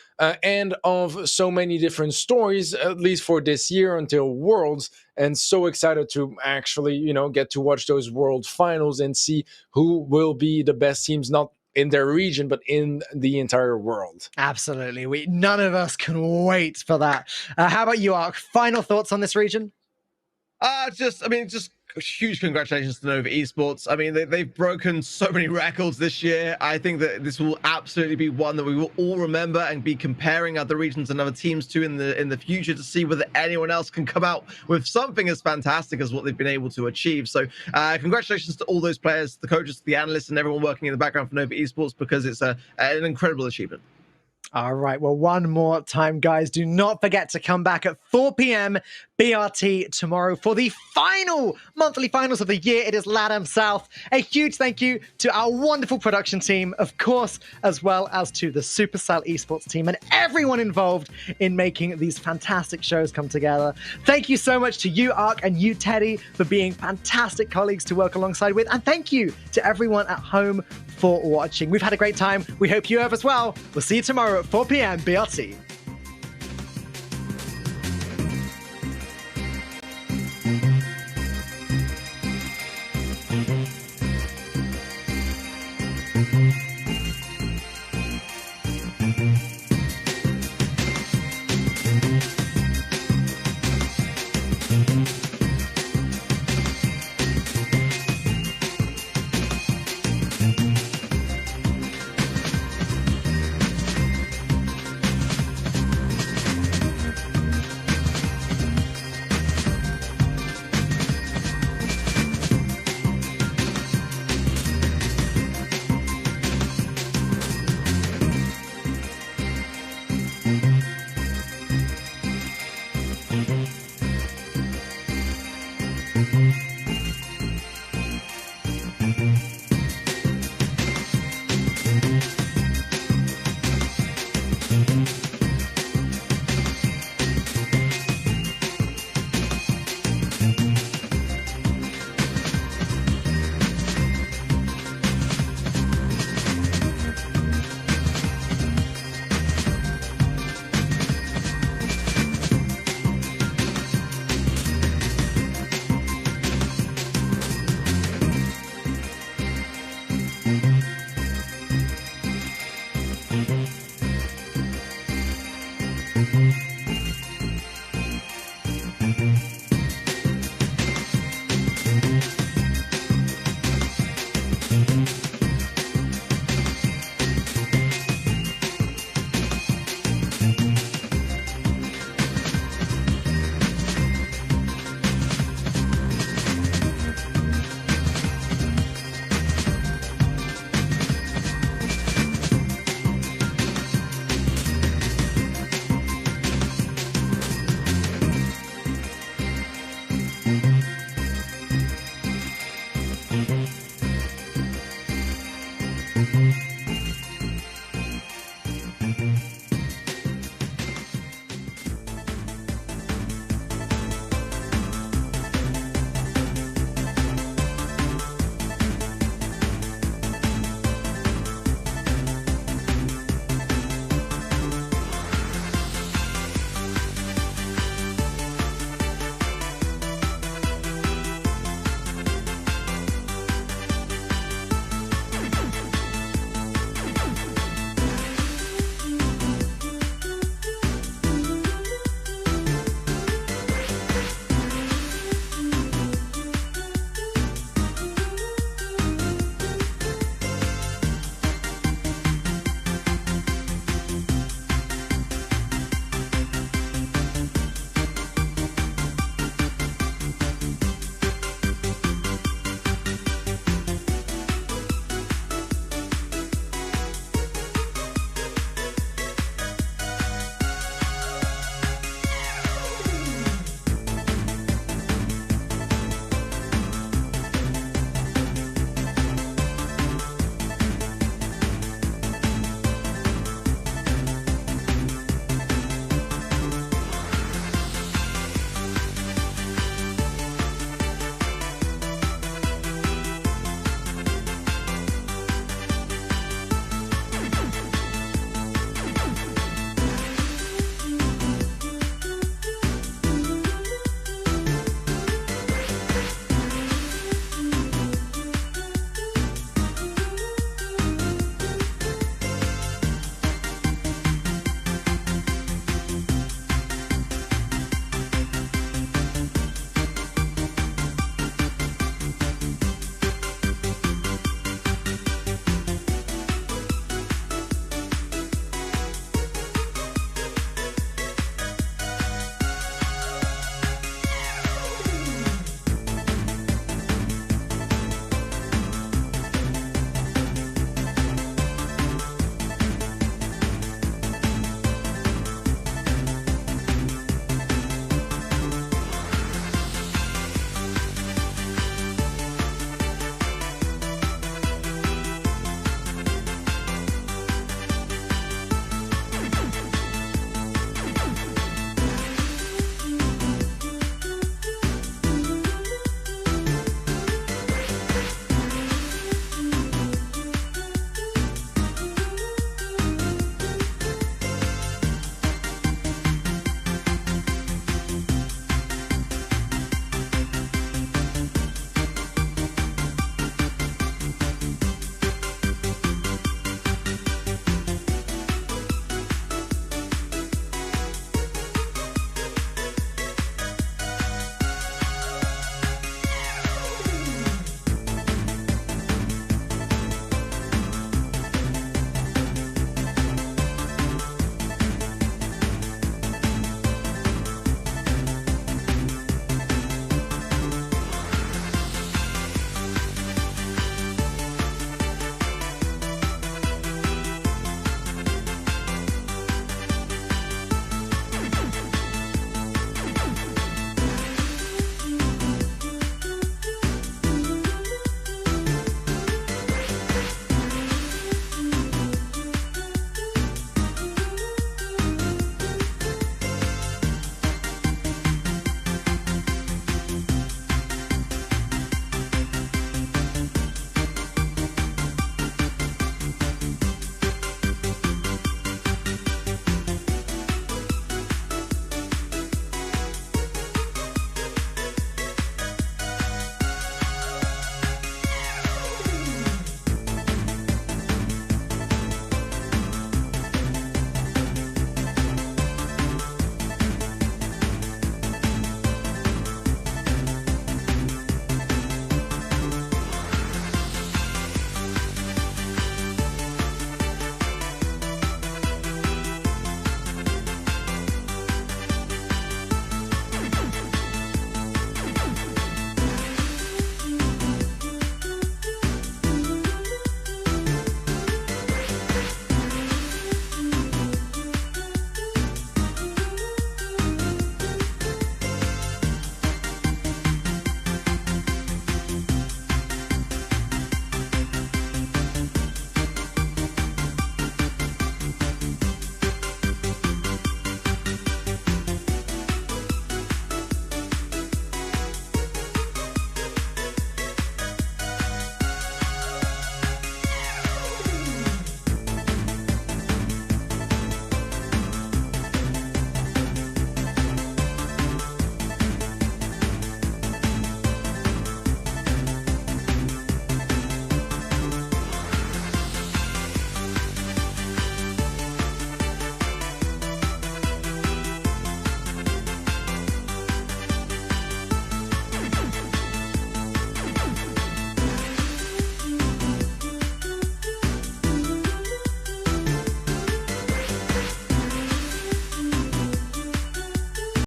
end of so many different stories, at least for this year until Worlds. And so excited to actually, get to watch those World Finals and see who will be the best teams, not in their region, but in the entire world. Absolutely. None of us can wait for that. How about you, Ark? Final thoughts on this region? Just huge congratulations to Nova Esports. I mean, they've broken so many records this year. I think that this will absolutely be one that we will all remember and be comparing other regions and other teams to in the future to see whether anyone else can come out with something as fantastic as what they've been able to achieve. So congratulations to all those players, the coaches, the analysts, and everyone working in the background for Nova Esports, because it's an incredible achievement. All right. Well, one more time, guys. Do not forget to come back at 4 p.m. BRT tomorrow for the final monthly finals of the year. It is LATAM South. A huge thank you to our wonderful production team, of course, as well as to the Supercell Esports team and everyone involved in making these fantastic shows come together. Thank you so much to you, Ark, and you, Teddy, for being fantastic colleagues to work alongside with. And thank you to everyone at home for watching. We've had a great time. We hope you have as well. We'll see you tomorrow at 4 p.m. BRT.